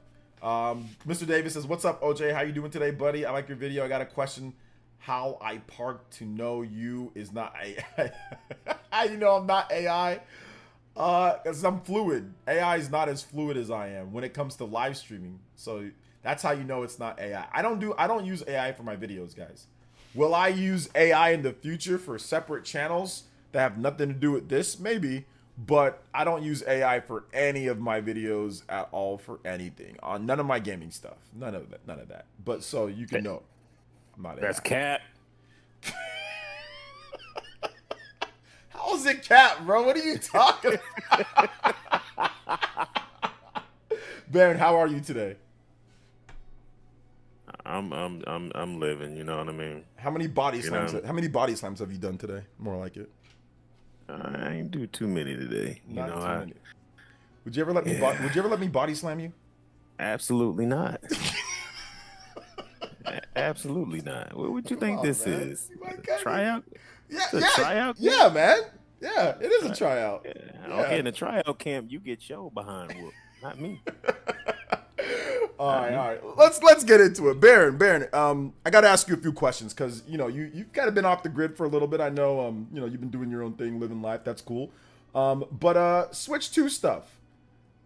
Speaker 1: Mr. Davis says, "What's up, OJ? How you doing today, buddy? I like your video. I got a question. How I park to know you is not AI. How you know I'm not AI? Because I'm fluid. AI is not as fluid as I am when it comes to live streaming. So that's how you know it's not AI. I don't use AI for my videos, guys. Will I use AI in the future for separate channels that have nothing to do with this? Maybe. But I don't use AI for any of my videos at all for anything. On none of my gaming stuff. None of that. But so you can know I'm not AI.
Speaker 4: That's cat.
Speaker 1: How's it cat, bro? What are you talking about? Baron, how are you today?
Speaker 4: I'm living, you know what I mean?
Speaker 1: How many body slams have you done today? More like it.
Speaker 4: I ain't do too many today.
Speaker 1: Not too many. Would you ever let me would you ever let me body slam you?
Speaker 4: Absolutely not. Absolutely not. What would you think this is? Tryout?
Speaker 1: Yeah,
Speaker 4: tryout?
Speaker 1: Yeah, man. Yeah, it is a tryout.
Speaker 4: Yeah. Okay, in the tryout camp, you get your behind whooped, not me.
Speaker 1: All right. Let's get into it. Baron, I gotta ask you a few questions because you've kind of been off the grid for a little bit. I know you've been doing your own thing, living life. That's cool. But Switch 2 stuff.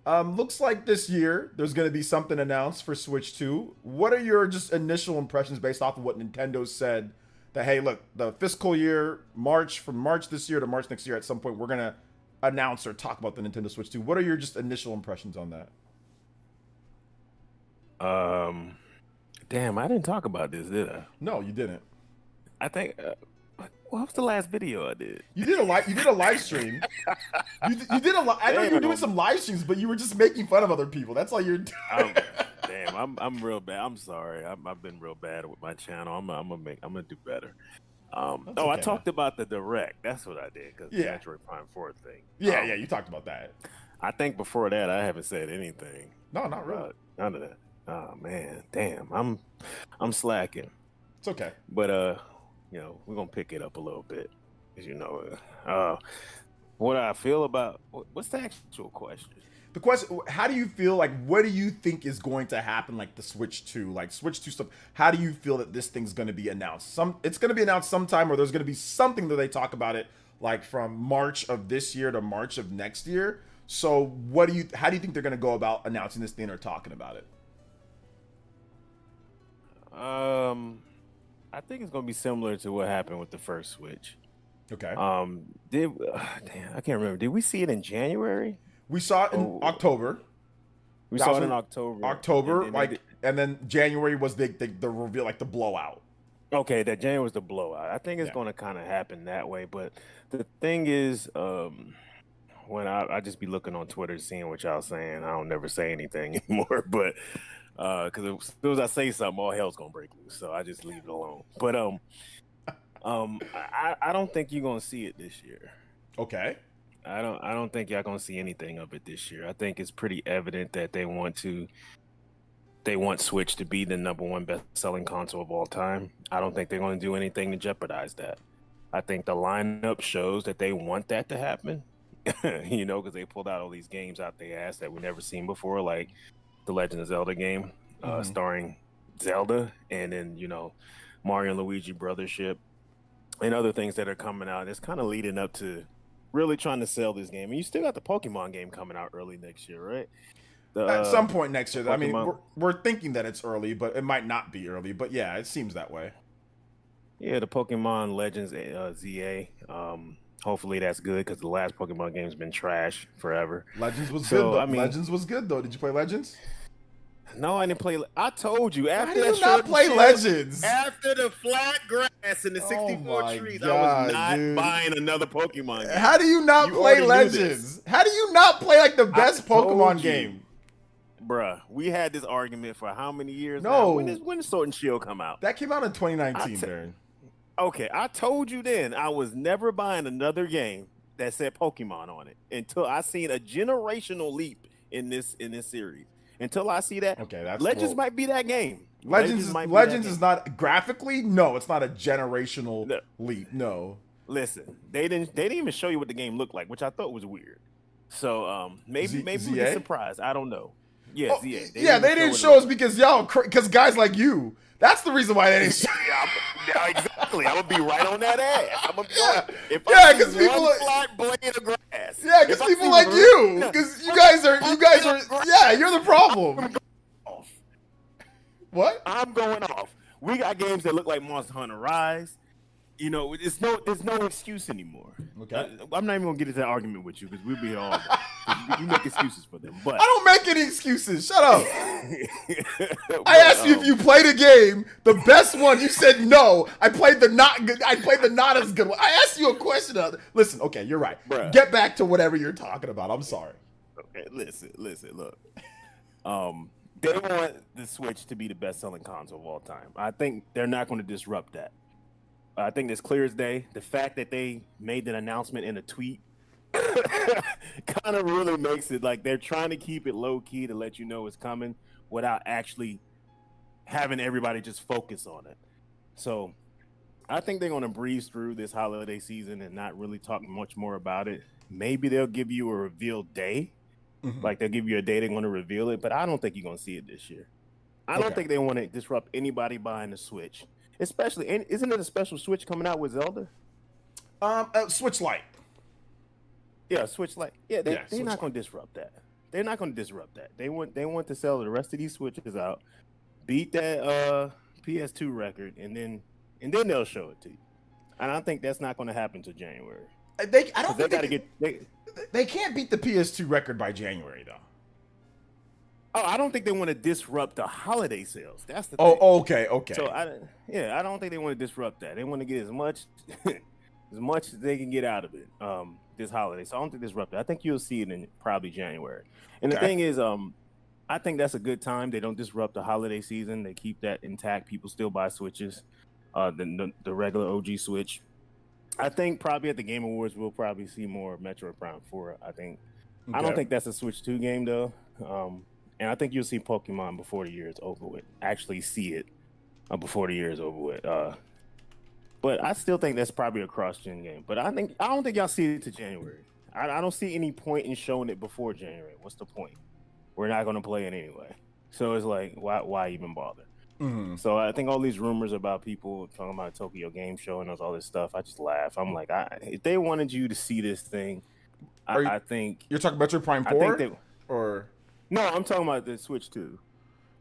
Speaker 1: Looks like this year there's gonna be something announced for Switch 2. What are your just initial impressions based off of what Nintendo said? That hey, look, the fiscal year, from March this year to March next year, at some point we're gonna announce or talk about the Nintendo Switch 2. What are your just initial impressions on that?
Speaker 4: Damn, I didn't talk about this, did I?
Speaker 1: No, you didn't.
Speaker 4: I think. What was the last video I did?
Speaker 1: You did a live stream. You did a. I know you were doing some live streams, but you were just making fun of other people. That's all you're doing.
Speaker 4: Damn, I'm real bad. I'm sorry. I've been real bad with my channel. I'm gonna do better. Okay, I talked about the direct. That's what I did because the Metroid Prime 4 thing.
Speaker 1: Yeah, you talked about that.
Speaker 4: I think before that I haven't said anything.
Speaker 1: No, not really.
Speaker 4: None of that. Oh man, damn. I'm slacking.
Speaker 1: It's okay.
Speaker 4: But we're gonna pick it up a little bit. As you know, what I feel about what's the actual question?
Speaker 1: The question: how do you feel? Like, what do you think is going to happen? Like the Switch 2, stuff. How do you feel that this thing's going to be announced? It's going to be announced sometime, or there's going to be something that they talk about it, like from March of this year to March of next year. So, how do you think they're going to go about announcing this thing or talking about it?
Speaker 4: I think it's going to be similar to what happened with the first Switch.
Speaker 1: Okay.
Speaker 4: Damn, I can't remember. Did we see it in January?
Speaker 1: We saw it in October.
Speaker 4: We saw it in October.
Speaker 1: And then January was the reveal, like the blowout.
Speaker 4: Okay, that January was the blowout. I think it's going to kind of happen that way. But the thing is, when I just be looking on Twitter, seeing what y'all saying, I don't never say anything anymore. But Because as soon as I say something, all hell's gonna break loose. So I just leave it alone. But I don't think you're gonna see it this year.
Speaker 1: Okay.
Speaker 4: I don't think y'all gonna see anything of it this year. I think it's pretty evident that they want Switch to be the #1 best-selling console of all time. I don't think they're gonna do anything to jeopardize that. I think the lineup shows that they want that to happen. You know, because they pulled out all these games out their ass that we never seen before, like the Legend of Zelda game, starring Zelda, and then Mario and Luigi Brothership, and other things that are coming out. It's kind of leading up to really trying to sell this game. And you still got the Pokemon game coming out early next year, right?
Speaker 1: At some point next year. I mean, we're thinking that it's early, but it might not be early. But yeah, it seems that way.
Speaker 4: Yeah, the Pokemon Legends ZA. Hopefully that's good because the last Pokemon game's been trash forever.
Speaker 1: Legends was good though. Legends was good though. Did you play Legends?
Speaker 4: No, I didn't play. I told you after
Speaker 1: Why did you not play Legends?
Speaker 4: After the flat grass and the 64 trees, I was not buying another Pokemon game.
Speaker 1: How do you not play Legends? How do you not play like the best Pokemon game?
Speaker 4: Bruh, we had this argument for how many years?
Speaker 1: No.
Speaker 4: Now? When did Sword and Shield come out?
Speaker 1: That came out in 2019, Darren.
Speaker 4: Okay, I told you then I was never buying another game that said Pokemon on it until I seen a generational leap in this series. Until I see that, Legends might be that game.
Speaker 1: Legends is not graphically. No, it's not a generational leap. No.
Speaker 4: Listen, they didn't even show you what the game looked like, which I thought was weird. So maybe we get surprised. I don't know. Yeah, ZA.
Speaker 1: They didn't show us because guys like you. That's the reason why they didn't show.
Speaker 4: Yeah, exactly. I'm gonna be right on that ass. I'm gonna be
Speaker 1: because people
Speaker 4: flat blade of grass.
Speaker 1: Yeah, because people like you. Because you guys are. Yeah, you're the problem. What?
Speaker 4: I'm going off. We got games that look like Monster Hunter Rise. There's no excuse anymore.
Speaker 1: Okay.
Speaker 4: I'm not even gonna get into that argument with you because we'll be here all day. You make excuses for them, but
Speaker 1: I don't make any excuses. Shut up. I asked you if you played a game, the best one. You said no. I played the not good. I played the not as good one. I asked you a question. Listen, okay, you're right.
Speaker 4: Bruh.
Speaker 1: Get back to whatever you're talking about. I'm sorry.
Speaker 4: Okay, listen. Look, they want the Switch to be the best-selling console of all time. I think they're not going to disrupt that. I think it's clear as day. The fact that they made that announcement in a tweet kind of really makes it like they're trying to keep it low-key to let you know it's coming without actually having everybody just focus on it. So I think they're going to breeze through this holiday season and not really talk much more about it. Maybe they'll give you a reveal day. Like they'll give you a day they're going to reveal it, but I don't think you're going to see it this year. I don't think they want to disrupt anybody buying the Switch. Especially, isn't it a special Switch coming out with Zelda?
Speaker 1: Switch Lite.
Speaker 4: Yeah, Switch Lite. Yeah, they're not going to disrupt that. They're not going to disrupt that. They want to sell the rest of these Switches out, beat that PS2 record, and then they'll show it to you. And I think that's not going to happen until January.
Speaker 1: They can't beat the PS2 record by January though.
Speaker 4: Oh, I don't think they want to disrupt the holiday sales. That's the thing.
Speaker 1: Oh, okay.
Speaker 4: So I don't think they want to disrupt that. They want to get as much as they can get out of it this holiday. So I don't think disrupt it. I think you'll see it in probably January. And the thing is, I think that's a good time. They don't disrupt the holiday season. They keep that intact. People still buy Switches, the regular OG Switch. I think probably at the Game Awards we'll probably see more Metroid Prime 4. I don't think that's a Switch 2 game though. And I think you'll see Pokemon before the year is over with. Actually see it before the year is over with. But I still think that's probably a cross-gen game. But I don't think y'all see it to January. I don't see any point in showing it before January. What's the point? We're not going to play it anyway. So it's like, why even bother? So I think all these rumors about people talking about Tokyo Game Show and all this stuff, I just laugh. I'm like, if they wanted you to see this thing, I think...
Speaker 1: You're talking about Metroid Prime 4? Or...
Speaker 4: No, I'm talking about the Switch 2.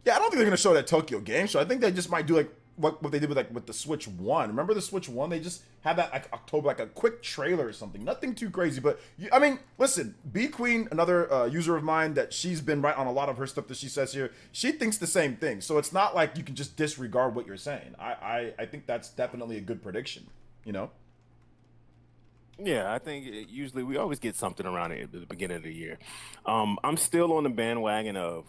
Speaker 1: Yeah, I don't think they're going to show that Tokyo Game Show. I think they just might do like what they did with the Switch 1. Remember the Switch 1? They just had that like October, like a quick trailer or something. Nothing too crazy. But, I mean, listen, B Queen, another user of mine that she's been right on a lot of her stuff that she says here, she thinks the same thing. So it's not like you can just disregard what you're saying. I think that's definitely a good prediction, you know?
Speaker 4: Yeah, I think usually we always get something around it at the beginning of the year. I'm still on the bandwagon of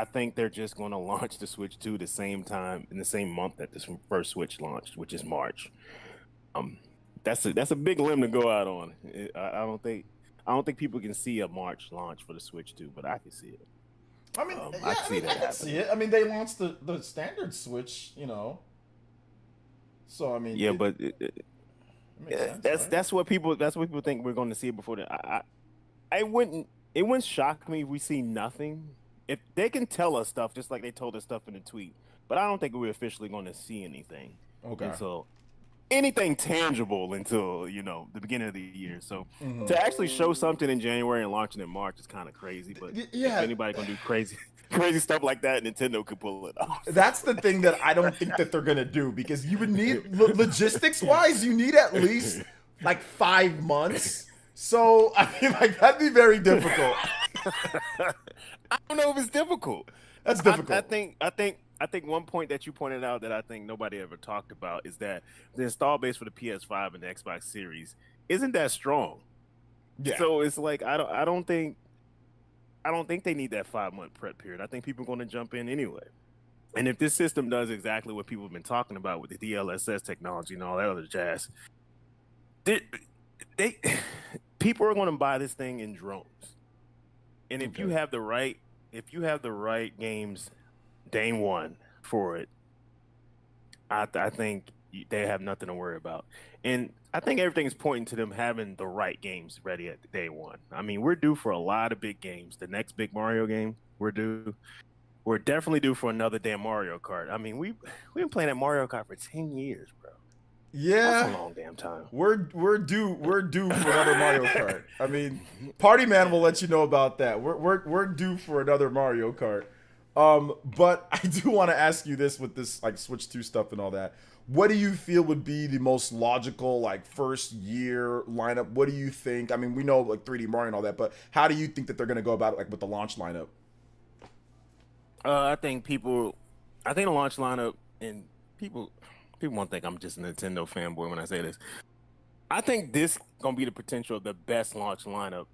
Speaker 4: I think they're just going to launch the Switch 2 the same time in the same month that this first Switch launched, which is March. That's a big limb to go out on. I don't think people can see a March launch for the Switch 2, but I can see it.
Speaker 1: I mean,
Speaker 4: I can see that
Speaker 1: I can see it. I mean, they launched the standard Switch, you know. So I mean,
Speaker 4: yeah, but
Speaker 1: makes sense, right?
Speaker 4: that's what people think we're going to see it before. It wouldn't shock me if we see nothing. If they can tell us stuff just like they told us stuff in the tweet, but I don't think we're officially going to see anything.
Speaker 1: Okay.
Speaker 4: So anything tangible until the beginning of the year. So to actually show something in January and launching in March is kind of crazy. But if anybody gonna do crazy stuff like that, Nintendo could pull it off.
Speaker 1: That's the thing that I don't think that they're gonna do, because you would need logistics wise, you need at least like 5 months. So I mean, like, that'd be very difficult.
Speaker 4: I don't know if it's difficult.
Speaker 1: That's difficult.
Speaker 4: I think one point that you pointed out that I think nobody ever talked about is that the install base for the PS5 and the Xbox Series isn't that strong.
Speaker 1: Yeah.
Speaker 4: So it's like I don't think they need that 5-month prep period. I think people are going to jump in anyway. And if this system does exactly what people have been talking about with the DLSS technology and all that other jazz, they people are going to buy this thing in drones. And if you have the right games day one for it, I think they have nothing to worry about. And I think everything's pointing to them having the right games ready at day one. I mean, we're due for a lot of big games. The next big Mario game, we're definitely due for another damn Mario Kart. I mean, we've been playing that Mario Kart for 10 years, bro.
Speaker 1: Yeah,
Speaker 4: that's a long damn time.
Speaker 1: We're due for another Mario Kart. I mean, Party Man will let you know about that. We're due for another Mario Kart. But I do want to ask you this with this like Switch 2 stuff and all that. What do you feel would be the most logical like first year lineup? What do you think? I mean, we know like 3D Mario and all that, but how do you think that they're gonna go about it, like with the launch lineup?
Speaker 4: I think the launch lineup, and people won't think I'm just a Nintendo fanboy when I say this. I think this gonna be the potential of the best launch lineup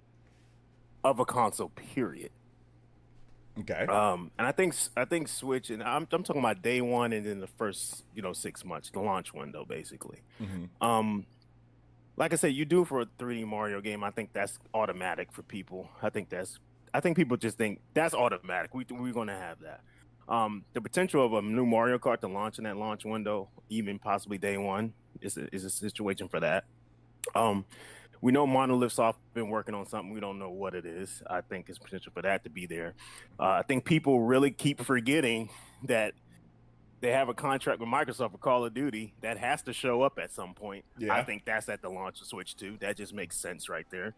Speaker 4: of a console, period.
Speaker 1: Okay.
Speaker 4: And I think Switch, and I'm talking about day one and then the first 6 months, the launch window basically. Like I said, you do for a 3D Mario game. I think that's automatic for people. I think people just think that's automatic. We're gonna have that. The potential of a new Mario Kart to launch in that launch window, even possibly day one, is a situation for that. We know Monolith Soft been working on something. We don't know what it is. I think there's potential for that to be there. I think people really keep forgetting that they have a contract with Microsoft for Call of Duty that has to show up at some point. Yeah. I think that's at the launch of Switch 2. That just makes sense right there.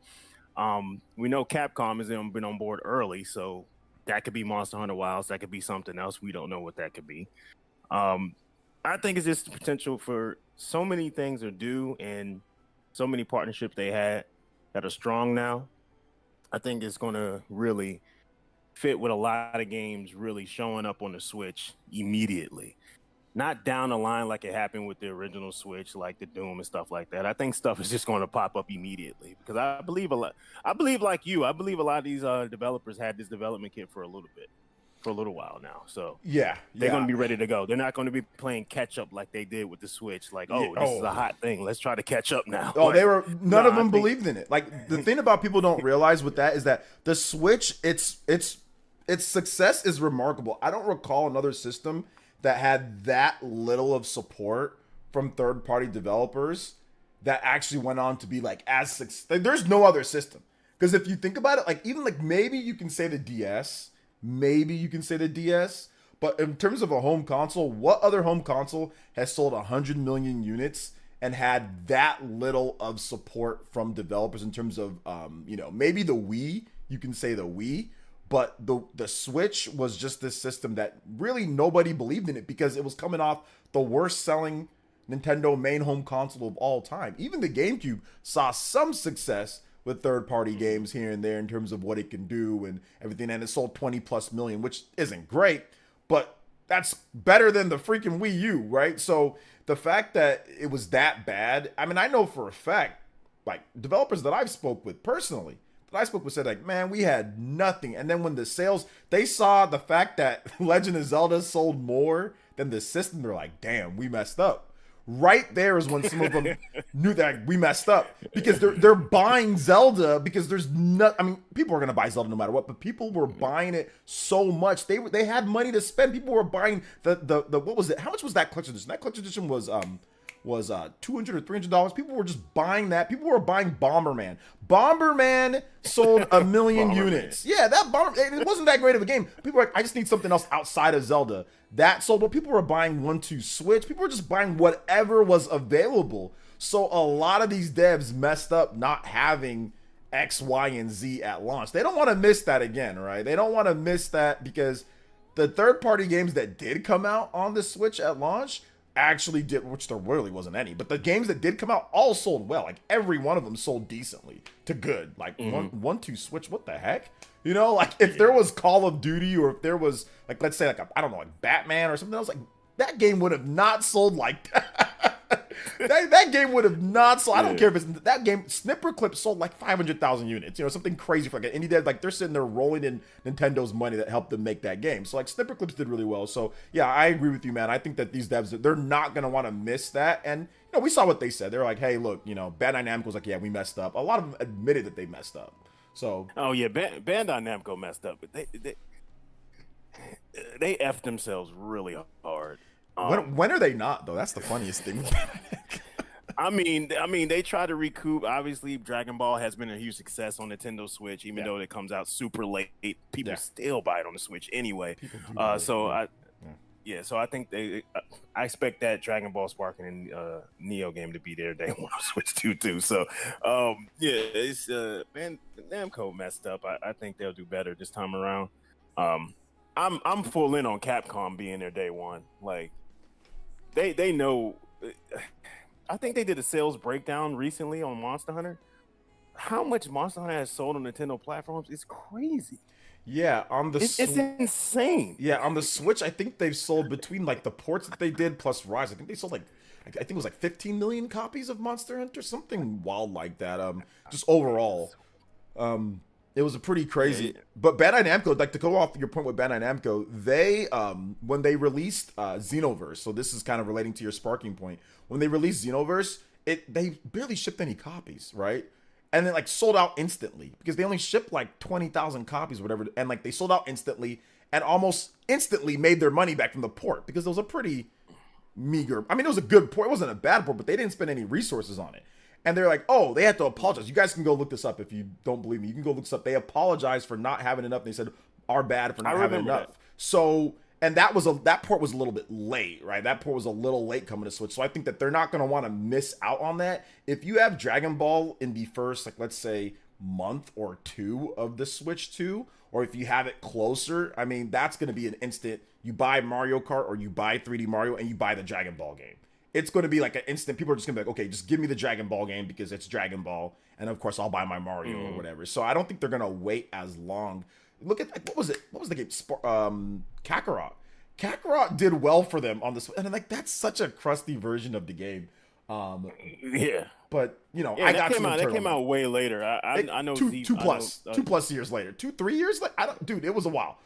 Speaker 4: We know Capcom has been on board early, so that could be Monster Hunter Wilds. That could be something else. We don't know what that could be. I think it's just the potential for so many things are due and so many partnerships they had that are strong now. I think it's going to really fit with a lot of games really showing up on the Switch immediately. Not down the line like it happened with the original Switch, like the Doom and stuff like that. I think stuff is just going to pop up immediately because I believe a lot of these developers had this development kit for a little while now. So they're going to be ready to go. They're not going to be playing catch up like they did with the Switch. Like, this is a hot thing. Let's try to catch up now.
Speaker 1: None of them believed in it. Like the thing about people don't realize with that is that the Switch, its success is remarkable. I don't recall another system that had that little of support from third-party developers that actually went on to be like as successful. Like, there's no other system. Because if you think about it, like even like maybe you can say the DS, but in terms of a home console, what other home console has sold 100 million units and had that little of support from developers in terms of, maybe the Wii, you can say the Wii, but the Switch was just this system that really nobody believed in it because it was coming off the worst selling Nintendo main home console of all time. Even the GameCube saw some success with third-party games here and there in terms of what it can do and everything, and it sold 20 plus million, which isn't great, but that's better than the freaking Wii U, right? So the fact that it was that bad, I mean, I know for a fact, like developers that I've spoke with personally, I spoke with said like, man, we had nothing. And then when the sales, they saw the fact that Legend of Zelda sold more than the system, they're like, damn, we messed up. Right there is when some of them knew that we messed up, because they're buying Zelda because there's no, I mean, people are gonna buy Zelda no matter what, but people were buying it so much. They had money to spend. People were buying the what was it? How much was that collection edition? That collection edition was $200 or $300. People were just buying that. People were buying Bomberman. Bomberman sold 1 million units. Yeah, that it wasn't that great of a game. People were like, I just need something else outside of Zelda. That sold, but people were buying 1-2 Switch. People were just buying whatever was available. So a lot of these devs messed up not having X, Y, and Z at launch. They don't want to miss that again, right? They don't want to miss that, because the third-party games that did come out on the Switch at launch actually did, which there really wasn't any, but the games that did come out all sold well. Like every one of them sold decently to good. Like 1-2 Switch, what the heck? You know, like if there was Call of Duty, or if there was like, let's say like I don't know, like Batman or something else, like that game would have not sold like that. that game would have not sold. I don't care if it's that game. Snipper Clip sold like 500,000 units. You know, something crazy for like an indie dev. Like they're sitting there rolling in Nintendo's money that helped them make that game. So like Snipper Clips did really well. So yeah, I agree with you, man. I think that these devs, they're not gonna want to miss that. And you know, we saw what they said. They're like, hey, look, you know, Bandai Namco was like, yeah, we messed up. A lot of them admitted that they messed up. So
Speaker 4: Bandai Namco messed up, but they effed themselves really hard.
Speaker 1: When are they not though? That's the funniest thing.
Speaker 4: I mean, they try to recoup. Obviously, Dragon Ball has been a huge success on Nintendo Switch, even though it comes out super late. People still buy it on the Switch anyway. So I think I expect that Dragon Ball Sparking and Neo game to be there day one on Switch 2 too. So it's man, Namco messed up. I think they'll do better this time around. I'm full in on Capcom being there day one. Like they know. I think they did a sales breakdown recently on Monster Hunter. How much Monster Hunter has sold on Nintendo platforms is crazy.
Speaker 1: Yeah, on the
Speaker 4: it's insane.
Speaker 1: Yeah, on the Switch, I think they've sold between like the ports that they did plus Rise. I think they sold like I think it was like 15 million copies of Monster Hunter, something wild like that. Just overall, it was a pretty crazy. But Bandai Namco, like to go off your point with Bandai Namco, they when they released Xenoverse, so this is kind of relating to your sparking point. When they released Xenoverse, they barely shipped any copies, right? And then like sold out instantly, because they only shipped like 20,000 copies or whatever, and like they sold out instantly and almost instantly made their money back from the port, because it was a pretty meager. I mean, it was a good port. It wasn't a bad port, but they didn't spend any resources on it. And they're like, oh, they had to apologize. You guys can go look this up if you don't believe me. You can go look this up. They apologized for not having enough. They said, our bad for not having enough. So, and that port was a little bit late, right? That port was a little late coming to Switch. So I think that they're not going to want to miss out on that. If you have Dragon Ball in the first, like, let's say, month or two of the Switch 2, or if you have it closer, I mean, that's going to be an instant. You buy Mario Kart or you buy 3D Mario and you buy the Dragon Ball game. It's going to be like an instant. People are just going to be like, okay, just give me the Dragon Ball game because it's Dragon Ball. And of course, I'll buy my Mario or whatever. So I don't think they're going to wait as long. Look at, like, what was it? What was the game? Kakarot. Kakarot did well for them on this. And I'm like, that's such a crusty version of the game. But, you know, I got
Speaker 4: that came out way later. I know.
Speaker 1: Two plus years later. 3 years later? Dude, it was a while.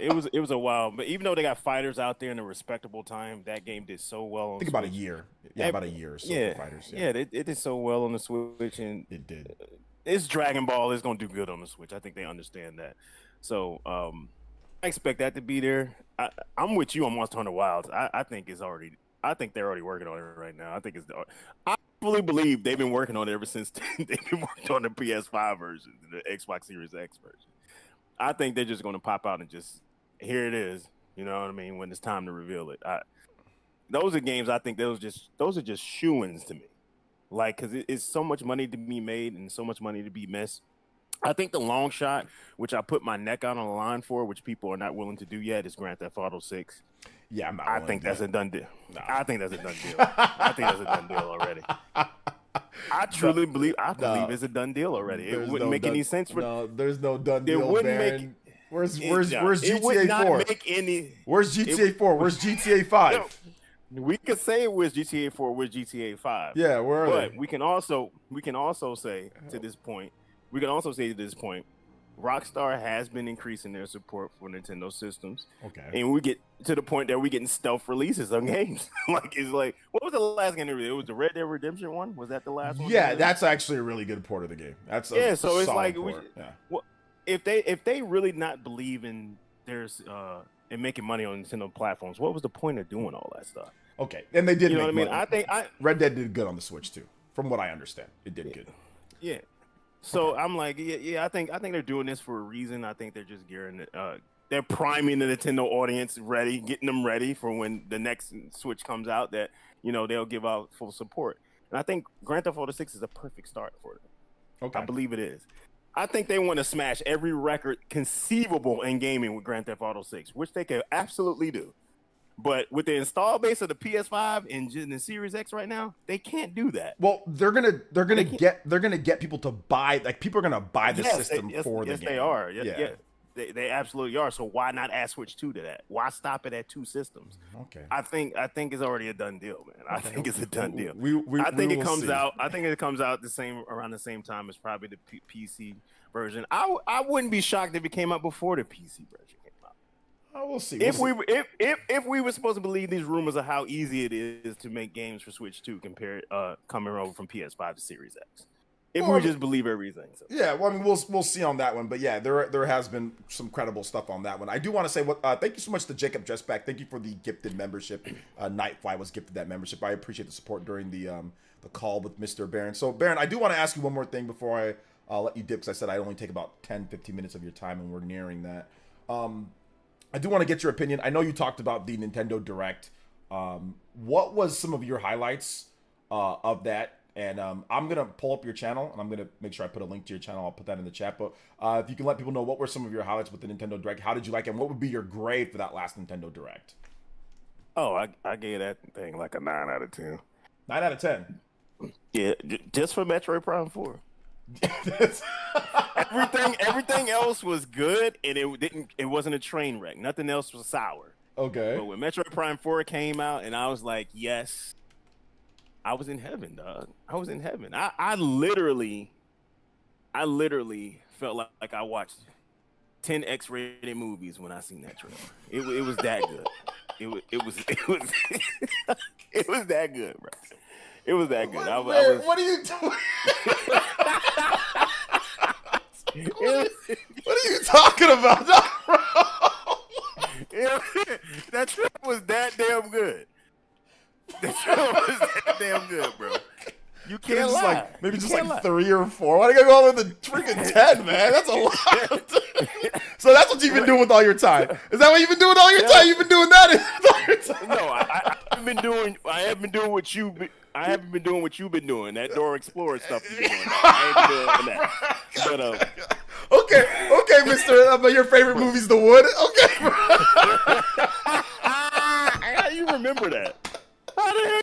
Speaker 4: it was a while, but even though they got fighters out there in a respectable time, that game did so well on
Speaker 1: Switch. About a year. Yeah, about a year or so for fighters.
Speaker 4: Yeah, it did so well on the Switch, and
Speaker 1: it did.
Speaker 4: It's Dragon Ball. It's gonna do good on the Switch. I think they understand that. So I expect that to be there. I'm with you on Monster Hunter Wilds. I think they're already working on it right now. I fully believe they've been working on it ever since they've been working on the PS5 version, the Xbox Series X version. I think they're just going to pop out and just, here it is. You know what I mean? When it's time to reveal it. Those are games I think those are just shoo-ins to me. Like, because it's so much money to be made and so much money to be missed. I think the long shot, which I put my neck out on the line for, which people are not willing to do yet, is Grand Theft Auto 6.
Speaker 1: Yeah,
Speaker 4: I think that's a done deal. No. I think that's a done deal. I think that's a done deal already. I truly believe it's a done deal already. It wouldn't make any sense for.
Speaker 1: No, there's no done deal. It wouldn't make. Where's
Speaker 4: GTA
Speaker 1: 4?
Speaker 4: Make any.
Speaker 1: Where's GTA 4? Where's GTA 5?
Speaker 4: We could say it was GTA 4, with GTA 5.
Speaker 1: Yeah, where are they?
Speaker 4: But we can also say to this point we can also say at this point, Rockstar has been increasing their support for Nintendo systems.
Speaker 1: Okay.
Speaker 4: And we get to the point that we're getting stealth releases on games. Like, it's like, what was the last game they released? It was the Red Dead Redemption one? Was that the last one?
Speaker 1: Yeah, that's actually a really good port of the game. That's
Speaker 4: so it's like,
Speaker 1: yeah.
Speaker 4: Well, if they really not believe in in making money on Nintendo platforms, what was the point of doing all that stuff?
Speaker 1: Okay, and they did.
Speaker 4: You know
Speaker 1: make
Speaker 4: what I mean?
Speaker 1: money. Red Dead did good on the Switch too, from what I understand. It did good.
Speaker 4: Yeah. So I'm like, I think they're doing this for a reason. I think they're just they're priming the Nintendo audience ready, getting them ready for when the next Switch comes out that, they'll give out full support. And I think Grand Theft Auto 6 is a perfect start for them.
Speaker 1: Okay.
Speaker 4: I believe it is. I think they want to smash every record conceivable in gaming with Grand Theft Auto 6, which they can absolutely do. But with the install base of the PS5 and the Series X right now, they can't do that.
Speaker 1: Well, they're gonna get people to buy. Like, people are gonna buy the system for the game.
Speaker 4: Yes, they are. Yeah. They absolutely are. So why not add Switch 2 to that? Why stop it at 2 systems?
Speaker 1: Okay.
Speaker 4: I think it's already a done deal, man. I think it's a done deal.
Speaker 1: I think it comes
Speaker 4: out around the same time as probably the PC version. I wouldn't be shocked if it came out before the PC version came out.
Speaker 1: We'll see.
Speaker 4: If we were supposed to believe these rumors of how easy it is to make games for Switch 2 compared coming over from PS5 to Series X. If we just believe everything. So.
Speaker 1: Yeah, well, I mean, we'll see on that one, but yeah, there has been some credible stuff on that one. I do want to say thank you so much to Jacob Dressback. Thank you for the gifted membership. Nightfly was gifted that membership. I appreciate the support during the call with Mr. Barron. So, Barron, I do want to ask you one more thing before I let you dip, because I said I only take about 10-15 minutes of your time, and we're nearing that. I do want to get your opinion. I know you talked about the Nintendo Direct. What was some of your highlights of that? And I'm going to pull up your channel, and I'm going to make sure I put a link to your channel. I'll put that in the chat. But if you can let people know, what were some of your highlights with the Nintendo Direct? How did you like it? And what would be your grade for that last Nintendo Direct?
Speaker 4: Oh, I gave that thing like a 9 out of 10.
Speaker 1: 9 out of 10?
Speaker 4: Yeah, just for Metroid Prime 4. everything else was good, and it wasn't a train wreck. Nothing else was sour.
Speaker 1: Okay.
Speaker 4: But when Metroid Prime 4 came out, and I was like, yes, I was in heaven, dog. I was in heaven. I literally felt like I watched 10 X-rated movies when I seen that trailer. It was that good. It was it was that good, bro. It was that good.
Speaker 1: What are you doing? What are you talking about, bro?
Speaker 4: That trailer was that damn good. That trailer was that damn good, bro. You can't lie.
Speaker 1: Maybe just 3 or 4. Why do you gotta go all the freaking 10, man? That's a lot. So that's what you've been doing with all your time. Is that what you've been doing with all your time? You've been doing that all your time?
Speaker 4: No, I haven't been doing what you've been doing. That Dora Explorer stuff you've been doing. I ain't been doing that. But
Speaker 1: Okay, Mister. But your favorite movie's The Wood. Okay, bro.
Speaker 4: How do you remember that? How the hell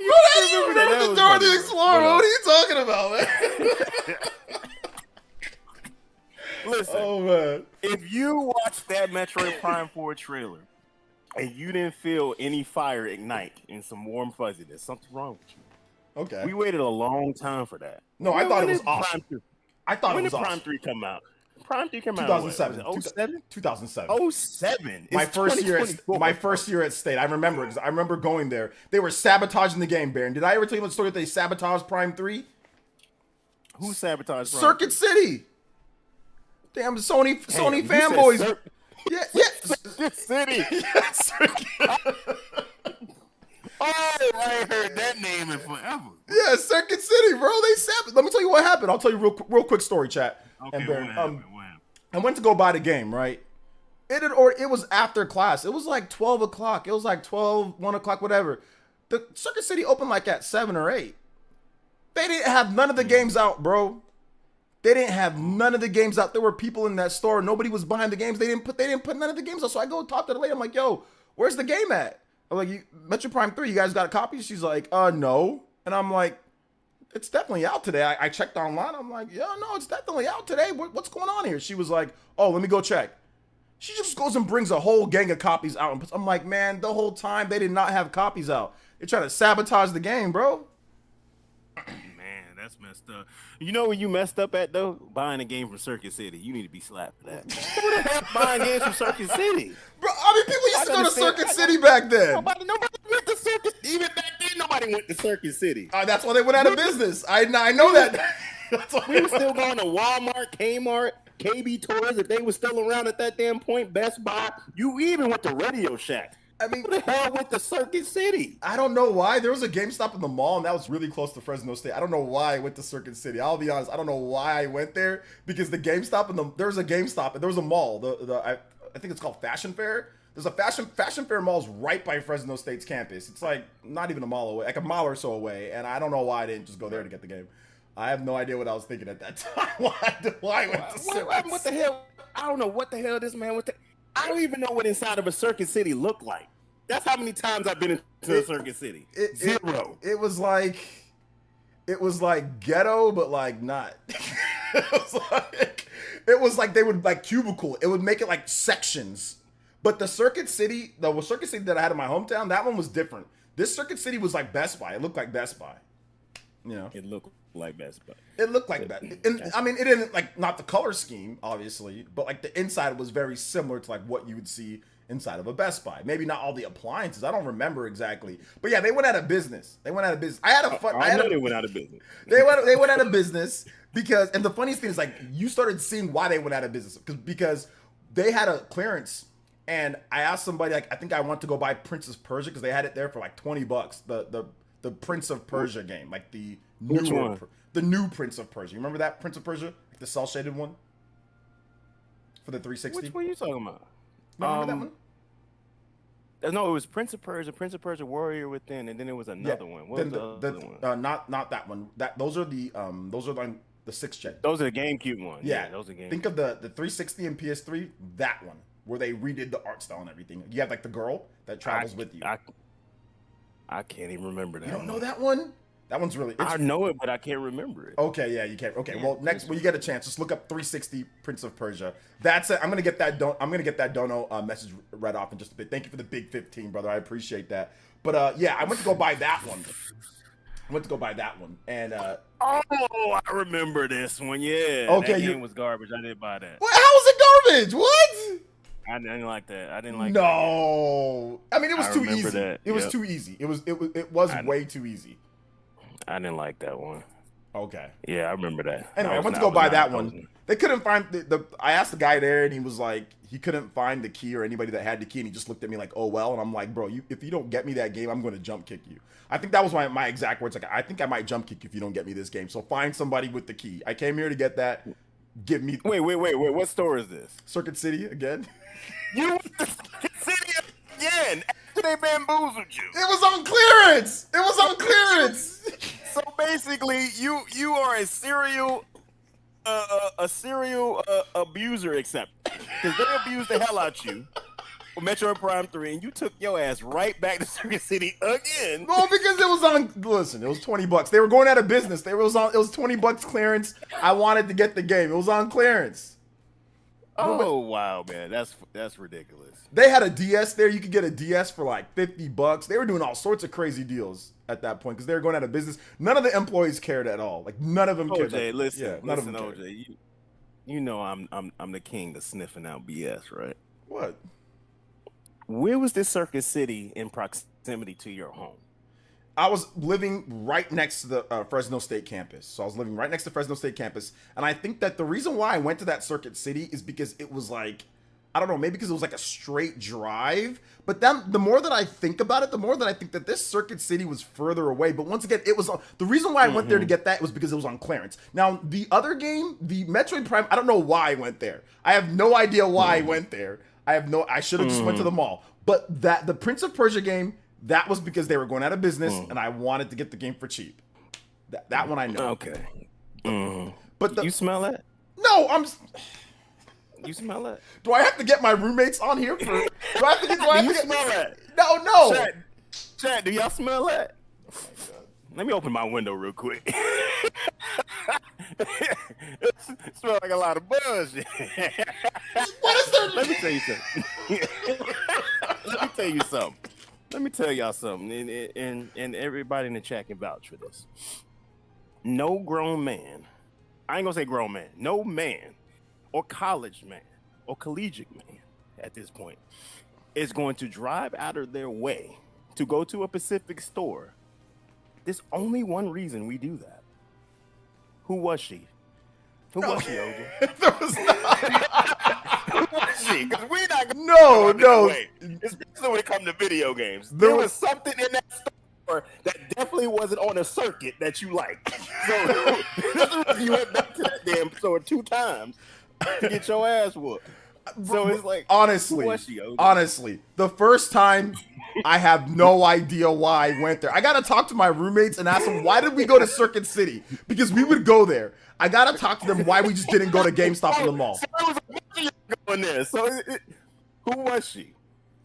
Speaker 1: you remember the Dora the Explorer? What are you talking about, man?
Speaker 4: Listen,
Speaker 1: oh man,
Speaker 4: if you watched that Metroid Prime 4 trailer and you didn't feel any fire ignite and some warm fuzziness, something wrong with you.
Speaker 1: Okay.
Speaker 4: We waited a long time for that.
Speaker 1: No, I thought it was awesome. When did
Speaker 4: Prime 3 come out? Prime 3 came out
Speaker 1: 2007.
Speaker 4: 07?
Speaker 1: 2007.
Speaker 4: 07.
Speaker 1: My first year at State. I remember because I remember going there. They were sabotaging the game, Baron. Did I ever tell you the story that they sabotaged Prime 3?
Speaker 4: Who sabotaged Prime
Speaker 1: Circuit
Speaker 4: 3?
Speaker 1: City. Damn Sony fanboys. Yeah.
Speaker 4: Circuit City.
Speaker 1: Yeah, Circuit.
Speaker 4: Oh, I ain't heard that name in forever.
Speaker 1: Yeah, Circuit City, bro. They sabotaged. Let me tell you what happened. I'll tell you real quick story, chat.
Speaker 4: Okay,
Speaker 1: and Baron,
Speaker 4: what happened?
Speaker 1: I went to go buy the game, right? It was after class. It was like 12 o'clock. It was like 12, 1 o'clock, whatever. The Circuit City opened like at 7 or 8. They didn't have none of the games out, bro. They didn't have none of the games out. There were people in that store. Nobody was buying the games. They didn't put none of the games out. So I go talk to the lady. I'm like, yo, where's the game at? I'm like, Metro Prime 3, you guys got a copy? She's like, no. And I'm like, it's definitely out today. I checked online. I'm like, yeah, no, it's definitely out today. What's going on here? She was like, oh, let me go check. She just goes and brings a whole gang of copies out. And I'm like, man, the whole time they did not have copies out. They're trying to sabotage the game, bro.
Speaker 4: Man, that's messed up. You know where you messed up at though? Buying a game from Circuit City. You need to be slapped for that. Who the hell buying games from Circuit City?
Speaker 1: Bro, I mean, people used to go to Circuit City back then.
Speaker 4: Nobody went to Circuit. Even back then, nobody went to Circuit City.
Speaker 1: That's why they went out of business. I know that.
Speaker 4: We were still going to Walmart, Kmart, KB Toys. If they were still around at that damn point, Best Buy. You even went to Radio Shack.
Speaker 1: I mean,
Speaker 4: who the hell went to Circuit City?
Speaker 1: I don't know why. There was a GameStop in the mall, and that was really close to Fresno State. I don't know why I went to Circuit City. I'll be honest. I don't know why I went there because the GameStop there was a GameStop and there was a mall. I think it's called Fashion Fair. There's a Fashion Fair mall's right by Fresno State's campus. It's like not even a mile away, like a mile or so away. And I don't know why I didn't just go there to get the game. I have no idea what I was thinking at that time. Why I went to Circuit?
Speaker 4: What the hell? I don't know what the hell this man went to. I don't even know what inside of a Circuit City looked like. That's how many times I've been into a Circuit City. Zero.
Speaker 1: It was like ghetto, but like not. it was like they would like cubicle. It would make it like sections. But the Circuit City that I had in my hometown, that one was different. This Circuit City was like Best Buy. It looked like Best Buy. You know,
Speaker 4: it looked like Best Buy.
Speaker 1: It looked like that. And I mean, it didn't like not the color scheme, obviously, but like the inside was very similar to like what you would see inside of a Best Buy. Maybe not all the appliances. I don't remember exactly. But yeah, they went out of business. They went out of business.
Speaker 4: I know they went out of business.
Speaker 1: They went out of business because, and the funniest thing is like you started seeing why they went out of business because they had a clearance. And I asked somebody like, I think I want to go buy Prince of Persia because they had it there for like $20. The Prince of Persia game, like the new Prince of Persia. You remember that Prince of Persia, like the cell shaded one for the 360?
Speaker 4: Which one are you talking about?
Speaker 1: Remember that one?
Speaker 4: No, it was Prince of Persia Warrior Within, and then it was another one. What was the other one?
Speaker 1: Not that one. Those are the 6th gen.
Speaker 4: Those are the GameCube ones.
Speaker 1: Yeah,
Speaker 4: those are GameCube.
Speaker 1: Think of the 360 and PS3. That one where they redid the art style and everything. You have like the girl that travels with you.
Speaker 4: I can't even remember that.
Speaker 1: You don't know that one? That one's really.
Speaker 4: I know it, but I can't remember it.
Speaker 1: Okay, yeah, you can't. Okay, yeah, well, next when you get a chance, just look up 360 Prince of Persia. That's it. I'm gonna get that. I'm gonna get that dono message right off in just a bit. Thank you for the big 15, brother. I appreciate that. But yeah, I went to go buy that one. And
Speaker 4: oh, I remember this one. Yeah.
Speaker 1: Okay,
Speaker 4: that game was garbage. I didn't buy that.
Speaker 1: What? How was it garbage? What?
Speaker 4: I didn't like that. I didn't like
Speaker 1: No. I mean, it was too easy.
Speaker 4: That.
Speaker 1: It was too easy. It was way too easy.
Speaker 4: I didn't like that one.
Speaker 1: Okay.
Speaker 4: Yeah, I remember that.
Speaker 1: Anyway, I went to go buy that one. They couldn't find I asked the guy there, and he was like, he couldn't find the key or anybody that had the key, and he just looked at me like, oh well. And I'm like, bro, if you don't get me that game, I'm going to jump kick you. I think that was my exact words. Like, I think I might jump kick you if you don't get me this game. So find somebody with the key. I came here to get that. Give me.
Speaker 4: Wait. What store is this?
Speaker 1: Circuit City again.
Speaker 4: You went to Circuit City again after they bamboozled you.
Speaker 1: It was on clearance.
Speaker 4: So basically, you are a serial abuser, except because they abused the hell out you for Metroid Prime 3, and you took your ass right back to Circuit City again.
Speaker 1: Well, because it was on. Listen, it was $20. They were going out of business. It was $20 clearance. I wanted to get the game. It was on clearance.
Speaker 4: Oh wow, man, that's ridiculous.
Speaker 1: They had a DS there. You could get a DS for like $50. They were doing all sorts of crazy deals at that point because they were going out of business. None of the employees cared at all. Like none of them cared.
Speaker 4: OJ, listen,
Speaker 1: yeah, none of them cared.
Speaker 4: OJ, you know I'm the king of sniffing out BS, right?
Speaker 1: What?
Speaker 4: Where was this Circuit City in proximity to your home?
Speaker 1: I was living right next to the Fresno State campus. So I was living right next to Fresno State campus. And I think that the reason why I went to that Circuit City is because it was like, I don't know, maybe because it was like a straight drive. But then the more that I think about it, the more that I think that this Circuit City was further away. But once again, it was the reason why I went there to get that was because it was on clearance. Now, the other game, the Metroid Prime, I don't know why I went there. I have no idea why I went there. I should have just went to the mall. But the Prince of Persia game, that was because they were going out of business, and I wanted to get the game for cheap. That one I know.
Speaker 4: Okay.
Speaker 1: But
Speaker 4: you smell that?
Speaker 1: No,
Speaker 4: You smell that?
Speaker 1: Do I have to get my roommates on here for? Do I have to get?
Speaker 4: You smell that?
Speaker 1: No.
Speaker 4: Chat, do y'all smell that? Oh my God. Let me open my window real quick. It smells like a lot of buzz.
Speaker 1: What is there?
Speaker 4: Let me tell you something. Let me tell y'all something, and everybody in the chat can vouch for this. no grown man, I ain't gonna say grown man, no man or college man or collegiate man at this point is going to drive out of their way to go to a Pacific store. There's only one reason we do that. Who was she? Who was she, OJ?
Speaker 1: There was not.
Speaker 4: Who was she? Because we're not going
Speaker 1: No.
Speaker 4: especially when it comes to video games. There was something in that store that definitely wasn't on a circuit that you liked. So that's the reason you went back to that damn store 2 times to get your ass whooped. So it's like,
Speaker 1: honestly,
Speaker 4: who was she, OJ?
Speaker 1: honestly, the first time, I have no idea why I went there. I gotta talk to my roommates and ask them, why did we go to Circuit City? Because we would go there. I gotta talk to them why we just didn't go to GameStop in the mall.
Speaker 4: So it was a bunch of you going there. So who was she?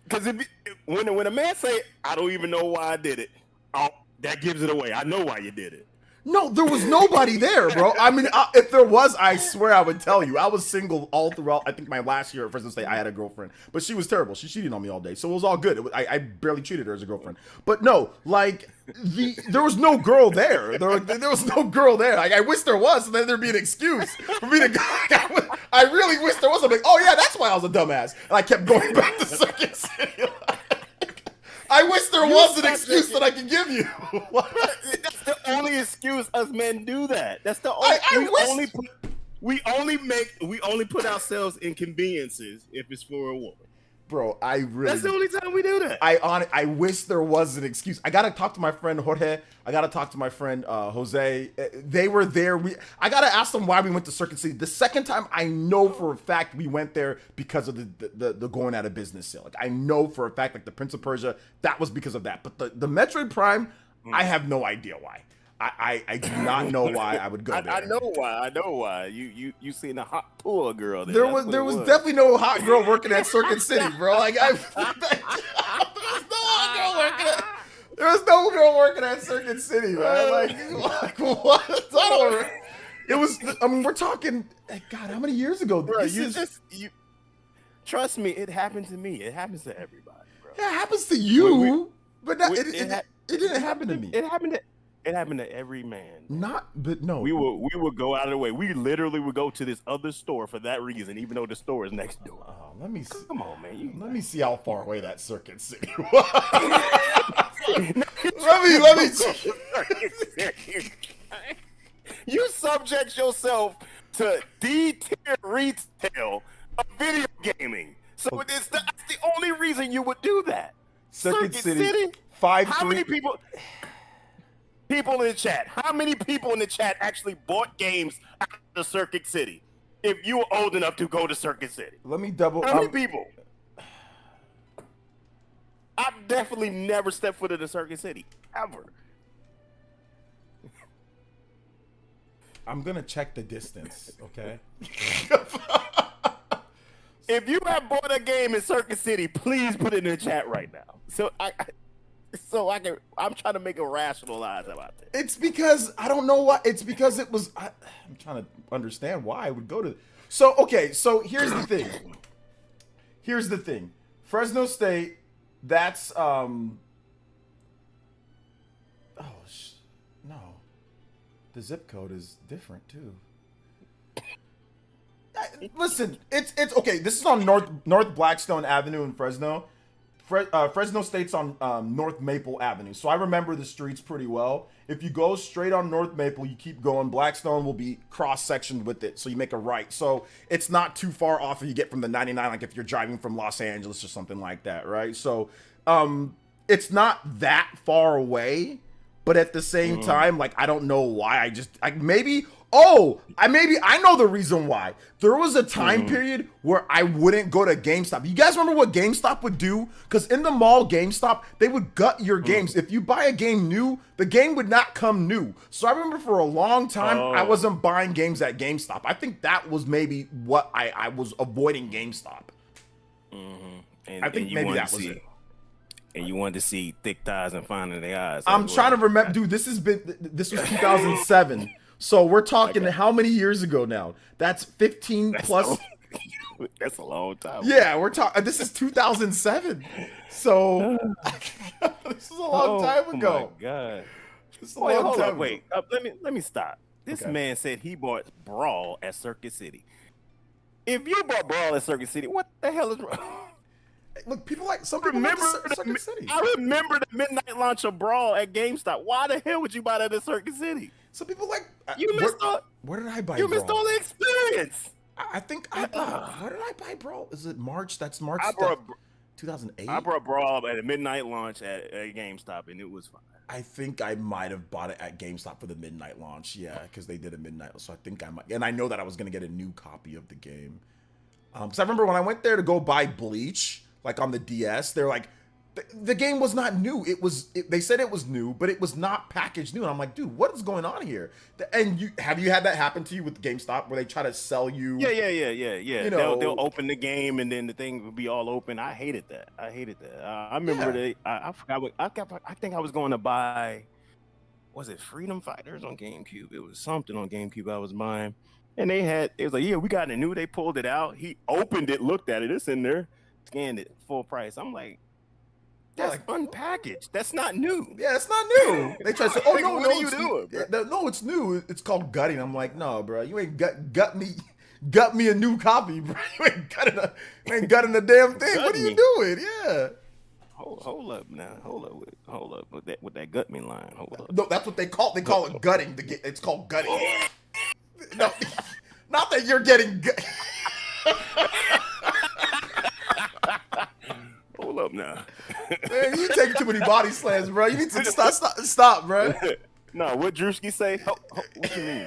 Speaker 4: Because when a man say, I don't even know why I did it, that gives it away. I know why you did it.
Speaker 1: No, there was nobody there, bro. I mean, if there was, I swear I would tell you. I was single all throughout, I think, my last year at Fresno State. I had a girlfriend, but she was terrible. She cheated on me all day, so it was all good. I barely treated her as a girlfriend. But no, like, there was no girl there. There was no girl there. Like, I wish there was, and then there'd be an excuse for me to go. I really wish there was. I'm like, oh yeah, that's why I was a dumbass. And I kept going back to Circuit City. I wish there was an excuse that I could give you.
Speaker 4: That's the only excuse us men do that. That's the only. We only put ourselves in conveniences if it's for a woman.
Speaker 1: Bro,
Speaker 4: that's the only time we do that.
Speaker 1: I wish there was an excuse. I gotta talk to my friend Jorge. I gotta talk to my friend Jose. They were there. I gotta ask them why we went to Circuit City. The second time, I know for a fact we went there because of the going out of business sale. Like, I know for a fact, like the Prince of Persia, that was because of that. But the Metroid Prime, I have no idea why. I do not know why I would go there.
Speaker 4: I know why. You seen a hot pool girl there.
Speaker 1: There was definitely no hot girl working at Circuit City, bro. Like, there was no girl working at Circuit City, man. Like what? It was. I mean, we're talking. God, how many years ago?
Speaker 4: Bro, trust me. It happened to me. It happens to everybody, bro.
Speaker 1: Yeah, it happens to you, but it didn't happen to me.
Speaker 4: It happened to every man.
Speaker 1: No.
Speaker 4: We would go out of the way. We literally would go to this other store for that reason, even though the store is next door.
Speaker 1: Let me see.
Speaker 4: Come on, man.
Speaker 1: Let me see how far away that Circuit City was. let me.
Speaker 4: You subject yourself to D-tier retail of video gaming, so that's the only reason you would do that.
Speaker 1: Circuit City. How
Speaker 4: many people? People in the chat. How many people in the chat actually bought games out of Circuit City? If you were old enough to go to Circuit City,
Speaker 1: let me double.
Speaker 4: How many people? I've definitely never stepped foot into Circuit City ever.
Speaker 1: I'm gonna check the distance. Okay.
Speaker 4: If you have bought a game in Circuit City, please put it in the chat right now. I'm trying to make a rationalize about this.
Speaker 1: It's because I don't know why. It's because it was. I'm trying to understand why I would go to. So here's the thing. Fresno State. That's no. The zip code is different too. Listen, it's okay. This is on North Blackstone Avenue in Fresno. Fresno State's on North Maple Avenue, so I remember the streets pretty well. If you go straight on North Maple, you keep going, Blackstone will be cross-sectioned with it, so you make a right. So it's not too far off if you get from the 99, like if you're driving from Los Angeles or something like that, right? So it's not that far away, but at the same time, like, I don't know why. Maybe I know the reason why. There was a time period where I wouldn't go to GameStop. You guys remember what GameStop would do? Because in the mall, GameStop, they would gut your games. If you buy a game new, the game would not come new. So I remember for a long time, I wasn't buying games at GameStop. I think that was maybe what I was avoiding GameStop.
Speaker 4: And,
Speaker 1: I think maybe that was it.
Speaker 4: And you wanted to see thick thighs and fine in their eyes.
Speaker 1: I'm trying to remember, dude. This was 2007. So we're talking how many years ago now? That's 15 plus.
Speaker 4: That's a long time.
Speaker 1: Yeah, we're talking. This is 2007. So this is a long time ago.
Speaker 4: Oh my god.
Speaker 1: It's a
Speaker 4: Wait,
Speaker 1: long
Speaker 4: hold
Speaker 1: time
Speaker 4: up,
Speaker 1: ago.
Speaker 4: wait. Let me stop. This
Speaker 1: Okay.
Speaker 4: man said he bought Brawl at Circuit City. If you bought Brawl at Circuit City, what the hell is wrong?
Speaker 1: Look, people like some people went to Circuit City.
Speaker 4: I remember the midnight launch of Brawl at GameStop. Why the hell would you buy that at Circuit City?
Speaker 1: Some people like.
Speaker 4: You missed all.
Speaker 1: Where did I buy?
Speaker 4: You
Speaker 1: Brawl?
Speaker 4: missed all the experience.
Speaker 1: I think I bought. Where did I buy Brawl? Is it March? That's March.
Speaker 4: I brought
Speaker 1: 2008.
Speaker 4: I brought Brawl at a midnight launch at GameStop, and it was fine.
Speaker 1: I think I might have bought it at GameStop for the midnight launch. Yeah, because they did a midnight. So I think I might. And I know that I was gonna get a new copy of the game. Because I remember when I went there to go buy Bleach, like on the DS, they're like, the game was not new. They said it was new, but it was not packaged new. And I'm like, dude, what is going on here? And have you had that happen to you with GameStop where they try to sell you?
Speaker 4: Yeah.
Speaker 1: You know,
Speaker 4: They'll open the game and then the thing will be all open. I hated that. I remember I forgot what I think I was going to buy. Was it Freedom Fighters on GameCube? It was something on GameCube I was buying. And it was like, yeah, we got it new. They pulled it out. He opened it, looked at it. It's in there, scanned it, full price. I'm like, that's unpackaged. That's not new.
Speaker 1: Yeah, it's not new. They try to say, oh, no,
Speaker 4: what
Speaker 1: no,
Speaker 4: are you doing, bro?
Speaker 1: No, it's new. It's called gutting. I'm like, no, bro, you ain't gut me a new copy, bro. You ain't gutting a damn thing. What are you doing? Yeah.
Speaker 4: Hold up now. Hold up with that gut me line. Hold up.
Speaker 1: No, that's what they call it gutting. It's called gutting. No, not that you're getting.
Speaker 4: Hold up now.
Speaker 1: Man, you taking too many body slams, bro. You need to stop, bro.
Speaker 4: No, what Drewski say? What you mean?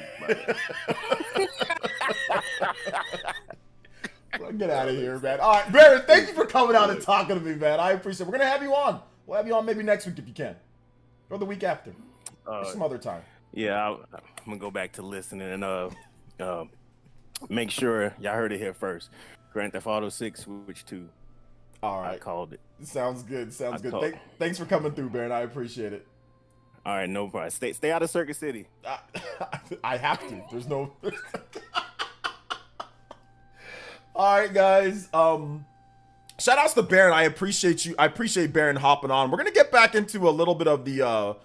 Speaker 1: Well, get out of here, man. All right, Baron, thank you for coming out and talking to me, man. I appreciate it. We're gonna have you on. We'll have you on maybe next week if you can, or the week after, or some other time.
Speaker 4: Yeah, I'm gonna go back to listening and make sure y'all heard it here first. Grand Theft Auto 6 Switch 2.
Speaker 1: All right,
Speaker 4: I called it.
Speaker 1: Sounds good. Thanks for coming through, Baron. I appreciate it.
Speaker 4: All right, no problem. Stay out of Circuit City.
Speaker 1: I have to. There's no. All right, guys. Shout outs to Baron. I appreciate you. I appreciate Baron hopping on. We're gonna get back into a little bit of the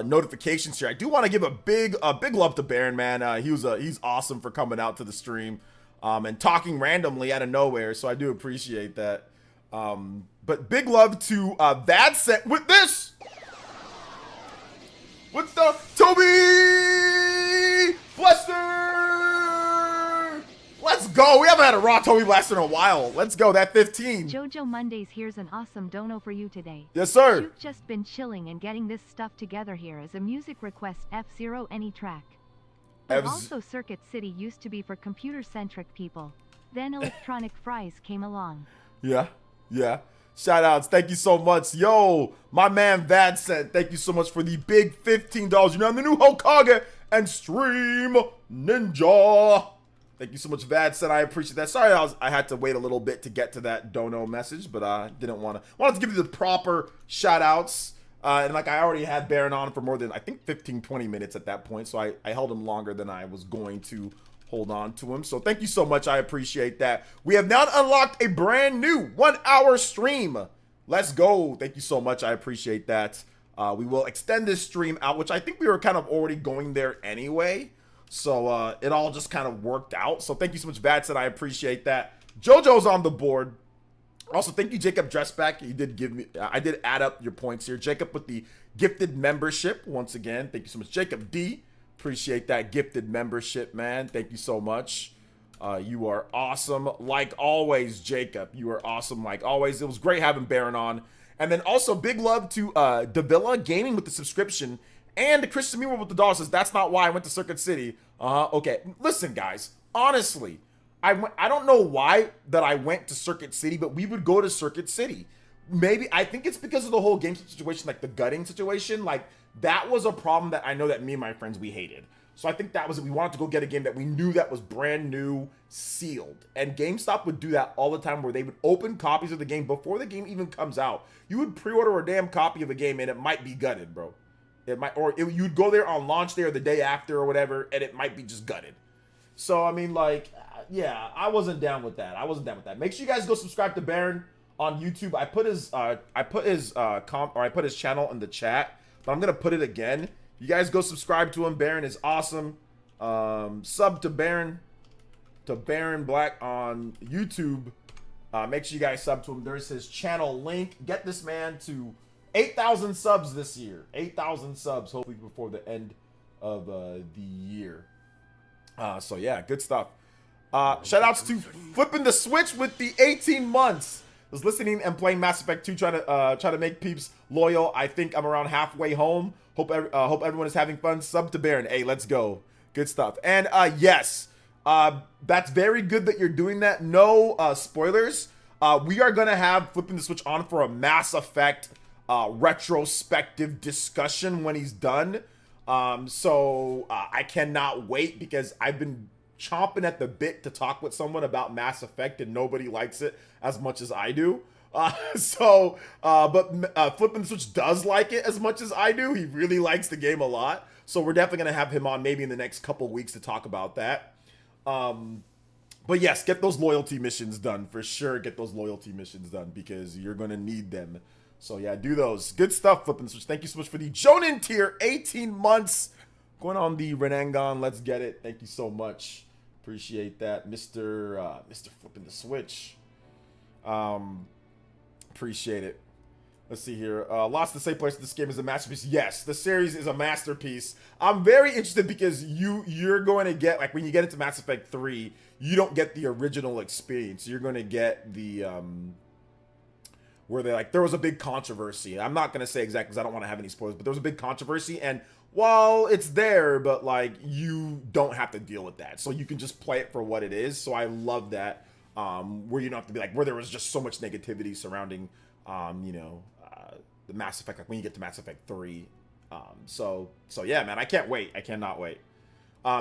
Speaker 1: notifications here. I do want to give a big love to Baron, man. He's awesome for coming out to the stream and talking randomly out of nowhere. So I do appreciate that. But big love to that set with this. With the Toby Blaster! Let's go. We haven't had a raw Toby Blaster in a while. Let's go. That 15.
Speaker 2: Jojo Mondays, here's an awesome dono for you today.
Speaker 1: Yes, sir.
Speaker 2: You've just been chilling and getting this stuff together here as a music request F-Zero any track. But also Circuit City used to be for computer-centric people. Then Electronic Fries came along.
Speaker 1: Yeah. Shout outs. Thank you so much. Yo, my man Vad said, thank you so much for the big $15. You know, I'm the new Hokage and Stream Ninja. Thank you so much, Vad said. I appreciate that. Sorry, I had to wait a little bit to get to that dono message, but I didn't wanted to give you the proper shout outs. And like I already had Baron on for more than, I think, 15, 20 minutes at that point. So I held him longer than I was going to hold on to him. So thank you so much. I appreciate that. We have now unlocked a brand new 1 hour stream. Let's go. Thank you so much. I appreciate that. We will extend this stream out, which I think we were kind of already going there anyway. So it all just kind of worked out. So thank you so much, Vatson. I appreciate that. JoJo's on the board. Also, thank you, Jacob Dressback. You did give me, I did add up your points here. Jacob with the gifted membership once again. Thank you so much, Jacob D. Appreciate that gifted membership, man. Thank you so much. You are awesome like always, Jacob. You are awesome like always. It was great having Baron on. And then also big love to Davila Gaming with the subscription. And Christian Mewer with the dollar says, that's not why I went to Circuit City. Okay. Listen, guys. Honestly, I don't know why that I went to Circuit City, but we would go to Circuit City. Maybe, I think it's because of the whole game situation, like the gutting situation. Like, that was a problem that I know that me and my friends, we hated. So I think that was it. We wanted to go get a game that we knew that was brand new, sealed. And GameStop would do that all the time where they would open copies of the game before the game even comes out. You would pre-order a damn copy of a game and it might be gutted, bro. It might, or you'd go there on launch day or the day after or whatever, and it might be just gutted. So, I mean, like, yeah, I wasn't down with that. Make sure you guys go subscribe to Baron on YouTube. I put his channel in the chat. but I'm gonna put it again. You guys go subscribe to him. Baron is awesome. Sub to Baron Black on YouTube. Make sure you guys sub to him. There's his channel link. Get this man to 8,000 subs this year. 8,000 subs, hopefully before the end of the year. So yeah, good stuff. Shout outs to Flipping the Switch with the 18 months. Was listening and playing Mass Effect 2, trying to make peeps loyal. I think I'm around halfway home. Hope everyone is having fun. Sub to Baron. Hey, let's go. Good stuff. And yes, that's very good that you're doing that. No spoilers. We are gonna have Flipping the Switch on for a Mass Effect retrospective discussion when he's done. So I cannot wait because I've been chomping at the bit to talk with someone about Mass Effect and nobody likes it as much as I do. But Flippin' the Switch does like it as much as I do. He really likes the game a lot. So we're definitely going to have him on maybe in the next couple weeks to talk about that. But yes, get those loyalty missions done. For sure, get those loyalty missions done because you're going to need them. So yeah, do those. Good stuff, Flippin' the Switch. Thank you so much for the Jonin tier. 18 months. Going on the Renangon. Let's get it. Thank you so much. Appreciate that, Mr. Flipping the Switch. Appreciate it. Let's see here. Lots to say. Players, this game is a masterpiece. Yes, the series is a masterpiece. I'm very interested because you're going to get, like, when you get into Mass Effect 3, you don't get the original experience. You're going to get the where they there was a big controversy. I'm not going to say exactly because I don't want to have any spoilers, but there was a big controversy, and while it's there, but like you don't have to deal with that, so you can just play it for what it is. So I love that, where you don't have to be like where there was just so much negativity surrounding, the Mass Effect, like when you get to Mass Effect 3. So yeah, man, I can't wait. I cannot wait.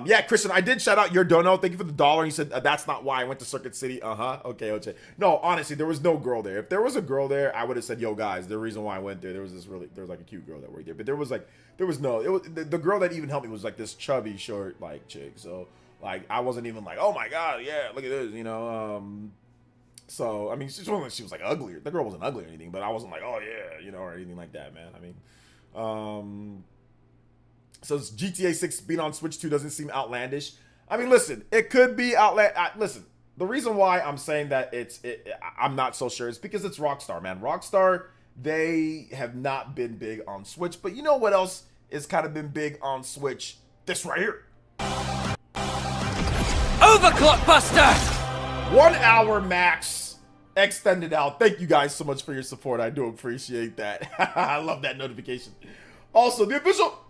Speaker 1: Yeah, Christian, I did shout out your dono. Thank you for the $1. You said that's not why I went to Circuit City. Okay, OJ. No, honestly, there was no girl there. If there was a girl there, I would have said, yo, guys, the reason why I went there, there was like a cute girl that worked there. But there was the girl that even helped me was like this chubby, short, like chick. So like I wasn't even like, oh my god, yeah, look at this, So I mean, she was like ugly. The girl wasn't ugly or anything, but I wasn't like, oh yeah, or anything like that, man. I mean, so GTA 6 being on Switch 2 doesn't seem outlandish. I mean, listen, it could be outlandish. Listen, the reason why I'm saying that I'm not so sure is because it's Rockstar, man. Rockstar, they have not been big on Switch, but you know what else is kind of been big on Switch? This right here.
Speaker 3: Overclock Buster!
Speaker 1: 1 hour max extended out. Thank you guys so much for your support. I do appreciate that. I love that notification. Also, the official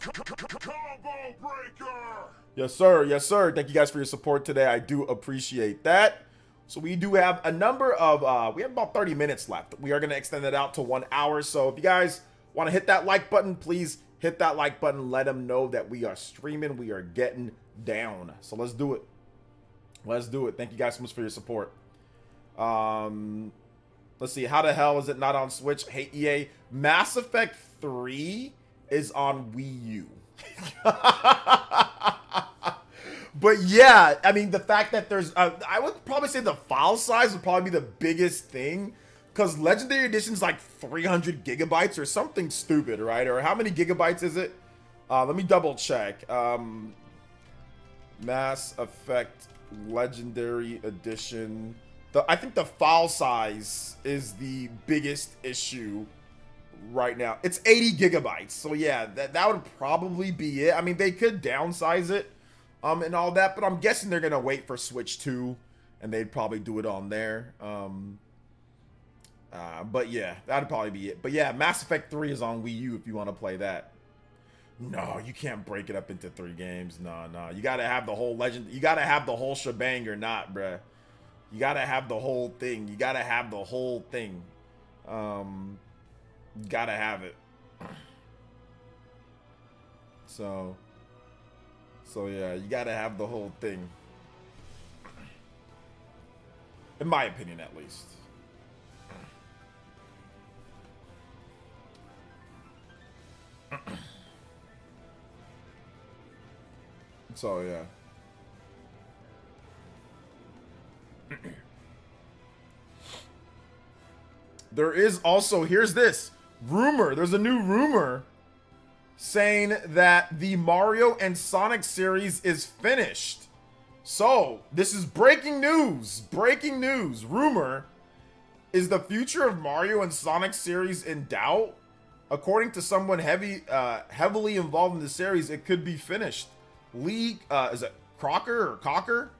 Speaker 1: Combo Breaker. Yes, sir. Yes, sir. Thank you guys for your support today. I do appreciate that. So we do have a number of, we have about 30 minutes left. We are going to extend it out to 1 hour. So if you guys want to hit that like button, please hit that like button. Let them know that we are streaming. We are getting down. So let's do it. Let's do it. Thank you guys so much for your support. Let's see. How the hell is it not on Switch? Hey, EA. Mass Effect 3 is on Wii U. But yeah, I mean, the fact that there's, I would probably say the file size would probably be the biggest thing, because Legendary Edition's like 300 gigabytes or something stupid, right? Or how many gigabytes is it? Let me double check. Mass Effect Legendary Edition. I think the file size is the biggest issue right now. It's 80 gigabytes. So yeah, that would probably be it. I mean, they could downsize it and all that, but I'm guessing they're gonna wait for Switch 2 and they'd probably do it on there. But yeah, that'd probably be it. But yeah, Mass Effect 3 is on Wii U if you want to play that. No, you can't break it up into 3 games. No. You gotta have the whole you gotta have the whole shebang or not, bruh. You gotta have the whole thing. You gotta have the whole thing. You gotta have it. So yeah, you gotta have the whole thing. In my opinion, at least. So yeah. There is also, here's this rumor. There's a new rumor saying that the Mario and Sonic series is finished. So, this is breaking news. Breaking news. Rumor, is the future of Mario and Sonic series in doubt? According to someone heavily involved in the series, it could be finished. Lee, is it Cocker,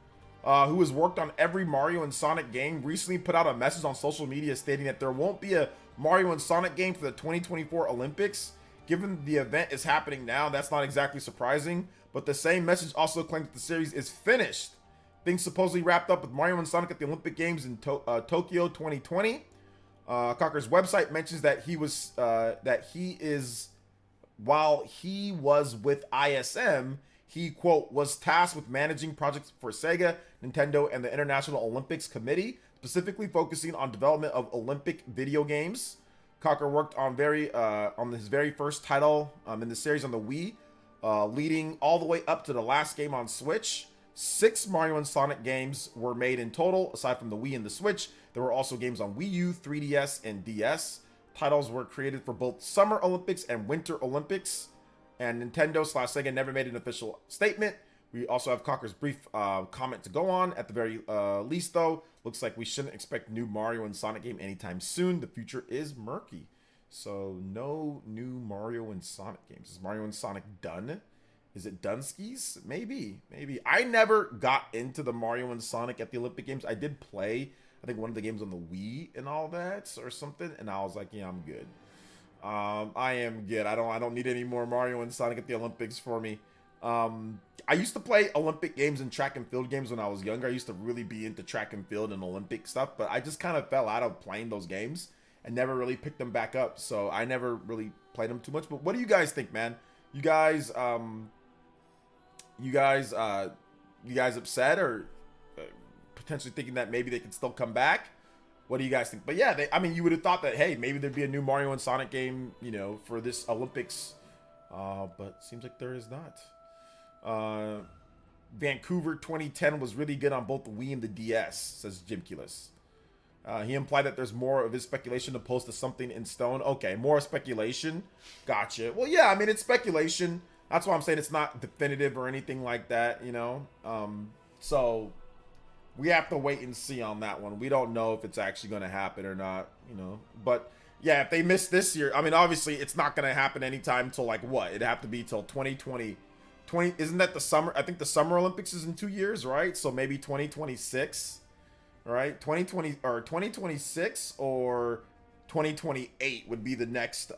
Speaker 1: who has worked on every Mario and Sonic game, recently put out a message on social media stating that there won't be a Mario and Sonic game for the 2024 Olympics. Given the event is happening now, that's not exactly surprising, but the same message also claims that the series is finished. Things supposedly wrapped up with Mario and Sonic at the Olympic Games in Tokyo 2020. Cocker's website mentions that while he was with ISM, he, quote, was tasked with managing projects for Sega, Nintendo, and the International Olympics Committee, specifically focusing on development of Olympic video games. Cocker worked on his very first title in the series on the Wii, leading all the way up to the last game on Switch. 6 Mario and Sonic games were made in total, aside from the Wii and the Switch. There were also games on Wii U, 3DS, and DS. Titles were created for both Summer Olympics and Winter Olympics, and Nintendo/Sega never made an official statement. We also have Cocker's brief comment to go on. At the very least, though, looks like we shouldn't expect new Mario and Sonic game anytime soon. The future is murky. So, no new Mario and Sonic games. Is Mario and Sonic done? Is it Dunskies? Maybe. I never got into the Mario and Sonic at the Olympic Games. I did play, I think, one of the games on the Wii and all that or something, and I was like, yeah, I'm good. I am good. I don't need any more Mario and Sonic at the Olympics for me. I used to play Olympic games and track and field games when I was younger. I used to really be into track and field and Olympic stuff, but I just kind of fell out of playing those games and never really picked them back up. So I never really played them too much. But what do you guys think, man? You guys upset or potentially thinking that maybe they could still come back? What do you guys think? But yeah, I mean, you would have thought that, hey, maybe there'd be a new Mario and Sonic game, you know, for this Olympics. But seems like there is not. Vancouver 2010 was really good on both the Wii and the DS, says Jimculus. He implied that there's more of his speculation opposed to something in stone. Okay, more speculation. Gotcha. Well, yeah, I mean, it's speculation. That's why I'm saying it's not definitive or anything like that, you know? So we have to wait and see on that one. We don't know if it's actually going to happen or not, you know? But yeah, if they miss this year, I mean, obviously it's not going to happen anytime till like what? It'd have to be till 2020. Isn't that the summer? I think the Summer Olympics is in 2 years, right? So maybe 2026, right? 2020 or 2026 or 2028 would be the next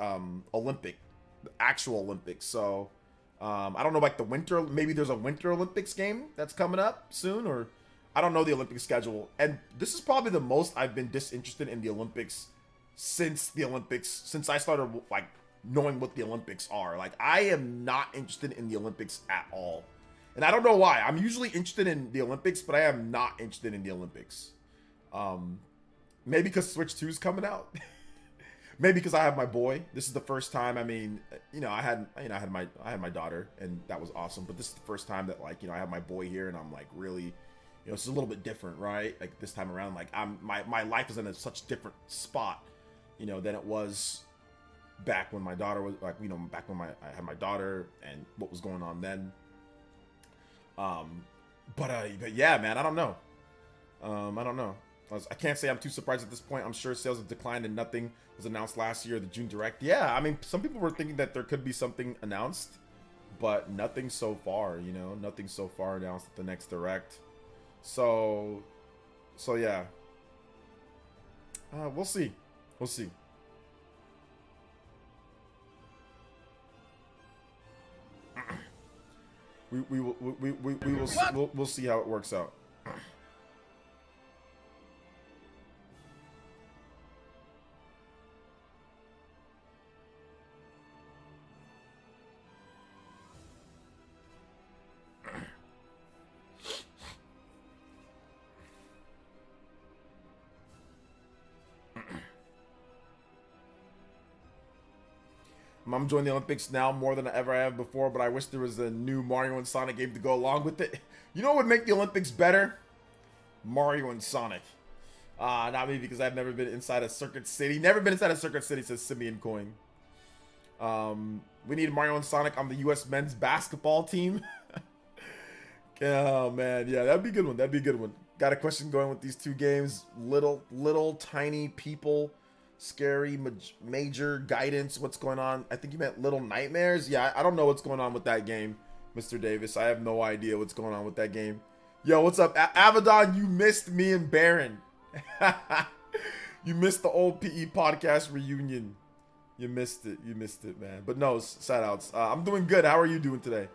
Speaker 1: actual Olympics. So I don't know, like the winter, maybe there's a Winter Olympics game that's coming up soon, or I don't know the Olympic schedule. And this is probably the most I've been disinterested in the Olympics since I started like knowing what the Olympics are. Like, I am not interested in the Olympics at all. And I don't know why. I'm usually interested in the Olympics, but I am not interested in the Olympics. Maybe because Switch 2 is coming out. Maybe because I have my boy. This is the first time. I mean, you know, I had my daughter, and that was awesome. But this is the first time that, like, you know, I have my boy here, and I'm like really, you know, it's a little bit different, right? Like this time around, like my life is in a such different spot, you know, than it was back when my daughter was, like, you know, back when I had my daughter and what was going on then. But yeah, man, I don't know. I can't say I'm too surprised at this point. I'm sure sales have declined and nothing was announced last year, the June Direct. Yeah, I mean, some people were thinking that there could be something announced, but nothing so far, you know, nothing so far announced at the next Direct. So yeah. We'll see. We'll see. We'll see how it works out. I'm enjoying the Olympics now more than I ever have before, but I wish there was a new Mario and Sonic game to go along with it. You know what would make the Olympics better? Mario and Sonic. Not me, because I've never been inside a Circuit City. Never been inside a Circuit City, says Simeon Coin. We need Mario and Sonic on the U.S. men's basketball team. Oh man, yeah, that'd be a good one. That'd be a good one. Got a question going with these two games. Little tiny people, scary major guidance. What's going on? I think you meant Little Nightmares. Yeah, I don't know what's going on with that game, Mr. Davis. I have no idea what's going on with that game. Yo, what's up, Abaddon? You missed me and Baron. You missed the old PE podcast reunion. You missed it. You missed it, man. But no, shout outs. I'm doing good. How are you doing today?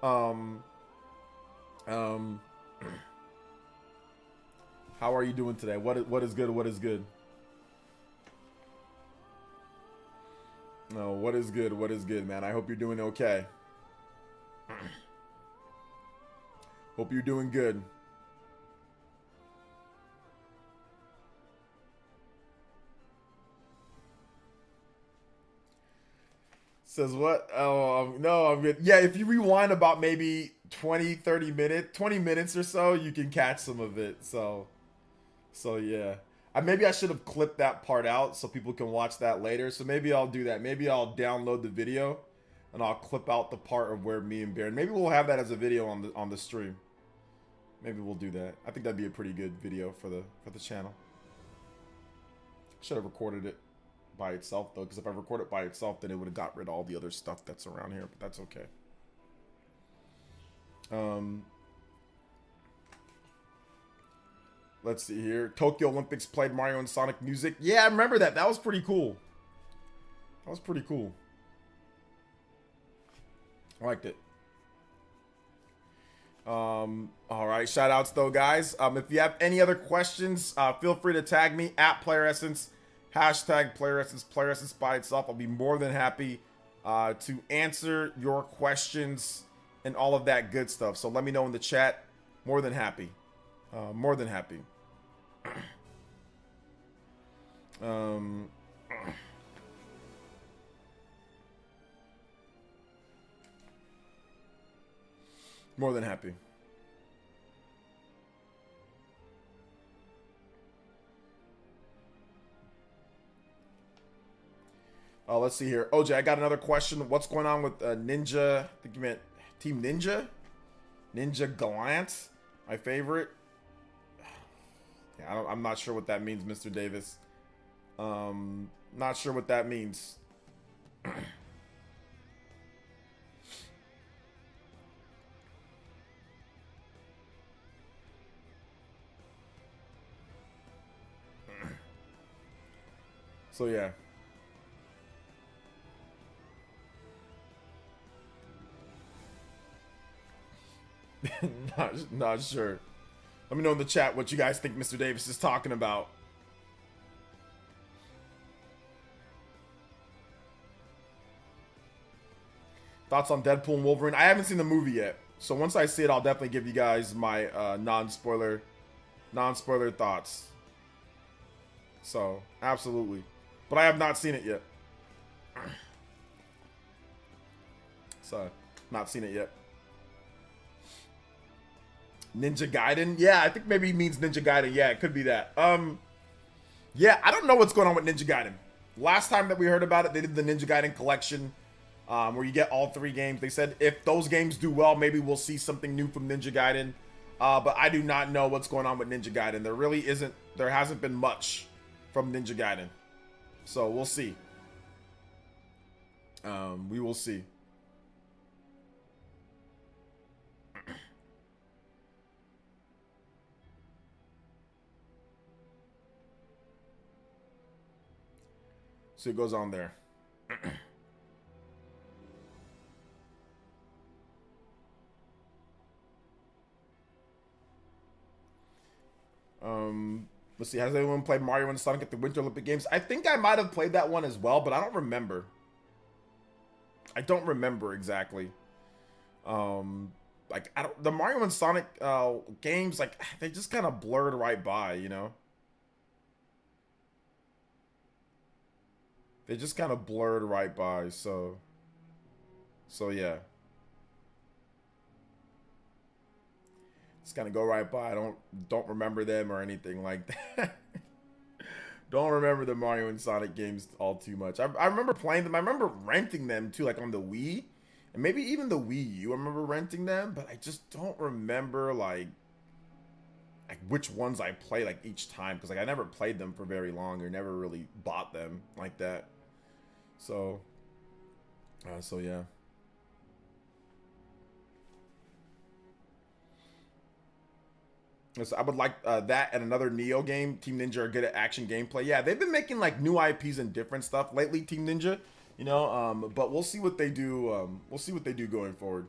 Speaker 1: How are you doing today? What is good? What is good? No, what is good? What is good, man? I hope you're doing okay. Hope you're doing good. Says what? Oh, no, I'm good. Yeah, if you rewind about maybe 20 minutes or so, you can catch some of it. So yeah. Maybe I should have clipped that part out so people can watch that later. So maybe I'll do that. Maybe I'll download the video and I'll clip out the part of where me and Baron. Maybe we'll have that as a video on the stream. Maybe we'll do that. I think that'd be a pretty good video for the channel. Should have recorded it by itself though, because if I record it by itself, then it would have got rid of all the other stuff that's around here, but that's okay. Let's see here. Tokyo Olympics played Mario and Sonic music. Yeah, I remember that. That was pretty cool. That was pretty cool. I liked it. All right. Shout outs though, guys. If you have any other questions, feel free to tag me at PlayerEssence. Hashtag PlayerEssence. PlayerEssence by itself. I'll be more than happy to answer your questions and all of that good stuff. So let me know in the chat. More than happy. More than happy. More than happy. Let's see here. OJ, I got another question. What's going on with Ninja? I think you meant Team Ninja? Ninja Gallant? My favorite. Yeah, I'm not sure what that means, Mr. Davis. Not sure what that means. So yeah. Not sure. Let me know in the chat what you guys think Mr. Davis is talking about. Thoughts on Deadpool and Wolverine? I haven't seen the movie yet, so once I see it, I'll definitely give you guys my non-spoiler thoughts. So absolutely, but I have not seen it yet. So not seen it yet. Ninja Gaiden? Yeah, I think maybe he means Ninja Gaiden. Yeah, it could be that. Yeah, I don't know what's going on with Ninja Gaiden. Last time that we heard about it, they did the Ninja Gaiden collection, where you get all 3 games. They said if those games do well, maybe we'll see something new from Ninja Gaiden. But I do not know what's going on with Ninja Gaiden. There hasn't been much from Ninja Gaiden. So we'll see. We will see. So it goes on there. Let's see. Has anyone played Mario and Sonic at the Winter Olympic Games? I think I might have played that one as well, but I don't remember. I don't remember exactly. Like the Mario and Sonic games, like they just kind of blurred right by, you know. They just kind of blurred right by, so yeah. Just kind of go right by. I don't remember them or anything like that. Don't remember the Mario and Sonic games all too much. I remember playing them. I remember renting them too, like on the Wii, and maybe even the Wii U. I remember renting them, but I just don't remember like which ones I play like each time, because like I never played them for very long or never really bought them like that. So, yeah. So I would like that and another Neo game. Team Ninja are good at action gameplay. Yeah, they've been making like new IPs and different stuff lately, Team Ninja. You know, but we'll see what they do. We'll see what they do going forward.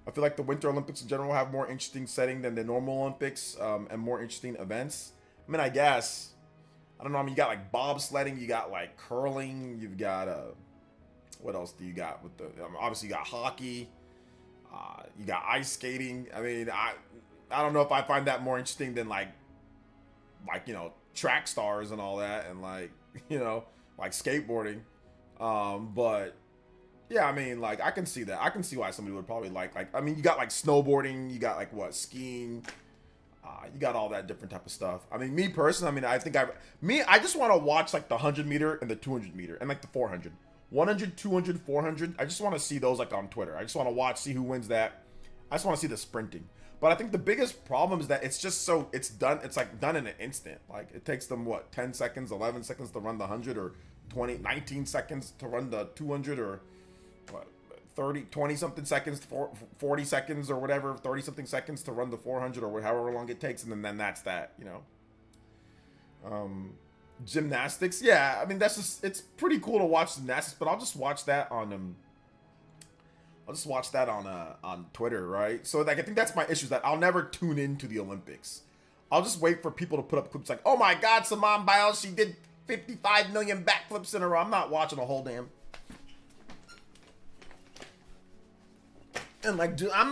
Speaker 1: I feel like the Winter Olympics in general have more interesting setting than the normal Olympics, and more interesting events. I mean, I guess. I don't know. I mean, you got like bobsledding, you got like curling, you've got what else do you got with the? Obviously, you got hockey. You got ice skating. I mean, I don't know if I find that more interesting than like you know, track stars and all that, and like, you know, like skateboarding. But yeah, I mean, like I can see that. I can see why somebody would probably like I mean, you got like snowboarding, you got like what, skiing, you got all that different type of stuff. I mean, me personally, I mean, I think I just want to watch like the 100-meter and the 200-meter and like the 400. 100, 200, 400. I just want to see those like on Twitter. I just want to watch, see who wins that. I just want to see the sprinting. But I think the biggest problem is that it's just so, it's like done in an instant. Like it takes them what, 10 seconds, 11 seconds to run the 100, or 19 seconds to run the 200, or what, 20 something seconds, 40 seconds or whatever, 30 something seconds to run the 400 or however long it takes, and then that's that, you know. Gymnastics, yeah, I mean, that's just, it's pretty cool to watch gymnastics, but I'll just watch that on on Twitter, right? So like I think that's my issue, is that I'll never tune into the Olympics. I'll just wait for people to put up clips like, oh my god, Simone Biles, she did 55 million backflips in a row. I'm not watching a whole damn. And like, dude, I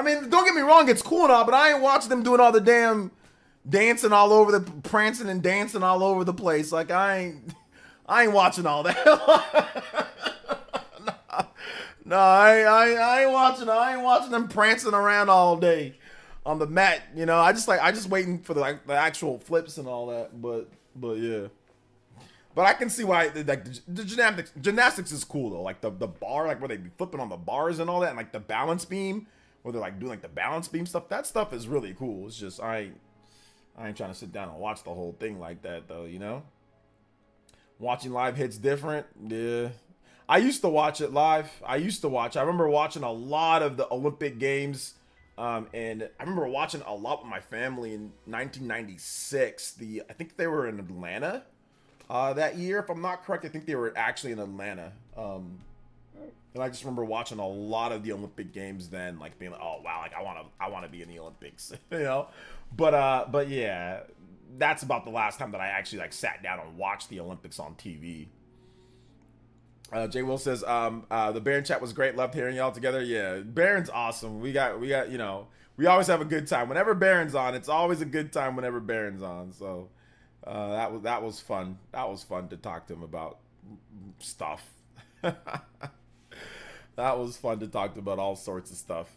Speaker 1: mean, don't get me wrong, it's cool and all, but I ain't watching them doing all the damn dancing all over the, prancing and dancing all over the place. Like I ain't watching all that. No, I ain't watching them prancing around all day on the mat. You know, I just waiting for the actual flips and all that. But yeah. But I can see why like the gymnastics is cool though. Like the bar, like where they be flipping on the bars and all that, and like the balance beam, where they're like doing like the balance beam stuff. That stuff is really cool. It's just I ain't trying to sit down and watch the whole thing like that though, you know? Watching live hits different. Yeah. I used to watch it live. I remember watching a lot of the Olympic Games. And I remember watching a lot with my family in 1996. I think they were in Atlanta that year. If I'm not correct, I think they were actually in Atlanta. And I just remember watching a lot of the Olympic Games then, like being like, oh wow, like I want to be in the Olympics, you know? But yeah, that's about the last time that I actually like sat down and watched the Olympics on TV. Jay Will says, the Baron chat was great. Loved hearing y'all together. Yeah, Baron's awesome. We got, you know, we always have a good time. Whenever Baron's on, it's always a good time whenever Baron's on. So, that was fun. That was fun to talk to him about stuff. That was fun to talk to him about all sorts of stuff.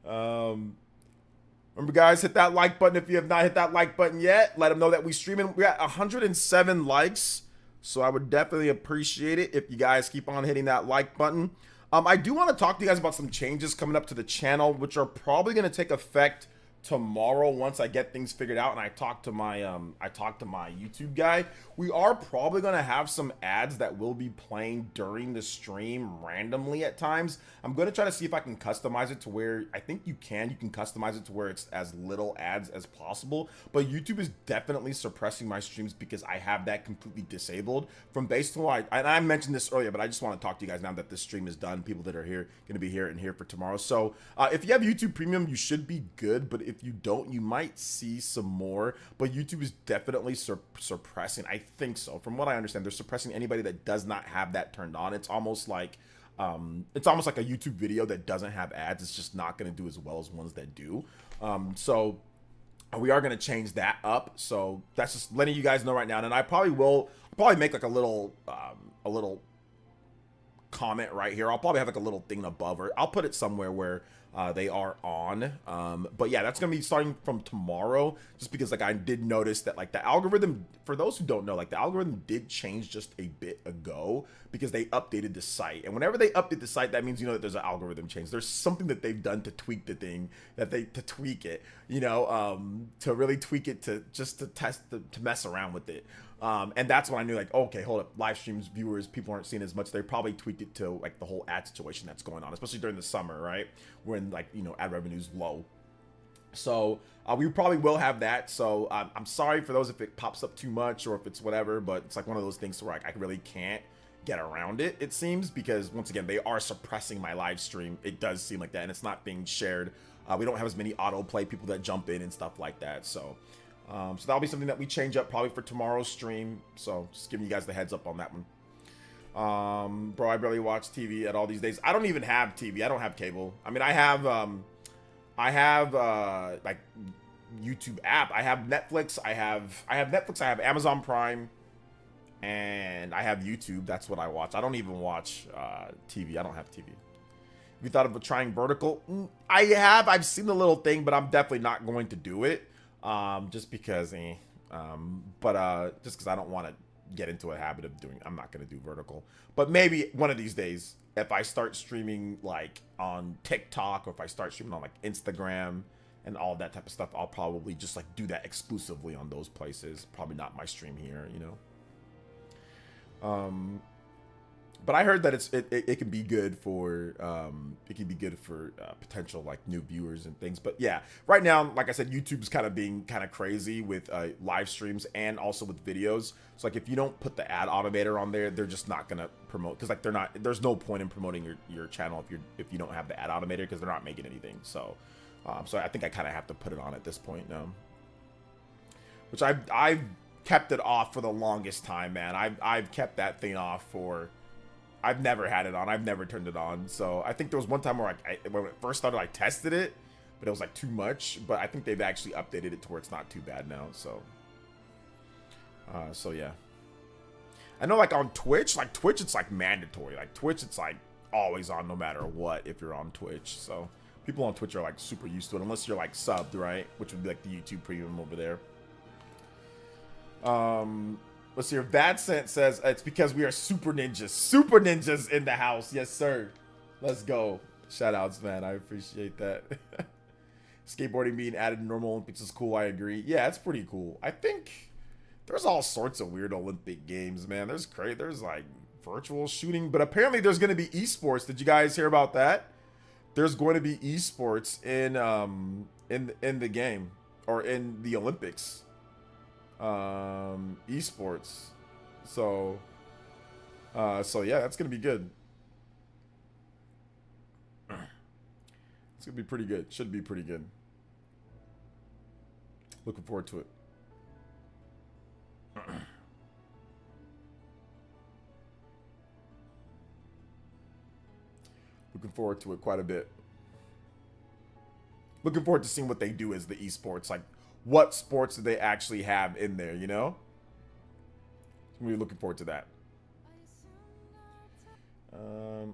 Speaker 1: Remember, guys, hit that like button if you have not hit that like button yet. Let them know that we streaming. We got 107 likes. So I would definitely appreciate it if you guys keep on hitting that like button. I do want to talk to you guys about some changes coming up to the channel, which are probably going to take effect tomorrow once I get things figured out and I talk to my YouTube guy. We are probably going to have some ads that will be playing during the stream randomly at times. I'm going to try to see if I can customize it to where I think you can customize it to where it's as little ads as possible, but YouTube is definitely suppressing my streams because I have that completely disabled from based on why I mentioned this earlier, but I just want to talk to you guys now that this stream is done. People that are here going to be here and here for tomorrow. So if you have YouTube Premium, you should be good, but if you don't, you might see some more. But YouTube is definitely suppressing. I think so. From what I understand, they're suppressing anybody that does not have that turned on. It's almost like a YouTube video that doesn't have ads. It's just not going to do as well as ones that do. So we are going to change that up. So that's just letting you guys know right now. And I I'll probably make like a little comment right here. I'll probably have like a little thing above, or I'll put it somewhere where they are on. But yeah, that's gonna be starting from tomorrow, just because like I did notice that like the algorithm, for those who don't know, like the algorithm did change just a bit ago because they updated the site. And whenever they update the site, that means, you know, that there's an algorithm change. There's something that they've done to tweak the thing, to tweak it, you know, to really tweak it, to just to test, to mess around with it. And that's when I knew, like, okay, hold up, live streams, viewers, people aren't seeing as much. They probably tweaked it to like the whole ad situation that's going on, especially during the summer, right? When, like, you know, ad revenue's low. So we probably will have that. So I'm sorry for those if it pops up too much or if it's whatever, but it's like one of those things where I really can't get around it, it seems, because once again, they are suppressing my live stream. It does seem like that, and it's not being shared. We don't have as many autoplay people that jump in and stuff like that. So so that'll be something that we change up probably for tomorrow's stream. So just giving you guys the heads up on that one. Bro, I barely watch TV at all these days. I don't even have TV. I don't have cable. I mean, I have like YouTube app. I have Netflix. I have Netflix. I have Amazon Prime, and I have YouTube. That's what I watch. I don't even watch TV. I don't have TV. Have you thought of trying vertical? I have. I've seen the little thing, but I'm definitely not going to do it. Just because, just because I don't want to get into a habit of doing, I'm not going to do vertical. But maybe one of these days, if I start streaming like on TikTok, or if I start streaming on like Instagram and all that type of stuff, I'll probably just like do that exclusively on those places. Probably not my stream here, you know. But I heard that it can be good for potential like new viewers and things. But yeah, right now, like I said, YouTube's kind of being kind of crazy with live streams and also with videos. So like if you don't put the ad automator on there, they're just not gonna promote, because like there's no point in promoting your channel if you don't have the ad automator, because they're not making anything. So so I think I kind of have to put it on at this point now, which I've kept it off for the longest time, man. I've kept that thing off for. I've never had it on. I've never turned it on. So I think there was one time where when it first started, I tested it, but it was like too much. But I think they've actually updated it to where it's not too bad now. So, so yeah. I know like on Twitch, it's like mandatory. Like Twitch, it's like always on no matter what if you're on Twitch. So people on Twitch are like super used to it, unless you're like subbed, right? Which would be like the YouTube premium over there. Let's see here. Vadcent says it's because we are super ninjas in the house. Yes, sir. Let's go. Shout outs, man. I appreciate that. Skateboarding being added to normal Olympics is cool. I agree. Yeah, it's pretty cool. I think there's all sorts of weird Olympic games, man. There's like virtual shooting, but apparently there's going to be esports. Did you guys hear about that? There's going to be esports in the game, or in the Olympics. Esports. So yeah, that's gonna be good. It's gonna be pretty good. Should be pretty good. Looking forward to it. Looking forward to it quite a bit. Looking forward to seeing what they do as the esports, like what sports do they actually have in there, you know? I'm really looking forward to that.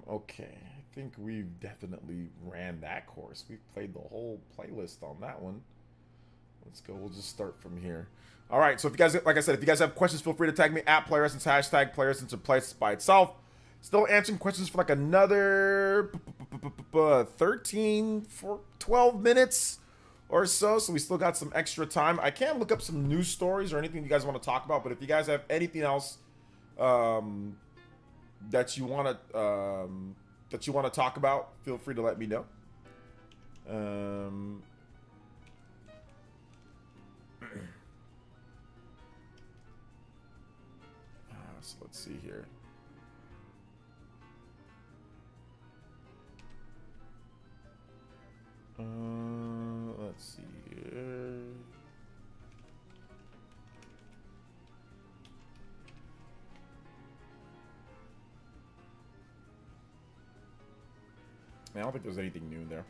Speaker 1: Okay, I think we've definitely ran that course. We've played the whole playlist on that one. Let's go. We'll just start from here. All right, so if you guys, like I said, if you guys have questions, feel free to tag me at PlayerEssence, hashtag PlayerEssence, or PlayerEssence by itself. Still answering questions for like another 13 for 12 minutes or so we still got some extra time. I can look up some news stories or anything you guys want to talk about, but if you guys have anything else that you want to talk about, feel free to let me know. So let's see here. Let's see here. I don't think there's anything new there.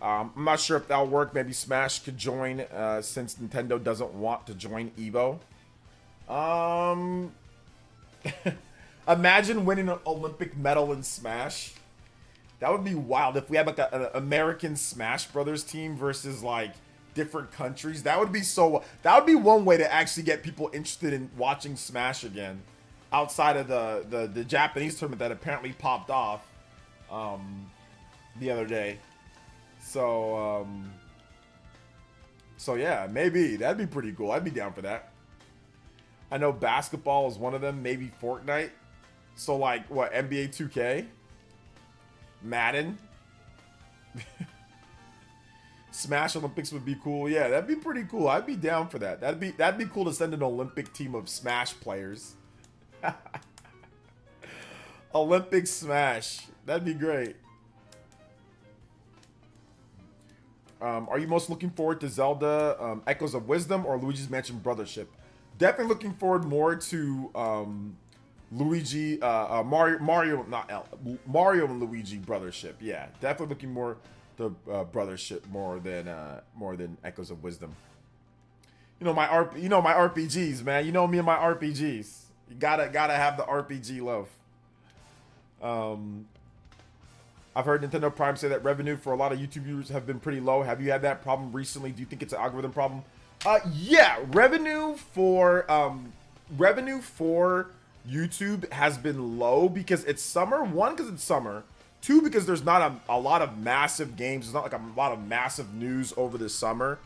Speaker 1: I'm not sure if that'll work. Maybe Smash could join since Nintendo doesn't want to join Evo. Imagine winning an Olympic medal in Smash. That would be wild if we had like an American Smash Brothers team versus like different countries. That would be so. That would be one way to actually get people interested in watching Smash again, outside of the Japanese tournament that apparently popped off the other day. So so yeah, maybe that'd be pretty cool. I'd be down for that. I know basketball is one of them. Maybe Fortnite. So like what, NBA 2K, Madden. Smash Olympics would be cool. Yeah, that'd be pretty cool. I'd be down for that. That'd be cool to send an Olympic team of Smash players. Olympic Smash. That'd be great. Are you most looking forward to Zelda Echoes of Wisdom or Luigi's Mansion Brothership? Definitely looking forward more to Mario and Luigi Brothership. Yeah, definitely looking more to Brothership more than Echoes of Wisdom. You know my RPGs, man. You know me and my RPGs. You gotta have the RPG love. I've heard Nintendo Prime say that revenue for a lot of YouTube viewers have been pretty low. Have you had that problem recently? Do you think it's an algorithm problem? Yeah, revenue for YouTube has been low because it's summer. One, because it's summer. Two, because there's not a lot of massive games. There's not like a lot of massive news over the summer.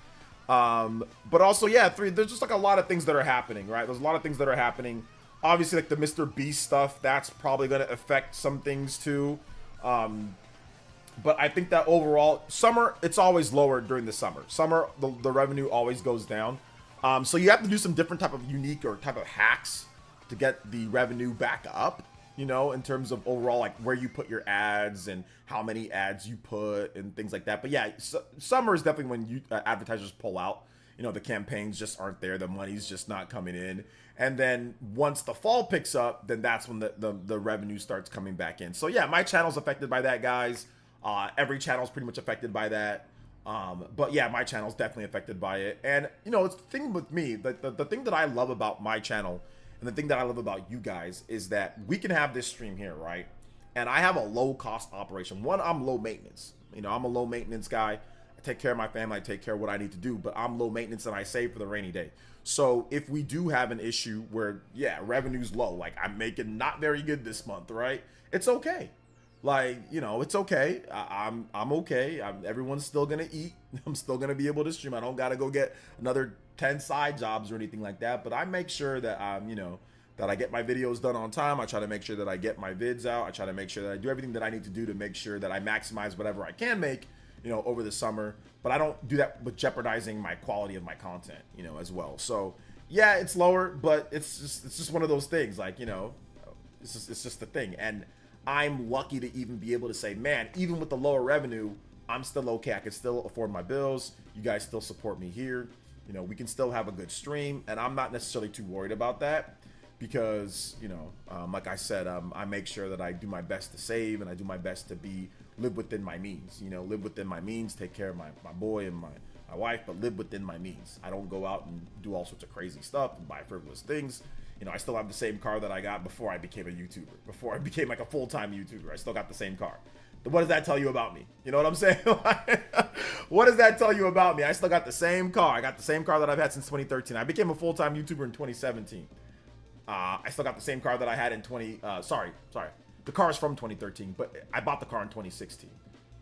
Speaker 1: But also, yeah, three, there's just like a lot of things that are happening, right? There's a lot of things that are happening. Obviously, like the Mr. Beast stuff, that's probably going to affect some things too. But I think that overall, summer, it's always lower during the summer. Summer, the revenue always goes down. So you have to do some different type of unique or type of hacks to get the revenue back up, you know, in terms of overall, like where you put your ads and how many ads you put and things like that. But yeah, summer is definitely when advertisers pull out. You know, the campaigns just aren't there. The money's just not coming in. And then once the fall picks up, then that's when the revenue starts coming back in. So yeah, my channel's affected by that, guys. Every channel's pretty much affected by that. But yeah, my channel's definitely affected by it. And, you know, it's the thing with me, the thing that I love about my channel and the thing that I love about you guys is that we can have this stream here, right? And I have a low cost operation. One, I'm low maintenance. You know, I'm a low maintenance guy. I take care of my family. I take care of what I need to do, but I'm low maintenance and I save for the rainy day. So if we do have an issue where, yeah, revenue's low, like I'm making not very good this month, right? It's okay. Like, you know, it's okay. I'm okay. Everyone's still gonna eat. I'm still gonna be able to stream. I don't gotta go get another 10 side jobs or anything like that. But I make sure that I'm, you know, that I get my videos done on time. I try to make sure that I get my vids out. I try to make sure that I do everything that I need to do to make sure that I maximize whatever I can make, you know, over the summer. But I don't do that with jeopardizing my quality of my content, you know, as well. So yeah, it's lower, but it's just one of those things. Like, you know, it's just the thing. And I'm lucky to even be able to say, man, even with the lower revenue, I'm still okay. I can still afford my bills. You guys still support me here. You know, we can still have a good stream, and I'm not necessarily too worried about that because, you know, like I said, I make sure that I do my best to save and I do my best to live within my means. You know, live within my means, take care of my boy and my wife, but live within my means. I don't go out and do all sorts of crazy stuff and buy frivolous things. You know, I still have the same car that I got before I became a YouTuber, before I became like a full-time YouTuber. I still got the same car. What does that tell you about me? You know what I'm saying? What does that tell you about me? I still got the same car. I got the same car that I've had since 2013. I became a full-time YouTuber in 2017. I still got the same car that I had in sorry. The car is from 2013, but I bought the car in 2016.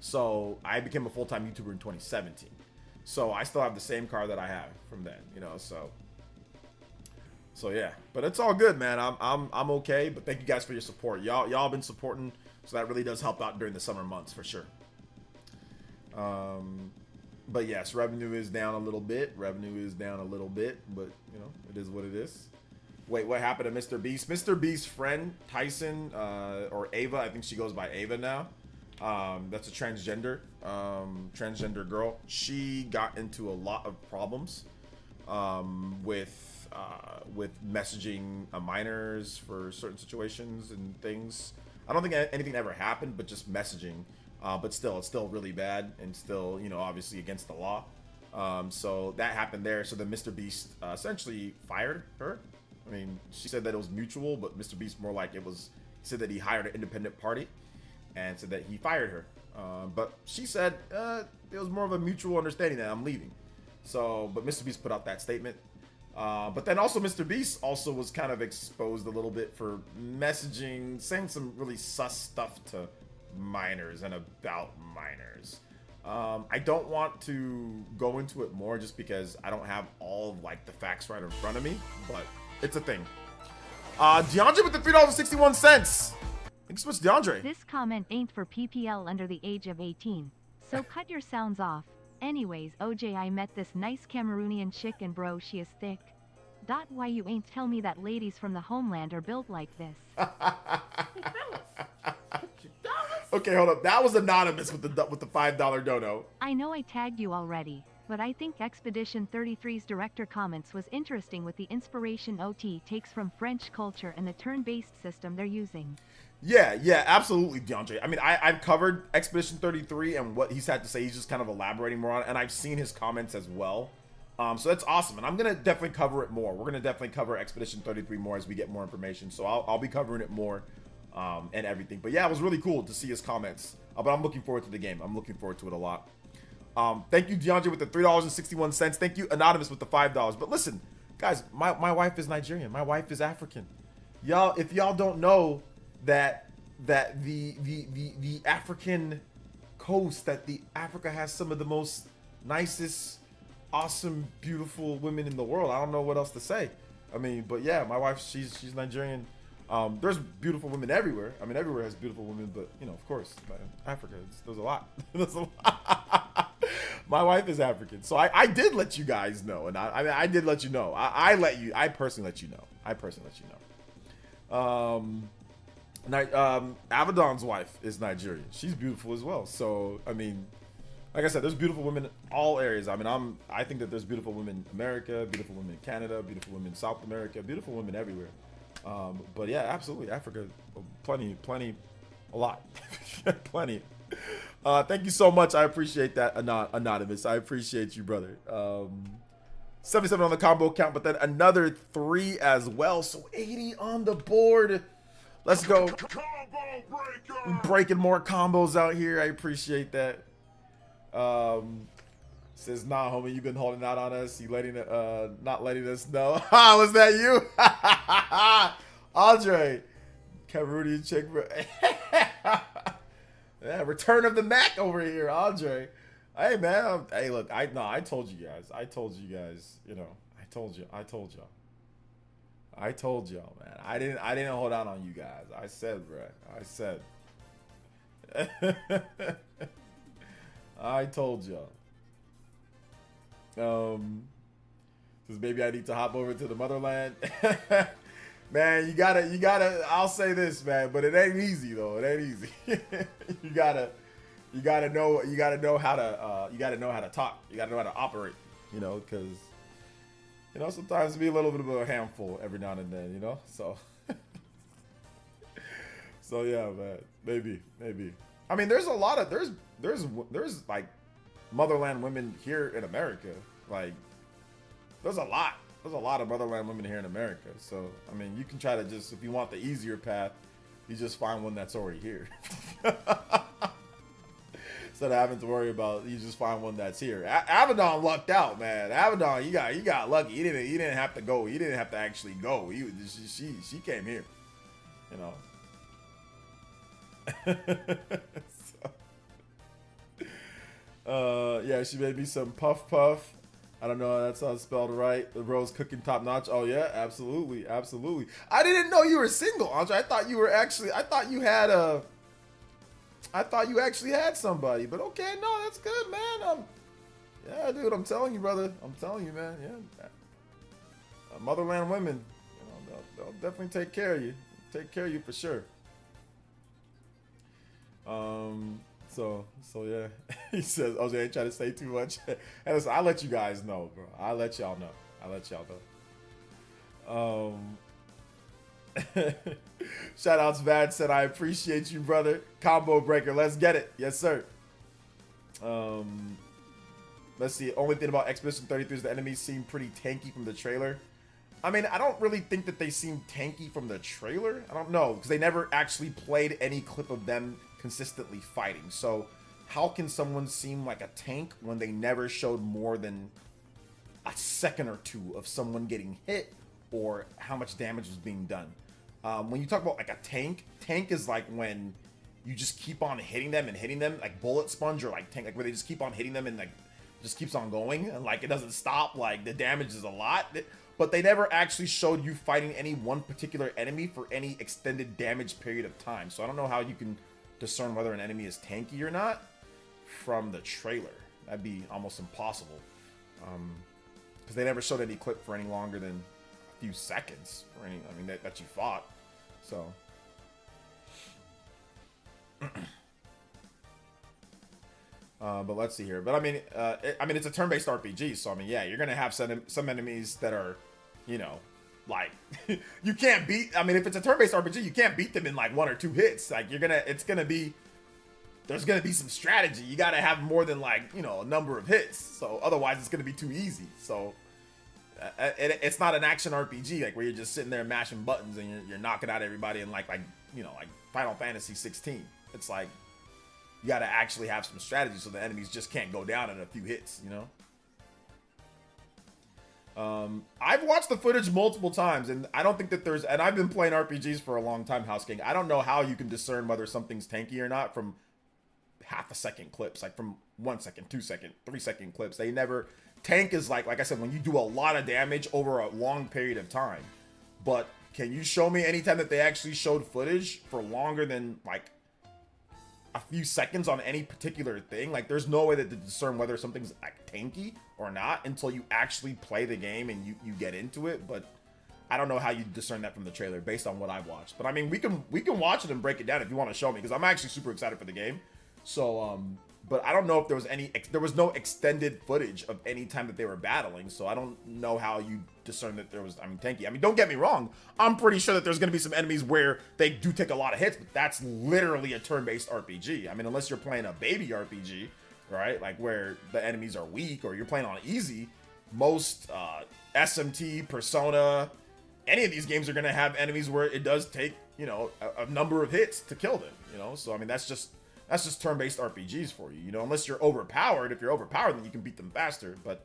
Speaker 1: So I became a full-time YouTuber in 2017. So I still have the same car that I have from then, you know, so yeah, but it's all good, man. I'm okay, but thank you guys for your support. Y'all been supporting, so that really does help out during the summer months for sure. But yes, revenue is down a little bit. But you know, it is what it is. Wait, what happened to Mr. Beast? Mr. Beast's friend Tyson or Ava, I think she goes by Ava now. That's a transgender girl. She got into a lot of problems with messaging minors for certain situations and things. I don't think anything ever happened, but just messaging. But still, it's still really bad and still, you know, obviously against the law. So that happened there. So then Mr. Beast essentially fired her. I mean, she said that it was mutual, but Mr. Beast more like he said that he hired an independent party. and said that he fired her. But she said it was more of a mutual understanding that I'm leaving. So, but Mr. Beast put out that statement. But then also Mr. Beast also was kind of exposed a little bit for messaging, saying some really sus stuff to minors and about minors. I don't want to go into it more just because I don't have all of like the facts right in front of me, but it's a thing. DeAndre with the $3.61. Thanks so much, DeAndre.
Speaker 2: This comment ain't for PPL under the age of 18, so cut your sounds off. Anyways, OJ, I met this nice Cameroonian chick and bro, she is thick. Why you ain't tell me that ladies from the homeland are built like this?
Speaker 1: Okay, hold up. That was anonymous with the $5 dono.
Speaker 2: I know I tagged you already, but I think Expedition 33's director comments was interesting with the inspiration OT takes from French culture and the turn-based system they're using.
Speaker 1: Yeah, absolutely, DeAndre. I mean, I've covered Expedition 33 and what he's had to say. He's just kind of elaborating more on it, and I've seen his comments as well. So that's awesome, and I'm going to definitely cover it more. We're going to definitely cover Expedition 33 more as we get more information, so I'll be covering it more and everything. But yeah, it was really cool to see his comments, but I'm looking forward to the game. I'm looking forward to it a lot. Thank you, DeAndre, with the $3.61. Thank you, Anonymous, with the $5. But listen, guys, my wife is Nigerian. My wife is African. Y'all, if y'all don't know that the African coast, that the Africa has some of the most nicest, awesome, beautiful women in the world. I don't know what else to say. I mean, but yeah, my wife, she's Nigerian. There's beautiful women everywhere. I mean, everywhere has beautiful women, but you know, of course, Africa, there's a lot. There's a lot. My wife is African, so I did let you guys know, and I did let you know. I personally let you know. Abaddon's wife is Nigerian. She's beautiful as well. So I mean, like I said, there's beautiful women in all areas. I mean, I think that there's beautiful women in America, beautiful women in Canada, beautiful women in South America, beautiful women everywhere. But yeah, absolutely, Africa, plenty, a lot, plenty. Thank you so much. I appreciate that, Anonymous. I appreciate you, brother. 77 on the combo count, but then another 3 as well. So 80 on the board. Let's go. Breaking more combos out here. I appreciate that. Says, nah, homie, you've been holding out on us. You not letting us know. Was that you? Andre. Cameroonian chick. Yeah, return of the Mac over here, Andre. Hey, man. Hey, look, I told you guys. You know, I told y'all, man. I didn't hold out on you guys. I said, bro. I told y'all. Says, maybe I need to hop over to the motherland. Man, you gotta, I'll say this, man, but it ain't easy though. It ain't easy. you gotta know how to talk. You gotta know how to operate, you know, because, you know, sometimes it be a little bit of a handful every now and then, you know, so. So yeah, man, maybe. I mean, there's a lot of, there's like motherland women here in America. Like, there's a lot of motherland women here in America. So, I mean, you can try to just, if you want the easier path, you just find one that's already here. Instead of having to worry about, you just find one that's here. Abaddon lucked out, man. Abaddon, you got lucky. He didn't have to go. He didn't have to actually go. She came here, you know. Yeah, she made me some puff. I don't know if that's how it's spelled right. The bro's cooking top notch. Oh yeah, absolutely. I didn't know you were single, Andre. I thought you actually had somebody. But okay, no, that's good, man. Yeah, dude, I'm telling you, brother. I'm telling you, man. Yeah, motherland women, you know, they'll definitely take care of you. Take care of you for sure. So yeah, he says, OJ ain't trying to say too much. And listen, I'll let you guys know, bro. I'll let y'all know. Shout outs, Vad said, I appreciate you, brother. Combo breaker, let's get it. Yes, sir. Let's see. Only thing about Expedition 33 is the enemies seem pretty tanky from the trailer. I mean, I don't really think that they seem tanky from the trailer. I don't know, because they never actually played any clip of them consistently fighting. So how can someone seem like a tank when they never showed more than a second or two of someone getting hit or how much damage was being done? When you talk about like a tank is like when you just keep on hitting them, like bullet sponge, or like tank, like where they just keep on hitting them and like just keeps on going and like it doesn't stop. Like the damage is a lot, but they never actually showed you fighting any one particular enemy for any extended damage period of time. So I don't know how you can discern whether an enemy is tanky or not from the trailer. That'd be almost impossible, because they never showed any clip for any longer than a few seconds or any, I mean, that you fought. So but let's see here. But I mean, it's a turn-based RPG, so I mean, yeah, you're gonna have some enemies that are, you know, like you can't beat. I mean, if it's a turn-based RPG, you can't beat them in like 1 or 2 hits. Like there's gonna be some strategy. You gotta have more than like, you know, a number of hits. So otherwise, it's gonna be too easy. So it's not an action RPG like where you're just sitting there mashing buttons and you're knocking out everybody in like you know, like Final Fantasy 16. It's like you got to actually have some strategy so the enemies just can't go down in a few hits, you know? I've watched the footage multiple times, and I don't think that and I've been playing RPGs for a long time, House King. I don't know how you can discern whether something's tanky or not from half-a-second clips, like from 1 second, 2 second, 3 second clips. They never... Tank is like I said, when you do a lot of damage over a long period of time. But can you show me anytime that they actually showed footage for longer than like a few seconds on any particular thing? Like there's no way to discern whether something's like tanky or not until you actually play the game and you get into it. But I don't know how you discern that from the trailer based on what I've watched. But I mean, we can watch it and break it down if you want to show me, because I'm actually super excited for the game. So but I don't know if there was no extended footage of any time that they were battling, so I don't know how you discern that there was, I mean, tanky. I mean, don't get me wrong, I'm pretty sure that there's going to be some enemies where they do take a lot of hits, but that's literally a turn-based RPG. I mean, unless you're playing a baby RPG, right, like where the enemies are weak, or you're playing on easy, most SMT, Persona, any of these games are going to have enemies where it does take, you know, a number of hits to kill them, you know? So, I mean, that's just turn-based RPGs for you, you know, unless you're overpowered. If you're overpowered, then you can beat them faster. But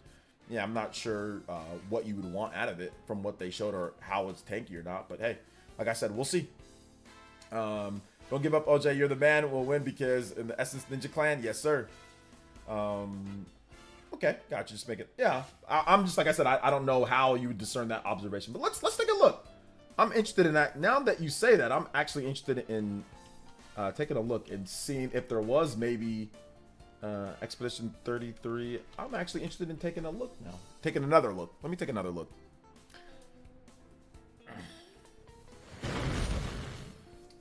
Speaker 1: yeah, I'm not sure what you would want out of it from what they showed or how it's tanky or not. But hey, like I said, we'll see. Don't give up, OJ. You're the man. We'll win because in the Essence Ninja Clan, yes, sir. Okay, gotcha. Just make it. Yeah, I'm just like I said. I don't know how you would discern that observation, but let's take a look. I'm interested in that. Now that you say that, I'm actually interested in taking a look and seeing if there was maybe Expedition 33. I'm actually interested in taking a look now. Taking another look. Let me take another look.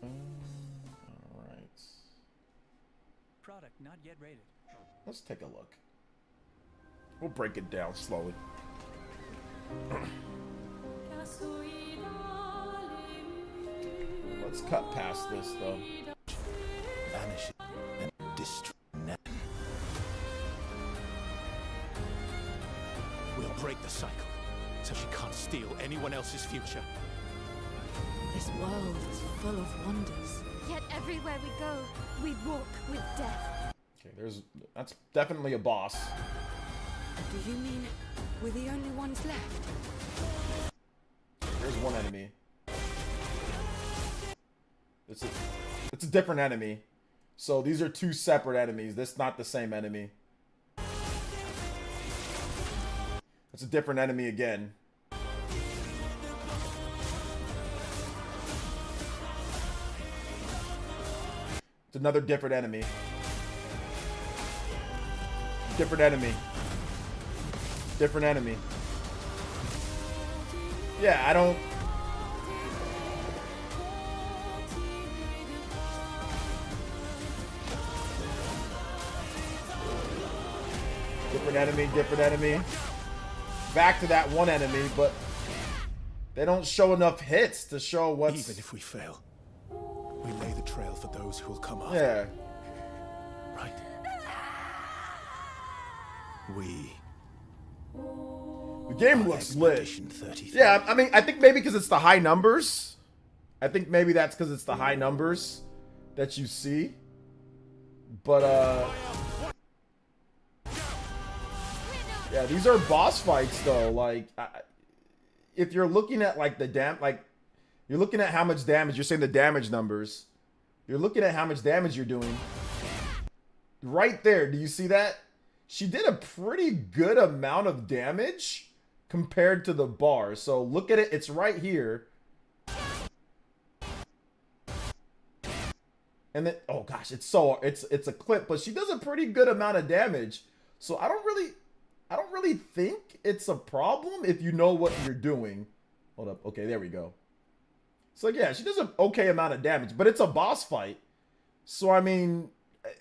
Speaker 1: All right.
Speaker 5: Product not yet rated.
Speaker 1: Let's take a look. We'll break it down slowly. Let's cut past this though.
Speaker 6: Vanish and destroy. We'll break the cycle, so she can't steal anyone else's future.
Speaker 7: This world is full of wonders.
Speaker 8: Yet everywhere we go, we walk with death.
Speaker 1: Okay, that's definitely a boss.
Speaker 7: Do you mean we're the only ones left?
Speaker 1: There's one enemy. It's a different enemy. So these are two separate enemies. This is not the same enemy. It's a different enemy again. It's another different enemy. Different enemy. Different enemy. Yeah, I don't... Different enemy, different enemy. Back to that one enemy, but they don't show enough hits to show what's...
Speaker 6: Even if we fail, we lay the trail for those who will come after.
Speaker 1: Yeah.
Speaker 6: Right. We
Speaker 1: The game looks lit.
Speaker 6: Expedition 33.
Speaker 1: Yeah, I mean, I think maybe because it's the high numbers. I think maybe that's because it's the high numbers that you see. But, yeah, these are boss fights, though. Like, if you're looking at, like, you're looking at how much damage, you're saying the damage numbers. You're looking at how much damage you're doing. Right there, do you see that? She did a pretty good amount of damage compared to the bar. So look at it, it's right here. And then, oh gosh, it's a clip, but she does a pretty good amount of damage. So I don't really think it's a problem if you know what you're doing. Hold up, okay, there we go. So yeah, she does an okay amount of damage, but it's a boss fight. So I mean,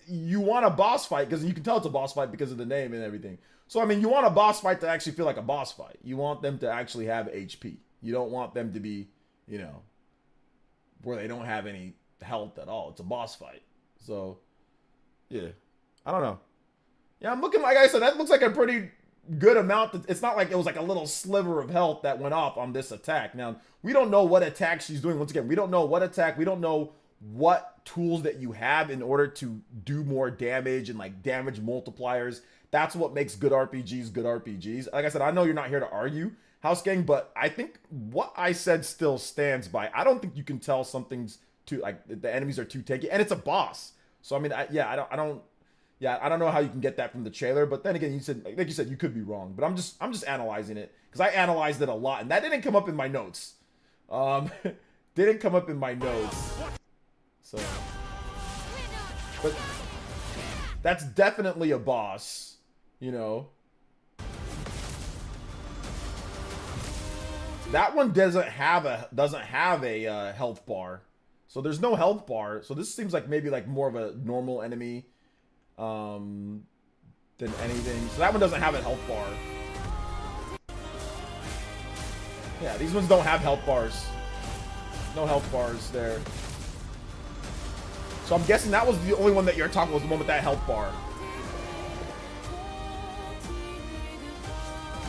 Speaker 1: you want a boss fight because you can tell it's a boss fight because of the name and everything. So I mean, you want a boss fight to actually feel like a boss fight. You want them to actually have HP. You don't want them to be, you know, where they don't have any health at all. It's a boss fight. So yeah, I don't know. Yeah, I'm looking, like I said, that looks like a pretty good amount. It's not like it was like a little sliver of health that went off on this attack. Now, we don't know what attack she's doing. Once again, we don't know what attack. We don't know what tools that you have in order to do more damage and like damage multipliers. That's what makes good RPGs good RPGs. Like I said, I know you're not here to argue, House Gang, but I think what I said still stands by. I don't think you can tell something's too, like, the enemies are too tanky, and it's a boss. So I mean, I don't know how you can get that from the trailer. But then again, you said, like you said, you could be wrong. But I'm just analyzing it because I analyzed it a lot, and that didn't come up in my notes. Didn't come up in my notes. So, but that's definitely a boss, you know. That one doesn't have a health bar, so there's no health bar. So this seems like maybe like more of a normal enemy, than anything. So that one doesn't have a health bar. Yeah, these ones don't have health bars. No health bars there. So I'm guessing that was the only one that you're talking about, was the one with that health bar.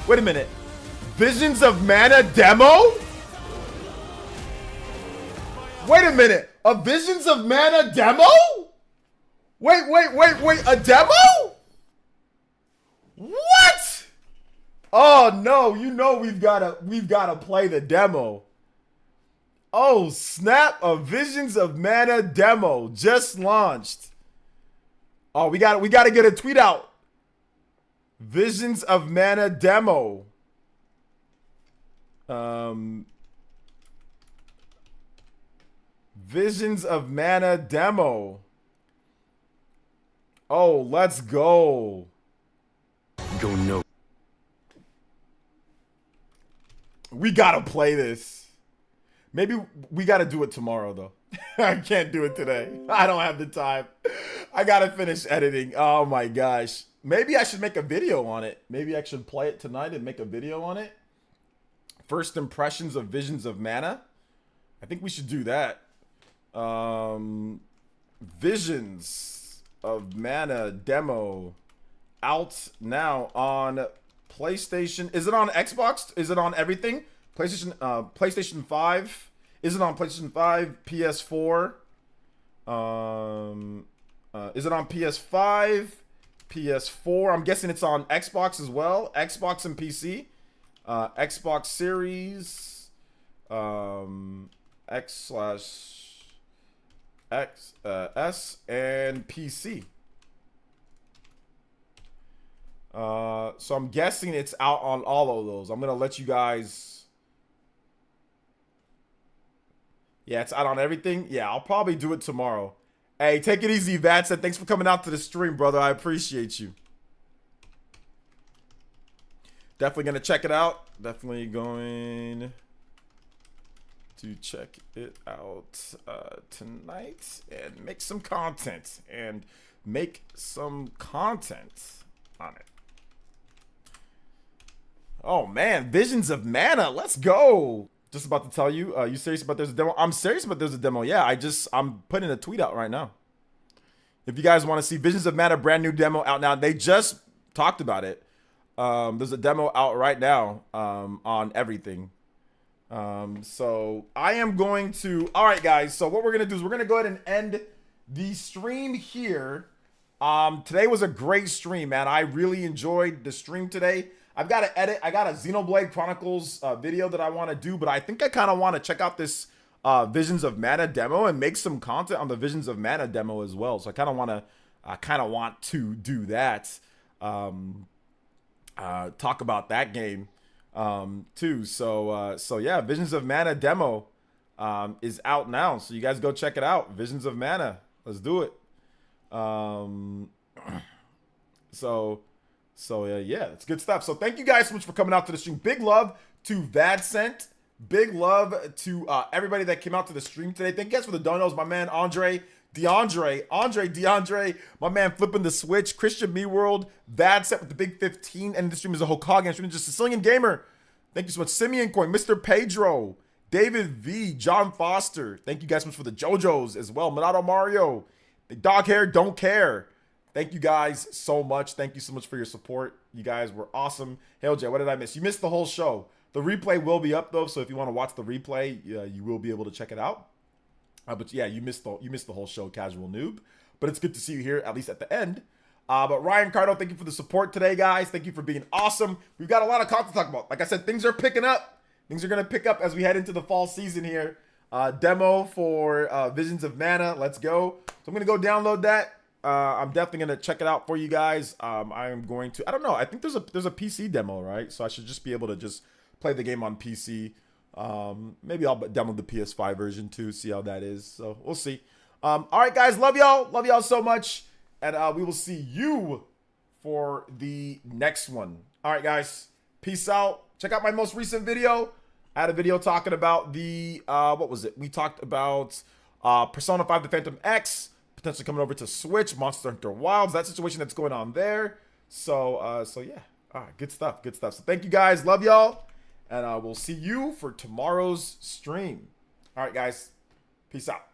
Speaker 1: Wait a minute. Visions of Mana demo? Wait a minute. A Visions of Mana demo? Wait. A demo? What? Oh no, you know we've gotta play the demo. Oh snap, a Visions of Mana demo just launched. Oh, we gotta get a tweet out. Visions of Mana demo. Visions of Mana demo. Oh, let's go.
Speaker 6: Go no.
Speaker 1: We gotta play this. Maybe we gotta do it tomorrow, though. I can't do it today. I don't have the time. I gotta finish editing. Oh my gosh. Maybe I should make a video on it. Maybe I should play it tonight and make a video on it. First impressions of Visions of Mana. I think we should do that. Visions of Mana demo out now on PlayStation. Is it on Xbox? Is it on everything? PlayStation 5. Is it on PlayStation 5? PS4. Is it on PS5? PS4. I'm guessing it's on Xbox as well. Xbox and PC. Xbox Series. X/S and PC. So I'm guessing it's out on all of those. I'm gonna let you guys. Yeah, it's out on everything. Yeah, I'll probably do it tomorrow. Hey, take it easy, Vats, and thanks for coming out to the stream, brother. I appreciate you. Definitely gonna check it out. Definitely going to check it out tonight and make some content on it. Oh man, Visions of Mana, let's go. Just about to tell you, you serious about there's a demo? I'm serious about there's a demo. Yeah, I'm putting a tweet out right now. If you guys want to see Visions of Mana brand new demo out now, they just talked about it. There's a demo out right now on everything. So I am going to, all right guys, so what we're gonna do is we're gonna go ahead and end the stream here. Today was a great stream, man. I really enjoyed the stream today. I've got to edit, I got a Xenoblade Chronicles video that I want to do, but I think I kind of want to check out this Visions of Mana demo and make some content on the Visions of Mana demo as well. So I kind of want to do that. Talk about that game too. So yeah, Visions of Mana demo is out now, so you guys go check it out. Visions of Mana, let's do it. Yeah, it's good stuff. So thank you guys so much for coming out to the stream. Big love to Vadcent. Big love to everybody that came out to the stream today. Thank you guys for the donos. My man DeAndre, my man flipping the switch, Christian Me World, Vadcent with the big 15, and the stream is a Hokage stream, just a Sicilian Gamer. Thank you so much. Simeon Coin, Mr. Pedro, David V, John Foster. Thank you guys so much for the JoJo's as well. Minato Mario, the dog hair don't care. Thank you guys so much. Thank you so much for your support. You guys were awesome. Hail Jay, what did I miss? You missed the whole show. The replay will be up though, so if you want to watch the replay, you will be able to check it out. But yeah, you missed the whole show, Casual Noob. But it's good to see you here, at least at the end. But Ryan Cardo, thank you for the support today, guys. Thank you for being awesome. We've got a lot of content to talk about. Like I said, things are picking up. Things are going to pick up as we head into the fall season here. Demo for Visions of Mana. Let's go. So I'm going to go download that. I'm definitely going to check it out for you guys. I am going to, I don't know. I think there's a PC demo, right? So I should just be able to just play the game on PC. Maybe I'll download the PS5 version too, see how that is. So we'll see. All right, guys. Love y'all so much. And we will see you for the next one. All right, guys. Peace out. Check out my most recent video. I had a video talking about the, what was it? We talked about Persona 5 The Phantom X, potentially coming over to Switch, Monster Hunter Wilds, that situation that's going on there. So yeah. All right, good stuff. So thank you guys. Love y'all. And we'll see you for tomorrow's stream. All right, guys. Peace out.